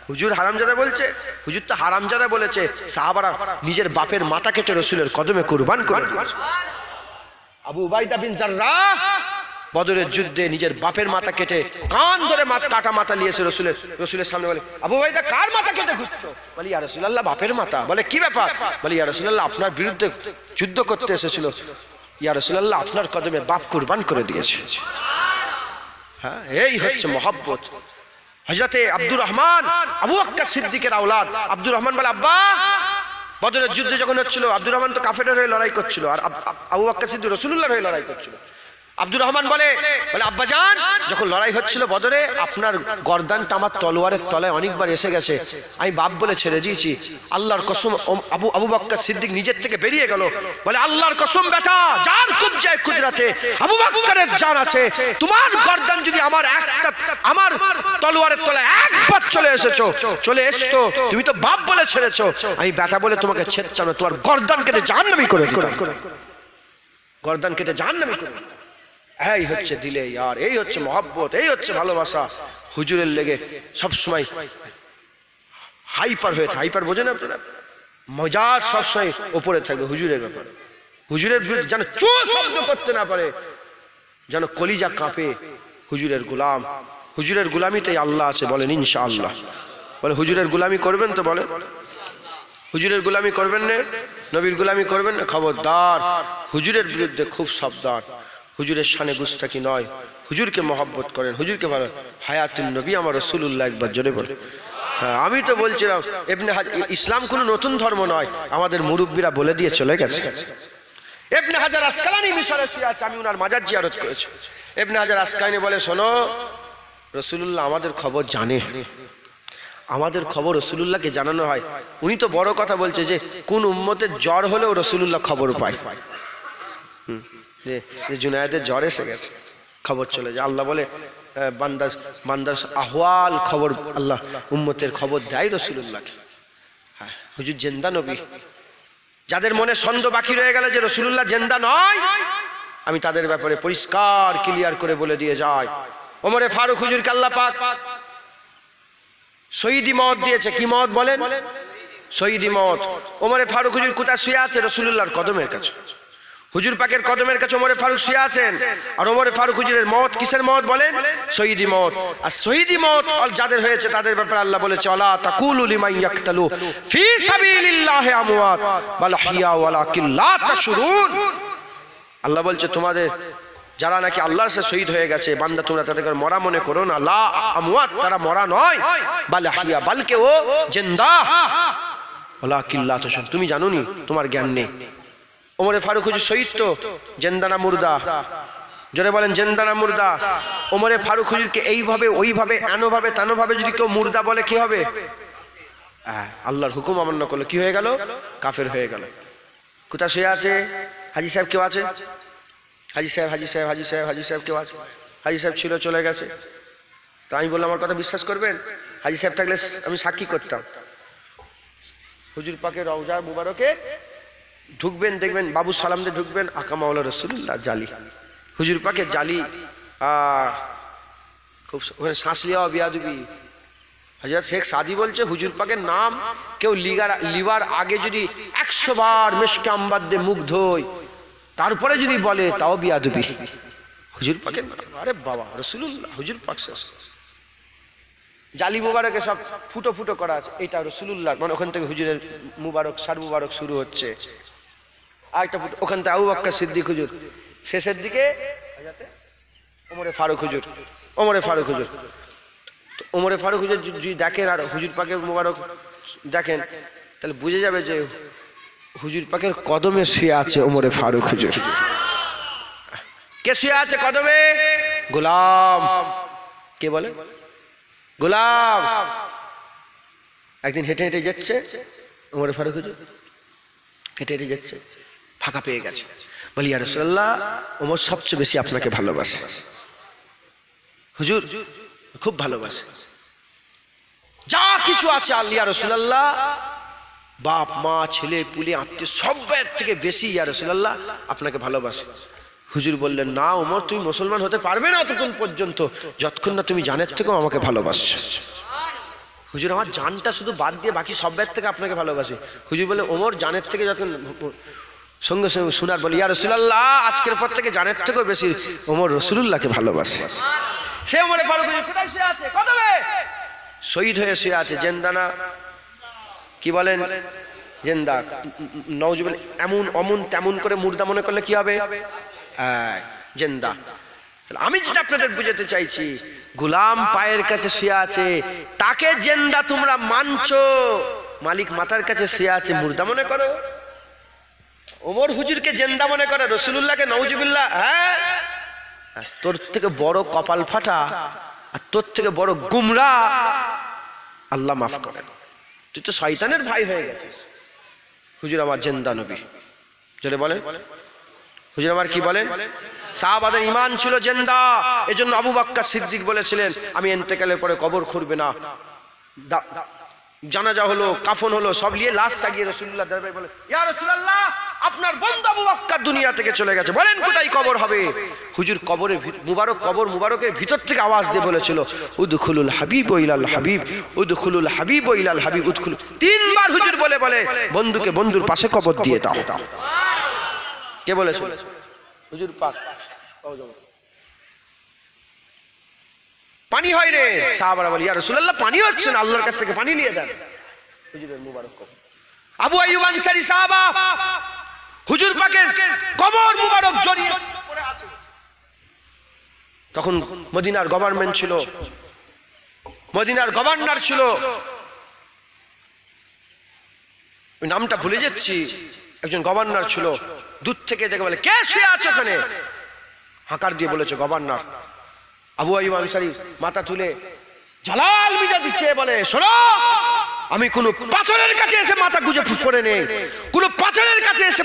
Speaker 1: হুজুর হারামজাদা বলছে। হুজুর তো হারামজাদা বলেছে, সাহাবারা নিজের বাপের মাথা কেটে রসুলের কদমে কুরবান করে। আবু উবাইদা বিন জাররাহ বদরের যুদ্ধে নিজের বাপের মাথা কেটে কান ধরে কাটা মাথা নিয়েছে রসুলের সামনে। বলে আবু উবাইদা কার মাথা কেটে ঘুরছো? বলি ইয়া রাসূলুল্লাহ বাপের মাথা। বলে কি ব্যাপার? বলি ইয়া রাসূলুল্লাহ আপনার বিরুদ্ধে যুদ্ধ করতে এসেছিল, ইয়া রাসূলুল্লাহ আপনার কদমে বাপ কুরবান করে দিয়েছে। হ্যাঁ, এই হচ্ছে মহব্বত। হযরতে আব্দুর রহমান আবু বকর সিদ্দিকের আওলাদ আব্দুর রহমান বলে আব্বা, বদরের যুদ্ধে যখন হচ্ছিল আব্দুর রহমান তো কাফেরের হয়ে লড়াই করছিল, আর আবু বকর সিদ্দিক রাসূলুল্লাহর হয়ে লড়াই করছিল। আব্দুর রহমান বলে আব্বাজান, যখন লড়াই হচ্ছিল বদরে আপনার গর্দানটা আমার তলোয়ারের তলায় অনেকবার এসে গেছে, আমি বাপ বলে ছেড়ে দিয়েছি। আল্লাহর কসম, আবু বকর সিদ্দিক নিজের থেকে বেরিয়ে গেল, বলে আল্লাহর কসম বেটা, যার কুবজায়ে কুদরতে আবু বকরের জান আছে, তোমার গর্দান যদি আমার তলোয়ারের তলায় একবার চলে এসেছো, তুমি তো বাপ বলে ছেড়েছো, আমি বেটা বলে তোমাকে ছেড়তাম না, তোমার গর্দান কেটে জাহান্নামী করে দিতাম, গর্দান কেটে জাহান্নামী করে। এই হচ্ছে দিলে ইয়ার, এই হচ্ছে মহব্বত, এই হচ্ছে ভালোবাসা। হুজুরের লেগে সবসময় হাইপার হয়ে থাকে, হাইপার বোঝেন আপনারা? মজার সবসময় উপরে থাকবে হুজুরের ব্যাপারে। হুজুরের বিরুদ্ধে যেন চো শব্দ করতে না পারে, যেন কলিজা কাঁপে। হুজুরের গোলাম, হুজুরের গোলামিতেই আল্লাহ আছে, বলেন ইনশাআল্লাহ। বলে হুজুরের গোলামি করবেন তো? বলেন হুজুরের গোলামি করবেন না, নবীর গোলামি করবেন না? খবরদার, হুজুরের বিরুদ্ধে খুব সাবধান। হুজুরের শানে গুস্তাখি নয়, হুজুরকে মহব্বত করেন, হুজুরকে ভালো। হায়াতুন নবী আমার রাসূলুল্লাহ, একবার জোরে বলে। আমি তো বলছিলাম ইসলাম কোনো নতুন ধর্ম নয়, আমাদের মুরব্বীরা বলে দিয়ে চলে গেছে। ইবনে হাজার আসকালানি মিশরে শুয়ে আছে, আমি ওনার মাজার জিয়ারত করেছি। ইবনে হাজার আসকালানি বলে শোনো, রাসূলুল্লাহ আমাদের খবর জানে, আমাদের খবর রাসূলুল্লাহকে জানানো হয়। উনি তো বড় কথা বলছে যে কোন উম্মতের জ্বর হলেও রাসূলুল্লাহ খবর পায়, যে জুনায়েদের জ্বর এসে গেছে, খবর চলে যায়। আল্লাহ বলে বান্দার আহওয়াল খবর, আল্লাহ উম্মতের খবর দেয় রাসূলুল্লাহকে। হ্যাঁ, হুজুর জিন্দা নবী। যাদের মনে সন্দেহ বাকি রয়ে গেল যে রাসূলুল্লাহ জিন্দা নয়, আমি তাদের ব্যাপারে পরিষ্কার ক্লিয়ার করে বলে দিয়ে যাই। ওমরে ফারুক হুজুরকে আল্লাহ পাক শহীদি মওত দিয়েছে। কি মওত বলেন? শহীদি মওত। ওমরে ফারুক হুজুর কোথায় শুয়ে আছে? রাসূলুল্লাহর কদমের কাছে। হুজুর পাকের কদমের কাছে ওমরে ফারুক শুয়ে আছেন। আর ওমরে ফারুক হুজুরের মওত কিসের মওত বলেন? শহীদি মওত। আর শহীদি মওত যাদের হয়েছে তাদের ব্যাপারে আল্লাহ বলেছে, আলা তাকুলু লিমান ইয়াকতালু ফি সাবিলিল্লাহি আমওয়াত বাল হিয়া ওয়ালাকিন লা তাশউরুন। আল্লাহ বলছে তোমাদের যারা নাকি আল্লাহর কাছে শহীদ হয়ে গেছে বান্দা, তোমরা তাদেরকে মরা মনে করো না। লা আমওয়াত, তারা মরা নয়, বাল হিয়া, বলকে ও জিন্দা, ওয়ালাকিন লা তাশউরুন, তুমি জানোনি, তোমার জ্ঞান নেই। ওমরে ফারুক হুজুর শহীদ তো, জিন্দা না মুর্দা? জোরে বলেন, জিন্দা না মুর্দা? ওমরে ফারুক হুজুরকে এইভাবে ওইভাবে এনভাবে তেনভাবে যদি কেউ মুর্দা বলে কি হবে? আল্লাহর হুকুম অমান্য করলো, কি হয়ে গেল? কাফের হয়ে গেল। কোথা শুয়ে আছে? হাজি সাহেব কেউ আছে? হাজি সাহেব, হাজি সাহেব, হাজি সাহেব, হাজি সাহেব কেউ আছে? হাজি সাহেব ছিল, চলে গেছে। তা আমি বললাম আমার কথা বিশ্বাস করবেন? হাজি সাহেব থাকলে আমি সাক্ষী করতাম। হুজুর পাকের রওজা মুবারকে ঢুকবেন, দেখবেন বাবু সালামদের ঢুকবেন, আকা মাওলা রাসূলুল্লাহ জালি, হুজুর পাকের জালি। খুব ওখানে শ্বাস লিয়া বিয়াদবি। হযরত শেখ সাদি বলছে হুজুর পাকের নাম কেউ লিবার আগে যদি 100 বার মেশকে আম্বার দিয়ে মুখ ধোয় তারপরে যদি বলে তাও বিয়াদবি। হুজুর পাকের নাম, আরে বাবা রাসূলুল্লাহ, হুজুর পাক শেষ। জালি মুবারকে সব ফুটো ফুটো করা আছে, এটা রাসূলুল্লাহ, মানে ওখান থেকে হুজুরের মুবারক সার মুবারক শুরু হচ্ছে। আরেকটা ফুট ওখান থেকে আবু বকর সিদ্দিক হুজুর, শেষের দিকে ওমরে ফারুক হুজুর। ওমরে ফারুক হুজুর, ওমরে ফারুক হুজুর যদি দেখেন আর হুজুর পাকের মোবারক দেখেন তাহলে বুঝে যাবে যে হুজুর পাকের কদমে শুয়ে আছে ওমরে ফারুক হুজুর। কে শুয়ে আছে কদমে? গোলাম। কে বলে? গোলাম। একদিন হেঁটে হেঁটে যাচ্ছে ওমরে ফারুক হুজুর, হেঁটে হেঁটে যাচ্ছে, ফাঁকা পেয়ে গেছে। বলি ইয়া রাসূলুল্লাহ, ওমর সবচেয়ে বেশি আপনাকে ভালোবাসে। হুজুর খুব ভালোবাসে, যা কিছু আছে আল্লাহ ইয়া রাসূলুল্লাহ, বাপ মা ছেলে পুলে আত্মীয় সবার থেকে বেশি ইয়া রাসূলুল্লাহ আপনাকে ভালোবাসে। হুজুর বললেন, না ওমর, তুমি মুসলমান হতে পারবে না ততক্ষণ পর্যন্ত যতক্ষণ না তুমি জানের থেকেও আমাকে ভালোবাসছো। হুজুর, আমার জানটা শুধু বাদ দিয়ে বাকি সবার থেকে আপনাকে ভালোবাসে। হুজুর বলে, ওমর জানের থেকে যখন সঙ্গে সঙ্গে শোনার বলি ইয়া রাসূলুল্লাহ, আজকের পর থেকে জানের থেকেও বেশি ওমর রাসূলুল্লাহকে ভালোবাসে। সে ওমরে ফারুক হুজুর কোথায় শুয়ে আছে? কদমে শহীদ হয়ে শুয়ে আছে। জেন্দানা কি বলেন? জেন্দা। নওজুবিল এমন অমন তেমন করে মুর্দা মনে করলে কি হবে? জেন্দা। আমি যেটা আপনাদের বুঝাতে চাইছি, গোলাম পায়ের কাছে শুয়ে আছে, তাকে জেন্দা তোমরা মানছো, মালিক মাথার কাছে শুয়ে আছে মুর্দা মনে করো। ওমর হুজুরকে জেন্দা মনে করে, রাসূলুল্লাহকে নাউজুবিল্লাহ। হ্যাঁ, তোর থেকে বড় কপাল ফাটা আর তোর থেকে বড় গুমরা আল্লাহ মাফ করে, তুই তো শয়তানের ভাই হয়ে গেছিস। হুজুর আমার জেন্দা নবী। জোরে বলেন হুজুর আমার কি বলেন? সাহাবাদের ঈমান ছিল জেন্দা। এজন্য আবু বকর সিদ্দিক বলেছিলেন, আমি ইন্তেকালের পরে কবর খুঁড়বে না, জানাজা হলো, কাফন হলো, সব নিয়ে লাশ চাগিয়ে রাসূলুল্লাহ দরবারে বলে, ইয়া রাসূলুল্লাহ, আপনার বন্ধু আবু বকর দুনিয়া থেকে চলে গেছে, বলেন কোথায় কবর হবে? হুজুর কবরে মুবারক, কবর মুবারকের ভিতর থেকে আওয়াজ দিয়ে বলেছিল, উদখুলুল হাবিব ইলাল হাবিব, উদখুলুল হাবিব ইলাল হাবিব, উদখুল। তিনবার হুজুর বলে বলে বন্ধুকে বন্ধুর পাশে কবর দিয়ে দাও। কে বলেছিল? হুজুর পাক। পানি হয় রে। সাহাবারা বলে, ইয়া রাসূলুল্লাহ, পানি হচ্ছে না, আল্লাহর কাছ থেকে পানি নিয়ে দেন। হুজুরের মুবারক কবর। আবু আইয়ুব আনসারী সাহাবা, হুজুর পাকের কবর মুবারক জড়িয়ে পড়ে আছে। তখন মদিনার গভর্নমেন্ট ছিল, মদিনার গভর্নর ছিল, ওই নামটা ভুলে যাচ্ছি, একজন গভর্নর ছিল। দূর থেকে দেখে বলে, কে শুয়ে আছে ওখানে? হাঁকার দিয়ে বলেছে গভর্নর। আবু আইয়ুব আনসারী মাথা তুলে জালাল মিজাজ দিচ্ছে, বলে, শোনো, আমি কোন পাথরের কাছে এসে মাথা গুজে পড়ে নেই, কোন পাথরের কাছে এসে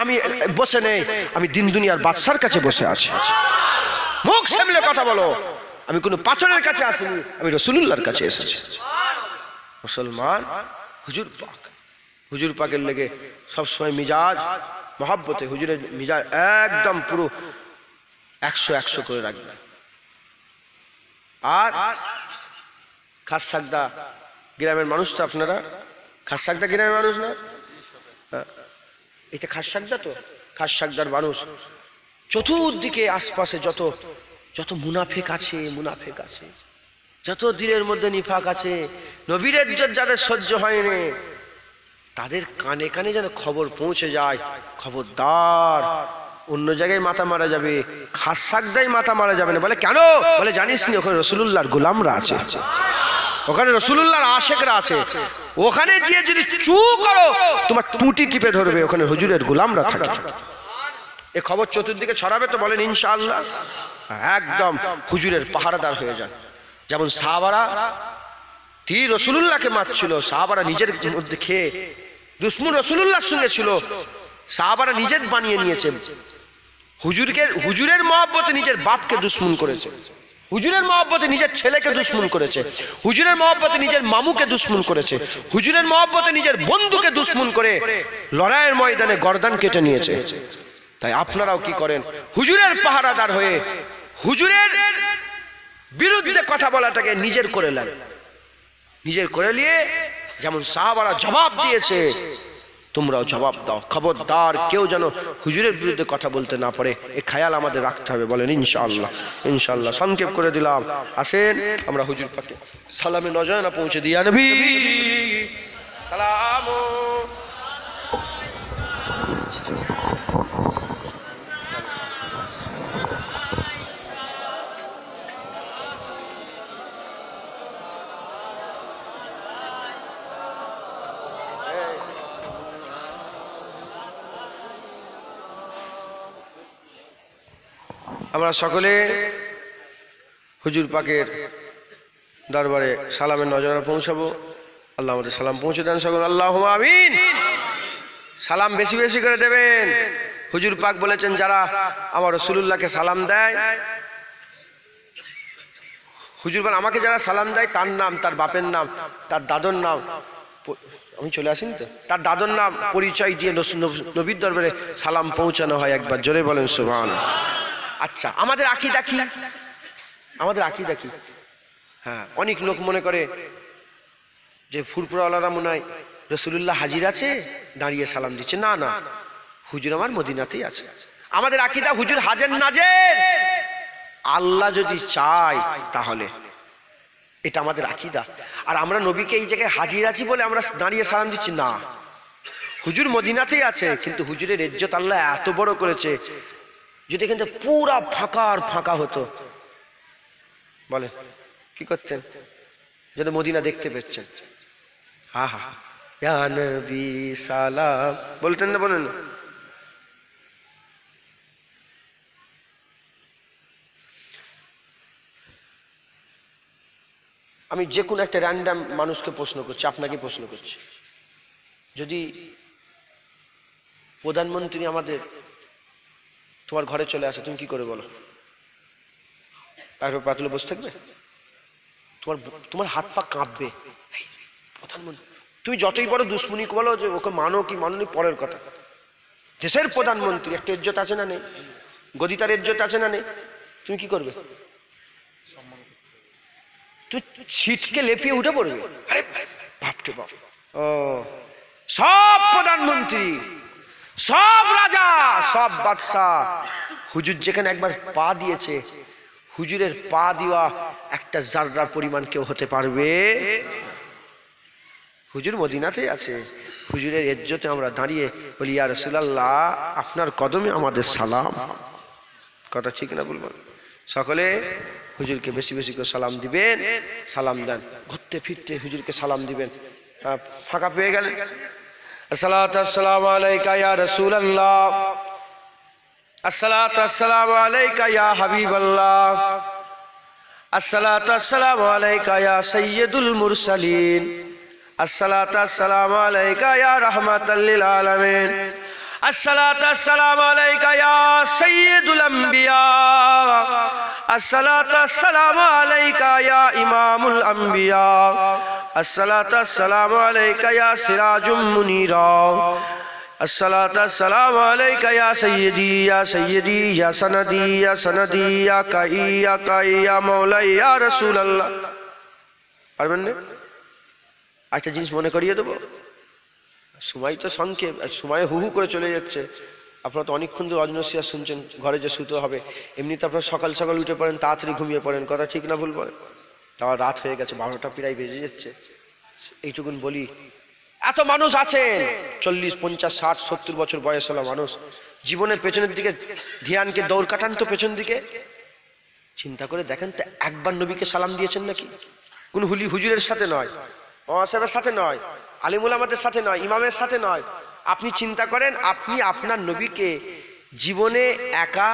Speaker 1: আমি বসে নেই, আমি দিন দুনিয়ার বাদশার কাছে বসে আছি। মুখ সামলে কথা বলো, আমি কোন পাথরের কাছে আসিনি, আমি রাসূলুল্লাহর কাছে এসেছি। মুসলমান হুজুর পাক, হুজুর পাকের লেগে সবসময় মিজাজ মহাব্বতে, হুজুরের মিজাজ একদম পুরো 100 করে রাখবে। আর খাসসাগদা গ্রামের মানুষ তো আপনারা, খাসসাগদা গ্রামের মানুষ না? এটা খাসসাগদা তো, খাসসাগদার মানুষ চতুর্দিকে আশপাশে যত যত মুনাফিক আছে, মুনাফিক আছে, যত দিলের মধ্যে নিফাক আছে, নবীর ইজ্জত যাদের সহ্য হয়নি, তাদের কানে কানে যেন খবর পৌঁছে যায়, খবরদার, অন্য জায়গায় মাথা মারা যাবে, খাসসাগদাই মাথা মারা যাবে না। বলে কেন? বলে জানিস নি ওখানে রাসূলুল্লাহর গোলামরা আছে, ওখানে রাসূলুল্লাহর আশিকরা আছে, ওখানে গিয়ে যদি চু করো তোমার টুটি টিপে ধরবে, ওখানে হুজুরের গোলামরা থাকে। এই খবর চতুর্দিকে ছড়াবে তো বলেন ইনশাআল্লাহ। একদম হুজুরের পাহারাদার হয়ে যান। যেমন সাহাবারা তীর রাসূলুল্লাহকে মারছিল, সাহাবারা নিজের মধ্যে খেয়ে, দুশমন রাসূলুল্লাহর সঙ্গে ছিল, সাহাবারা নিজের বানিয়ে নিয়েছে। হুজুরের মহব্বতে নিজের বাপকে দুশমন করেছে, হুজুরের মহব্বতে নিজের ছেলেকে দুশমন করেছে, হুজুরের মহব্বতে নিজের মামুকে দুশমন করেছে, হুজুরের মহব্বতে নিজের বন্ধুকে দুশমন করে লড়াইয়ের ময়দানে গর্দান কেটে নিয়েছে। তাই আপনারাও কি করেন? হুজুরের পাহারাদার হয়ে হুজুরের বিরুদ্ধে কথা বলাটাকে নিজের করে নেন, নিজের করে নিয়ে যেমন সাহাবারা জবাব দিয়েছে তোমরাও জবাব দাও। খবরদার কেউ যেন হুজুরের বিরুদ্ধে কথা বলতে না পারে, এই খেয়াল আমাদের রাখতে হবে। বলেন ইনশাআল্লাহ। ইনশাআল্লাহ সংক্ষেপ করে দিলাম। আসেন আমরা হুজুর পাকে সালামে নজরানা পৌঁছে দিয়া নবী সালাম। আমরা সকলে হুজুর পাকের দরবারে সালামের নজরানা পৌঁছাবো। আল্লাহ আমাদের সালাম পৌঁছে দেন সকল, আল্লাহুম্মা আমিন। সালাম বেশি বেশি করে দেবেন। হুজুর পাক বলেছেন যারা আমার রাসূলুল্লাহকে সালাম দেয়, হুজুর পাক আমাকে যারা সালাম দেয় তার নাম, তার বাপের নাম, তার দাদর নাম, আমি চলে আসিনি তো, তার দাদর নাম পরিচয় দিয়ে নবীর দরবারে সালাম পৌঁছানো হয়। একবার জোরে বলেন সুবহানাল্লাহ। আচ্ছা, আমাদের আকীদা কি? আমাদের আকীদা কি? হ্যাঁ, অনেক লোক মনে করে যে ফুরফুরাওয়ালারা মনে হয় রাসূলুল্লাহ হাজির আছে দাঁড়িয়ে সালাম দিচ্ছে। না না, হুজুর আমার মদিনাতেই আছে। আমাদের আকীদা হুজুর হাজির নাজের, আল্লাহ যদি চায় তাহলে, এটা আমাদের আকীদা। আর আমরা নবীকে এই জায়গায় হাজির আছি বলে আমরা দাঁড়িয়ে সালাম দিচ্ছি না। হুজুর মদিনাতেই আছে, কিন্তু হুজুরের ইজ্জত আল্লাহ এত বড় করেছে, যদি কিন্তু পুরা ফাঁকার ফাঁকা হতো, বলে কি করতেন? যেন মদিনা দেখতে পেয়েছেন। হা হা, ইয়া নবী সালাম বলতেন না, বলেন না? আমি যে কোনো একটা র্যান্ডাম মানুষকে প্রশ্ন করছি, আপনাকে প্রশ্ন করছি, যদি প্রধানমন্ত্রী আমাদের তোমার ঘরে চলে আসে, তুমি কি করে বলো? পাতলে বসে থাকবে? তোমার হাত পা কাঁপবে। প্রধানমন্ত্রী, তুমি যতই বড় দুশ্মনী বলো যে ওকে মানো কি মানোনি পরের কথা, দেশের প্রধানমন্ত্রী, একটা ইজ্জত আছে না নেই? গদিতার ইজ্জত আছে না নেই? তুমি কি করবে? তুই ছিটকে লেপিয়ে উঠে পড়বে। আরে ভাবতে বাপ, ও সব প্রধানমন্ত্রী, সব রাজা, সব বাদশাহ, হুজুর যেখানে একবার পা দিয়েছে, হুজুরের পা দেওয়া একটা জাররা পরিমাণ কেউ হতে পারবে? হুজুর মদিনাতেই আছে, হুজুরের ইজ্জতে আমরা দাঁড়িয়ে বলি ইয়া রাসূলুল্লাহ আপনার কদমে আমাদের সালাম। কথা ঠিক না বলবেন? সকলে হুজুরকে বেশি বেশি করে সালাম দিবেন, সালাম দেন, ঘুরতে ফিরতে হুজুরকে সালাম দিবেন। ফাঁকা পেয়ে গেলেন, আসসালাতু আসসালামু আলাইকা ইয়া রাসূলুল্লাহ, আসসালাতু আসসালামু আলাইকা ইয়া হাবিবাল্লাহ, আসসালাতু আসসালামু আলাইকা ইয়া সাইয়্যিদুল মুরসালিন, আসসালাতু আসসালামু আলাইকা ইয়া রাহমাতাল লিল আলামিন, আসসালাতু আসসালামু আলাইকা ইয়া সাইয়্যিদুল আম্বিয়া, আসসালাতু আসসালামু আলাইকা ইয়া ইমামুল আম্বিয়া, আসসালাতু আসসালামু আলাইকা ইয়া সিরাজুম মুনীরা, আসসালাতু আসসালামু আলাইকা ইয়া সাইয়্যিদি ইয়া সাইয়্যিদি ইয়া সানাদি ইয়া সানাদি ইয়া কাই ইয়া মাওলা ইয়া রাসূলুল্লাহ। পারবেন না? একটা জিনিস মনে করিয়ে দেবো, সময় তো সংক্ষেপ, সময় হু হু করে চলে যাচ্ছে। আপনারা তো অনেকক্ষণ ধরে অজনসিয়া শুনছেন, ঘরে যে শুতে হবে, এমনিতে আপনারা সকাল সকাল উঠে পড়েন, তাড়াতাড়ি ঘুমিয়ে পড়েন, কথা ঠিক না ভুল বলেন? তাও রাত হয়ে গেছে, 12টা প্রায় বেজে যাচ্ছে। এইটুকুন বলি, এত মানুষ আছে 40, 50, 60, 70 বছর বয়স হলো মানুষ, জীবনের পেছনের দিকে ধ্যানকে দৌড় কাটান তো পেছন দিকে। চিন্তা করে দেখেন তো, একবার নবীকে সালাম দিয়েছেন নাকি? কোন হুজুরের সাথে নয়, সাহেবের সাথে নয়, আলিমুল আমাদের সাথে নয়, ইমামের সাথে নয়। আপনি চিন্তা করেন, আপনি আপনার নবীকে জীবনে একা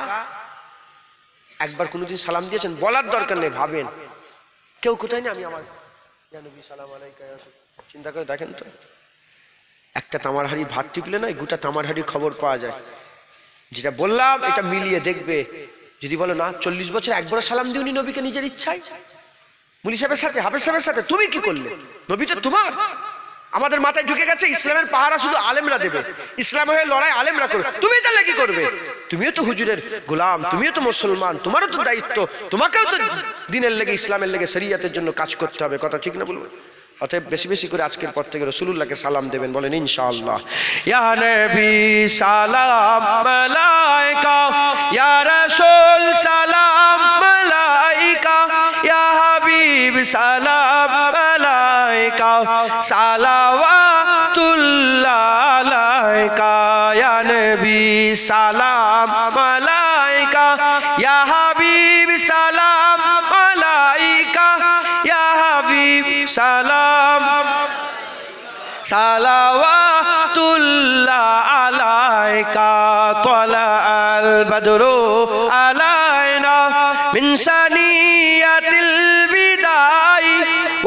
Speaker 1: একবার কোনোদিন সালাম দিয়েছেন? বলার দরকার নেই, ভাবেন কেউ কোথায় না আমি আমার নবী সালাম আলাইকা। চিন্তা করে দেখেন তো, একটা তামার হাড়ি ভাত টিপলে নয়, গোটা তামার হাড়ির খবর পাওয়া যায়। যেটা বললাম এটা মিলিয়ে দেখবে। যদি বলো না 40 বছর একবার সালাম দিওনি নবীকে নিজের ইচ্ছায়, মুলি সাহেবের সাথে, হাফেজ সাহেবের সাথে, তুমি কি করলে? নবী তো তোমার। আমাদের মাথায় ঢুকে গেছে ইসলামের পাহারা শুধু আলেমরা দেবে, ইসলাম হয়ে লড়াই আলেমরা করবে। তুমি তাহলে কি করবে? তুমিও তো হুজুরের গোলাম, তুমিও তো মুসলমান, তোমারও তো দায়িত্ব, তোমাকেও তো দিনের লেগে, ইসলামের লেগে, শরিয়তের জন্য কাজ করতে হবে। কথা ঠিক না বলবো? অতএব বেশি বেশি করে আজকের পর থেকে রাসূলুল্লাহকে সালাম দেবেন, বলেন ইনশাআল্লাহ। ইয়া নবী সালাম মালাইকা, ইয়া রাসূল সালাম মালাইকা, ইয়া হাবিব সালাম মালাইকা, সালাওয়াতুল্লাহ আলাইকা, ইয়া নবী সালাম মালাইকা, ইয়া হাবিব সালাম আলাইকা ইয়া হাবিব সালাম সালাওয়াতুল্লাহ আলাইকা তালাআল বদরু আলাইনা মিন সানিয়াতিল বিদাই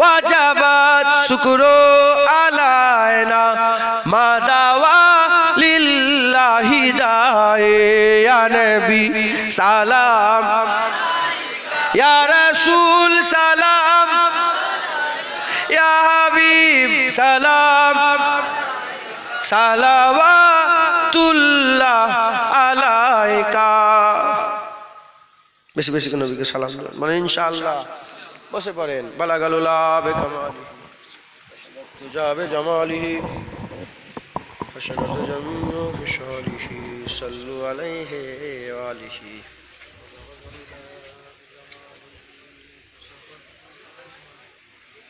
Speaker 1: ওয়াজাবাত শুকরু আলাইনা মাদাওয়া লিল্লাহি দাই ইয়া নবী সালাম ইয়া রাসূল সালাম ইয়া হাবিব সালাম সালাওয়াতুল্লাহ আলাইকা। বেশি বেশি করে নবীকে সালাম দিবেন মানে ইনশাআল্লাহ। বসে পড়েন। বালাগালুলা বেকামালি তুজাবে জামালিহি ফশরাত জামিউ বিশালিহি সাল্লু আলাইহি ওয়া আলিহি।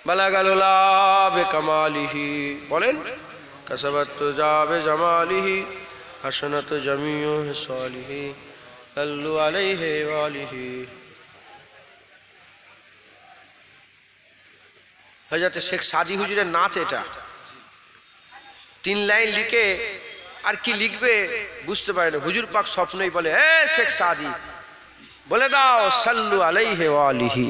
Speaker 1: বালাগালুলা বেকামালিহি বলেন কাসাবাত তুজাবে জামালিহি হাসানাত জামিউ সালিহি সাল্লু আলাইহি ওয়া আলিহি। হযরত শেখ সাদি হুজুরের নাত এটা। 3 লাইন লিখে আর কি লিখবে বুঝতে পারে না। হুজুর পাক স্বপ্নেই বলে, এ শেখ সাদি বলে দাও সাল্লু আলাইহি ওয়া আলিহি।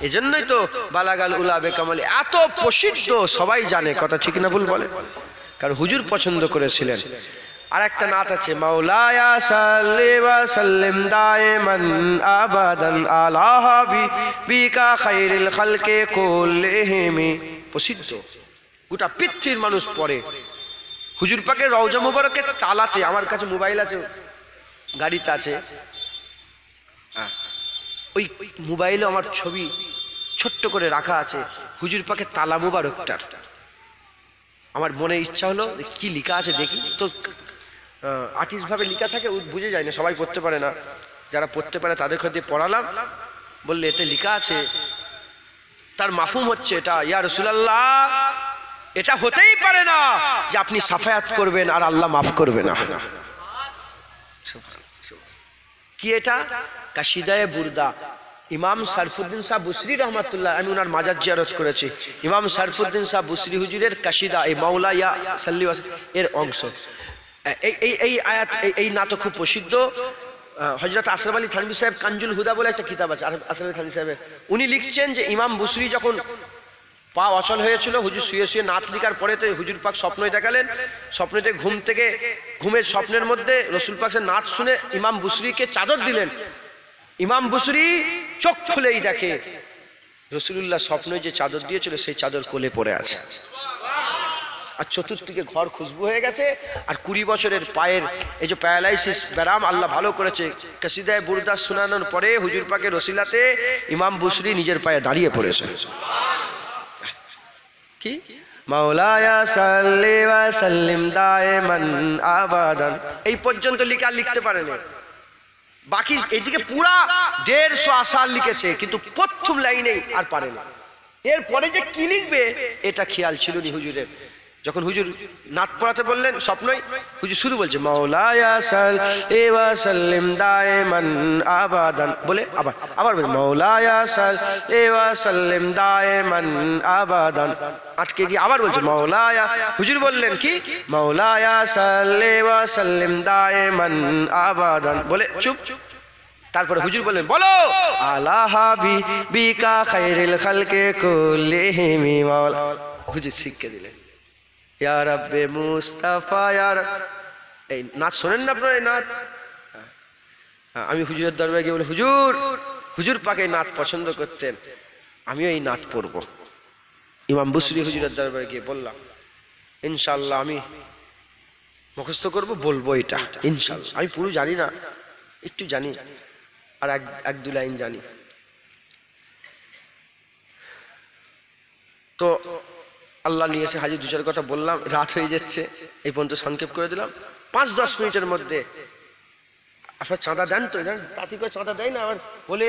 Speaker 1: এজন্যই তো বালাগাল উলা বেকামালি এত প্রসিদ্ধ, সবাই জানে। কথা ঠিক না ভুল বলে? কারণ হুজুর পছন্দ করেছিলেন। আর একটা নাত আছে, মাওলায়া সাল্লি ওয়া সাল্লিম দাইমান আবাদান আলা হাবিবিকা খায়রিল খালকি কুল্লিহিম। প্রসিদ্ধ, গোটা পৃথিবীর মানুষ পড়ে। হুজুর পাকের রওজা মুবারকের তালাতে, আমার কাছে মোবাইল আছে, গাড়িতে আছে, ওই মোবাইলে আমার ছবি ছোট্ট করে রাখা আছে হুজুর পাকের তালা মুবারকটার। আমার মনে ইচ্ছা হলো কি লেখা আছে দেখি। তো আর্টিস্ট ভাবে লেখা থাকে, বুঝে যায় না, সবাই পড়তে পারে না। যারা পড়তে পারে তাদের কাছে পড়ালাম, বললে এতে লেখা আছে, তার মাফহুম হচ্ছে এটা, ইয়া রাসূলুল্লাহ এটা হতেই পারে না যে আপনি সাফায়াত করবেন আর আল্লাহ মাফ করবে না। কি এটা? কাশিদায়ে বুরদা, ইমাম শরফুদ্দিন সাহেব বুসরি রহমাতুল্লাহ, আমি ওনার মাজার জিয়ারত করেছি। ইমাম শরফুদ্দিন সাহেব বুসরি হুজুরের কাশিদা, এই মাওলা ইয়া সাল্লি এর অংশ। এই আয়াত, এই নাটক খুব প্রসিদ্ধ। হযরত আশরাফ আলী থানভী সাহেব কানজুল হুদা বলে একটা কিতাব আছে আশরাফ আলী থানভী সাহেবের, উনি লিখছেন যে ইমাম বুসরি যখন পা অচল হয়েছিল, হুজুর শুয়ে শুয়ে নাত লিখার পরে তো হুজুর পাক স্বপ্নে দেখালেন। স্বপ্নেতে ঘুমের স্বপ্নের মধ্যে রসুল পাকের নাত শুনে ইমাম বুসরিকে চাদর দিলেন। ইমাম বুসরি চোখ খুলেই দেখে রাসূলুল্লাহ স্বপ্নে যে চাদর দিয়েছিল সেই চাদর কোলে পড়ে আছে। আর চতুর্দিকে ঘর খুশবু হয়ে গেছে। আর 20 বছরের পায়ের এই যে প্যারালাইসিস ব্যারাম আল্লাহ ভালো করেছে। কাসিদায়ে বুরদা শোনানোর পরে হুজুর পাকের রসিলাতে ইমাম বুসরি নিজের পায়ে দাঁড়িয়ে পড়েছে। কি? মাওলায়া সাল্লি ওয়া সাল্লিম দাইমান আবাদান, এই পর্যন্ত লিখা লিখতে পারেনি। বাকি এইদিকে পুরা 150 আশার লিখেছে, কিন্তু প্রথম লাইনেই আর পারে না। এরপরে যে কি লিখবে এটা খেয়াল ছিল না হুজুরের। যখন হুজুর নাত পড়াতে বললেন স্বপ্নই, হুজুর শুধু বলছে মাওলায়া সাল্লি ওয়া সাল্লিম দাইমান আবাদান, বলে আবার বলে মাওলায়া সাল্লি ওয়া সাল্লিম দাইমান আবাদান, আটকে গিয়ে আবার বলছে মাওলায়া। হুজুর বললেন কি? মাওলায়া সাল্লি ওয়া সাল্লিম দাইমান আবাদান, বলে চুপ। তারপরে হুজুর বললেন বলো আলা হাবিবিকা খায়রিল খালকি কুল্লিহিম। মাওলা হুজুর শিখে দিলেন ইয়া রাব্বে মুস্তাফা। এই নাচ শোনেন না আপনারা? এই নাচ আমি হুজুরের দরবারে গিয়ে বলি, হুজুর পাকে নাচ পছন্দ করতেন, আমিও এই নাচ পড়বো। ইমাম বুসরি হুজুরের দরবারে গিয়ে বললাম ইনশাআল্লাহ আমি মুখস্থ করব, বলবো এটা ইনশাআল্লাহ। আমি পুরো জানি না, একটু জানি, আর এক দু লাইন জানি। তো আল্লাহ নিয়ে এসে হাজির, 2-4 কথা বললাম, রাত হয়ে যাচ্ছে, এই পর্যন্ত সংক্ষেপ করে দিলাম। 5-10 মিনিটের মধ্যে আপনার চাঁদা দেন তো? তাতে করে চাঁদা দেয় না, আবার বলে